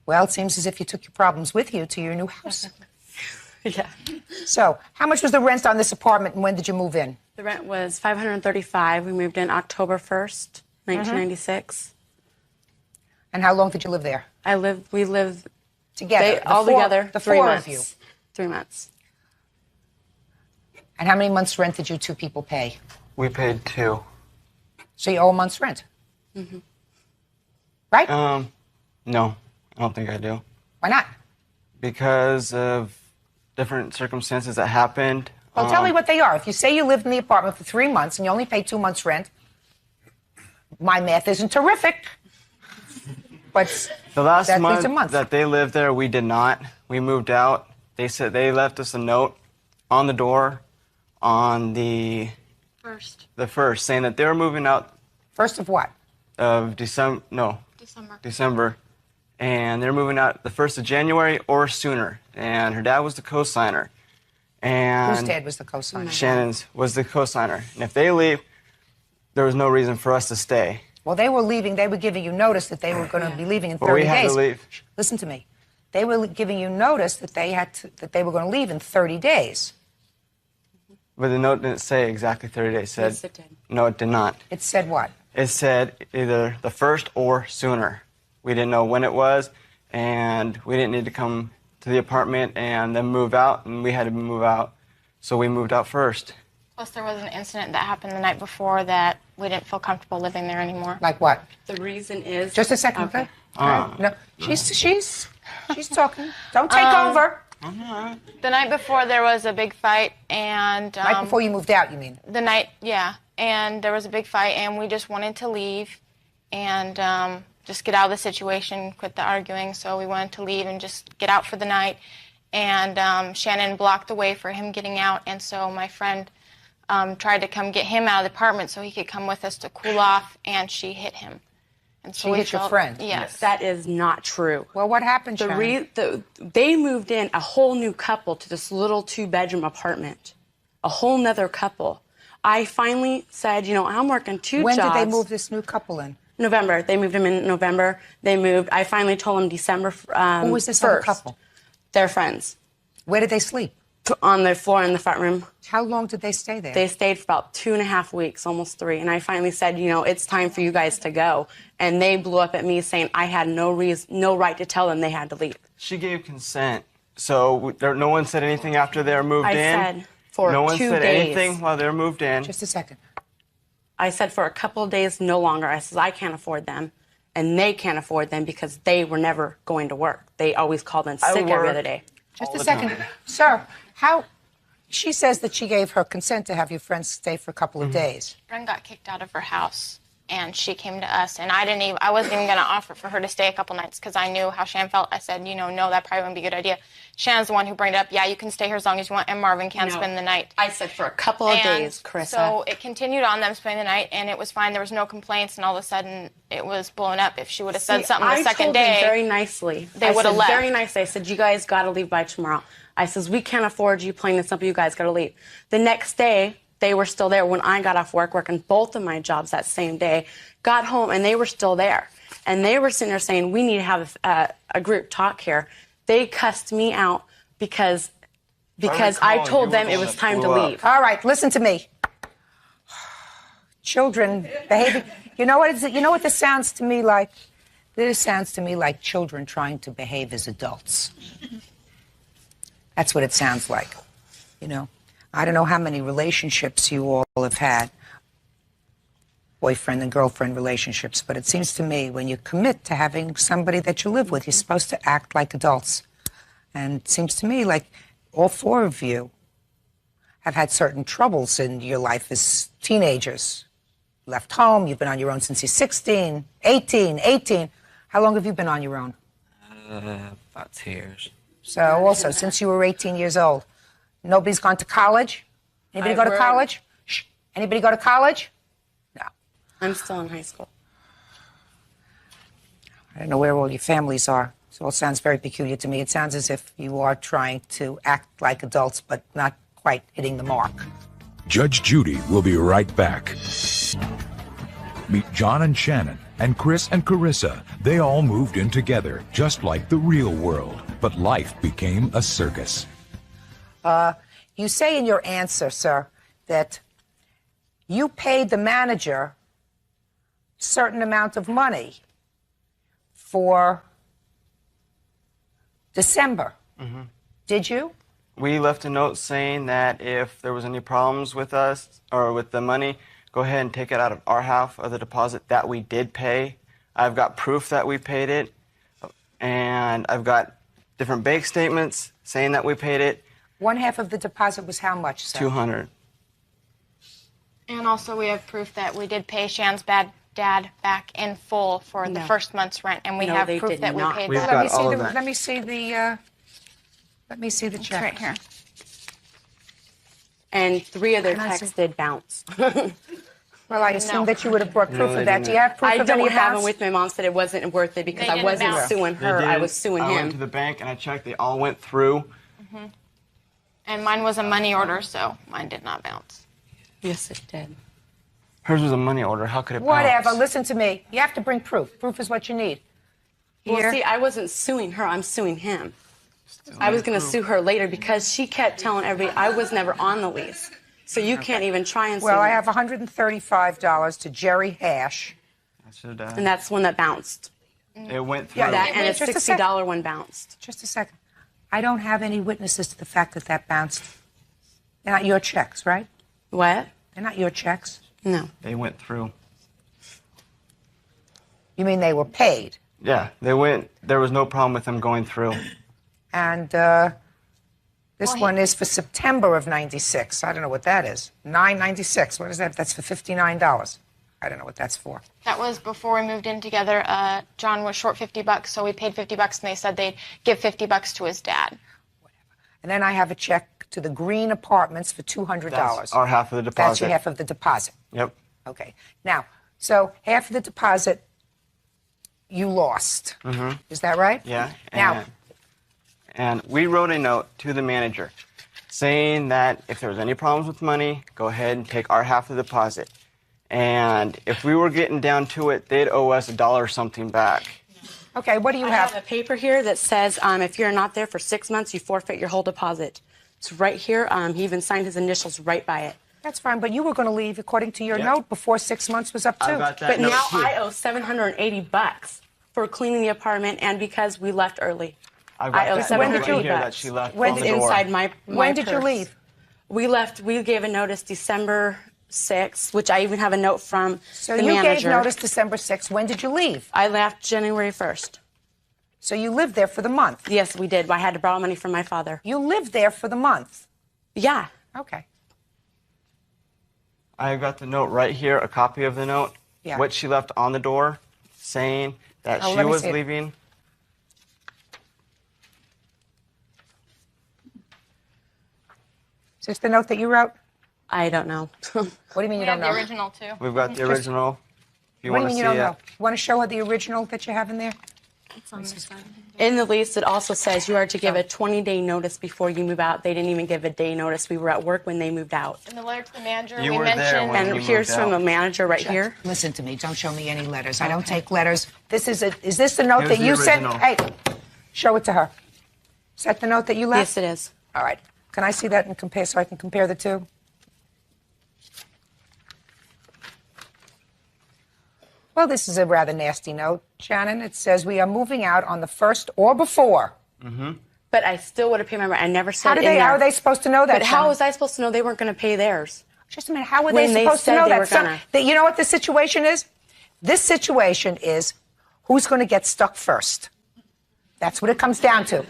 Well, it seems as if you took your problems with you to your new house. Yeah. So, how much was the rent on this apartment and when did you move in? The rent was $535. We moved in October 1st, 1996. And how long did you live there? We lived together. All together. The 3 four months. of you. 3 months. And how many months' rent did you 2 people pay? We paid 2. So you owe a month's rent? Mm-hmm. Right? No, I don't think I do. Why not? Because of different circumstances that happened. Well, tell me what they are. If you say you lived in the apartment for 3 months and you only paid 2 months' rent, my math isn't terrific. But the last that means a month month that they lived there, we did not. We moved out. They said they left us a note on the door on the first, saying that they were moving out. First of what? Of December. No. December. And they're moving out the 1st of January or sooner. And her dad was the co-signer. And whose dad was the co-signer? Shannon's was the co-signer. And if they leave, there was no reason for us to stay. Well, they were leaving. They were giving you notice that they were going to be leaving in 30 But we days. had to leave. Listen to me. They were giving you notice that they were going to leave in 30 days. But the note didn't say exactly 30 days. It said, Yes, it did. No, it did not. It said what? It said either the 1st or sooner. We didn't know when it was, and we didn't need to come to the apartment and then move out, and we had to move out. So we moved out first. Plus, there was an incident that happened the night before that we didn't feel comfortable living there anymore. Like what? The reason is... Just a second, okay? Ah. No, she's talking. Don't take over. The night before, there was a big fight, and... Night before you moved out, you mean? The night, yeah. And there was a big fight, and we just wanted to leave and just get out of the situation, quit the arguing. So we wanted to leave and just get out for the night. And Shannon blocked the way for him getting out, and so my friend tried to come get him out of the apartment so he could come with us to cool off, and she hit him. And so She hit your friend? Yes. That is not true. Well, what happened, Shannon? They moved in, a whole new couple, to this little 2-bedroom apartment. A whole nother couple. I finally said, I'm working 2 jobs. When did they move this new couple in? November. They moved him in November. I finally told them December 1st. Who was this other couple? They're friends. Where did they sleep? On the floor in the front room. How long did they stay there? They stayed for about 2.5 weeks, almost 3. And I finally said, it's time for you guys to go. And they blew up at me saying I had no right to tell them they had to leave. She gave consent. So no one said anything after they were moved in? I said for 2 days. No one said anything while they were moved in? Just a second. I said for a couple of days, no longer. I said I can't afford them. And they can't afford them because they were never going to work. They always called in sick every other day. Just a second. Sir, she says that she gave her consent to have your friends stay for a couple of days. Friend got kicked out of her house, and she came to us, and I wasn't even going to offer for her to stay a couple nights because I knew how Shan felt. I said, no, that probably wouldn't be a good idea. Shan's the one who brought it up. Yeah, you can stay here as long as you want, and Marvin can spend the night. I said for a couple of days, Carissa. So it continued on them spending the night, and it was fine. There was no complaints, and all of a sudden it was blown up. If she would have said something the second day, I told them very nicely. They would have left. Very nicely. I said, you guys got to leave by tomorrow. I says, we can't afford you, plain and simple. You guys got to leave. The next day, they were still there when I got off work, working both of my jobs that same day. Got home, and they were still there. And they were sitting there saying, we need to have a group talk here. They cussed me out because I told them it was time to leave. All right, listen to me. Children behaving. You know what this sounds to me like? This sounds to me like children trying to behave as adults. That's what it sounds like. I don't know how many relationships you all have had. boyfriend and girlfriend relationships, but it seems to me when you commit to having somebody that you live with, you're supposed to act like adults. And it seems to me like all four of you have had certain troubles in your life as teenagers. Left home, you've been on your own since you're 16, 18. How long have you been on your own? About 2 years. So also, since you were 18 years old, nobody's gone to college? Anybody go to college? Shh. Anybody go to college? No. I'm still in high school. I don't know where all your families are. It all sounds very peculiar to me. It sounds as if you are trying to act like adults, but not quite hitting the mark. Judge Judy will be right back. Meet John and Shannon, and Chris and Carissa. They all moved in together, just like the real world. But life became a circus. You say in your answer, sir, that you paid the manager a certain amount of money for December. Did you? We left a note saying that if there was any problems with us or with the money, go ahead and take it out of our half of the deposit that we did pay. I've got proof that we paid it, and I've got different bank statements saying that we paid it. One half of the deposit was how much, sir? $200. And also we have proof that we did pay Shan's dad back in full for the first month's rent, and we have proof that we paid. We've got all of that. Let me see the check. Right here. And 3 of their checks did bounce. Well, I assume that you would have brought proof of that. Do you have proof I of don't any have bounce? them with me. Mom said it wasn't worth it because I wasn't suing her. I was suing I him. went to the bank and I checked. They all went through. And mine was a money order, so mine did not bounce. Yes, it did. Hers was a money order. How could it Whatever. bounce? Listen to me. You have to bring proof. Proof is what you need. Well, Here. see, I wasn't suing her. I'm suing him. I was going to sue her later because she kept telling everybody I was never on the lease. So you can't even try and sue Well, I me. have $135 to Jerry Hash. And that's the one that bounced. It went through. Yeah, And a just a $60 one bounced. Just a second. I don't have any witnesses to the fact that that bounced. They're not your checks, right? What? They're not your checks. No. They went through. You mean they were paid? Yeah, they went. There was no problem with them going through. And this one is for September of '96. I don't know what that is. $9.96. What is that? That's for $59. I don't know what that's for. That was before we moved in together. John was short $50, so we paid $50, and they said they'd give $50 to his dad. And then I have a check to the Green Apartments for $200. That's our half of the deposit. That's your half of the deposit. Yep. Okay. Now, so half of the deposit you lost. Is that right? Yeah. Now, And we wrote a note to the manager saying that if there was any problems with money, go ahead and take our half of the deposit. And if we were getting down to it, they'd owe us $1 something back. okay, what do you I have a paper here that says if you're not there for 6 months, you forfeit your whole deposit. It's right here. He even signed his initials right by it. That's fine, but you were going to leave according to your note before 6 months was up too. I got that But note now too. I owe $780 for cleaning the apartment and because we left early. I got owe that $780. note right here that she left When on did the you- door. Inside my When did you purse. leave? We left. We gave a notice December 6th, which I even have a note from So the you manager. gave notice December 6th. When did you leave? I left January 1st. So you lived there for the month? Yes, we did. I had to borrow money from my father. You lived there for the month? Yeah. Okay. I got the note right here, a copy of the note. Yeah. What she left on the door saying that Oh, she let me was see it. leaving. Is this the note that you wrote? I don't know. What do you mean you We don't have know? the original, too. We've got the original. If you What do want you to mean see you don't it. know? You want to show her the original that you have in there? In the lease, it also says you are to give a 20-day notice before you move out. They didn't even give a day notice. We were at work when they moved out. In the letter to the manager, You we were there mentioned... when And you here's moved from the out. manager right here. Listen to me. Don't show me any letters. I don't take letters. Is this the note Here's that the you sent? original. Hey, show it to her. Is that the note that you left? Yes, it is. All right. Can I see that and compare so I can compare the two? Well, this is a rather nasty note, Shannon. It says we are moving out on the 1st or before. But I still would have paid my rent. I never said How in there. are they supposed to know that? But how Shannon? was I supposed to know they weren't going to pay theirs? Just a minute. How were When they they supposed to said know they that? were gonna. You know what the situation is? This situation is who's going to get stuck first. That's what it comes down to.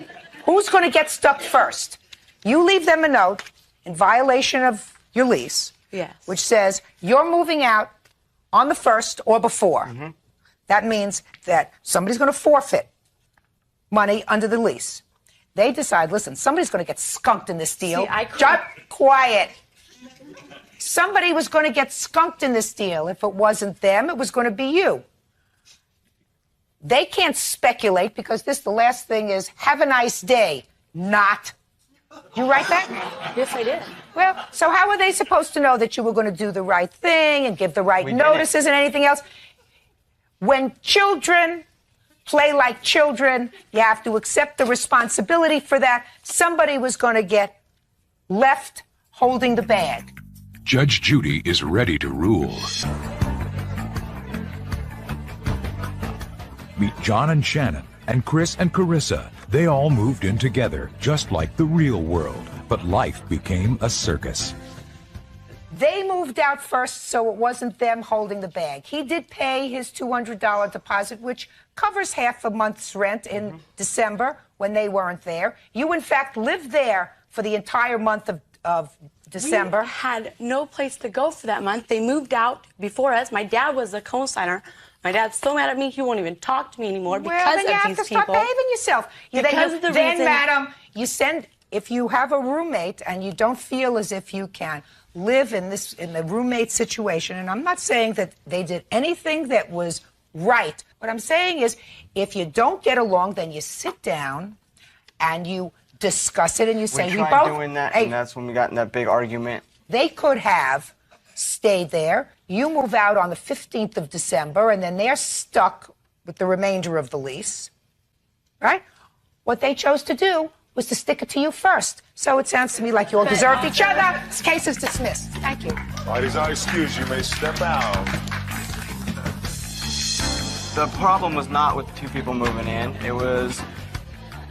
Who's going to get stuck first? You leave them a note in violation of your lease, Yes. which says you're moving out on the 1st or before. That means that somebody's going to forfeit money under the lease. They decide, listen, somebody's going to get skunked in this deal. See, Just quiet. Somebody was going to get skunked in this deal. If it wasn't them, it was going to be you. They can't speculate because the last thing is, have a nice day. Not. You write that? Yes, I did. Well, so how were they supposed to know that you were going to do the right thing and give the right notices and anything else? When children play like children, you have to accept the responsibility for that. Somebody was going to get left holding the bag. Judge Judy is ready to rule. Meet John and Shannon, and Chris and Carissa. They all moved in together, just like the real world. But life became a circus. They moved out first, so it wasn't them holding the bag. He did pay his $200 deposit, which covers half a month's rent in December when they weren't there. You, in fact, lived there for the entire month of December. We had no place to go for that month. They moved out before us. My dad was a co-signer. My dad's so mad at me, he won't even talk to me anymore because then you of have these to people. start behaving yourself. Then, madam, you send, if you have a roommate and you don't feel as if you can live in the roommate situation, and I'm not saying that they did anything that was right. What I'm saying is, if you don't get along, then you sit down and you discuss it and you say, we we tried both. doing that, and that's when we got in that big argument. They could have stayed there. You move out on the 15th of December, and then they're stuck with the remainder of the lease, right? What they chose to do was to stick it to you first. So it sounds to me like you all deserved each other. This case is dismissed. Thank you. Parties are excused. You may step out. The problem was not with the two people moving in. It was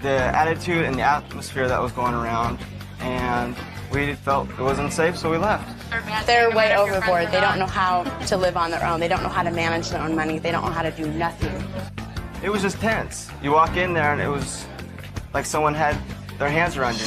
the attitude and the atmosphere that was going around, and we felt it wasn't safe, so we left. They're way overboard. They don't know how to live on their own. They don't know how to manage their own money. They don't know how to do nothing. It was just tense. You walk in there, and it was like someone had their hands around you.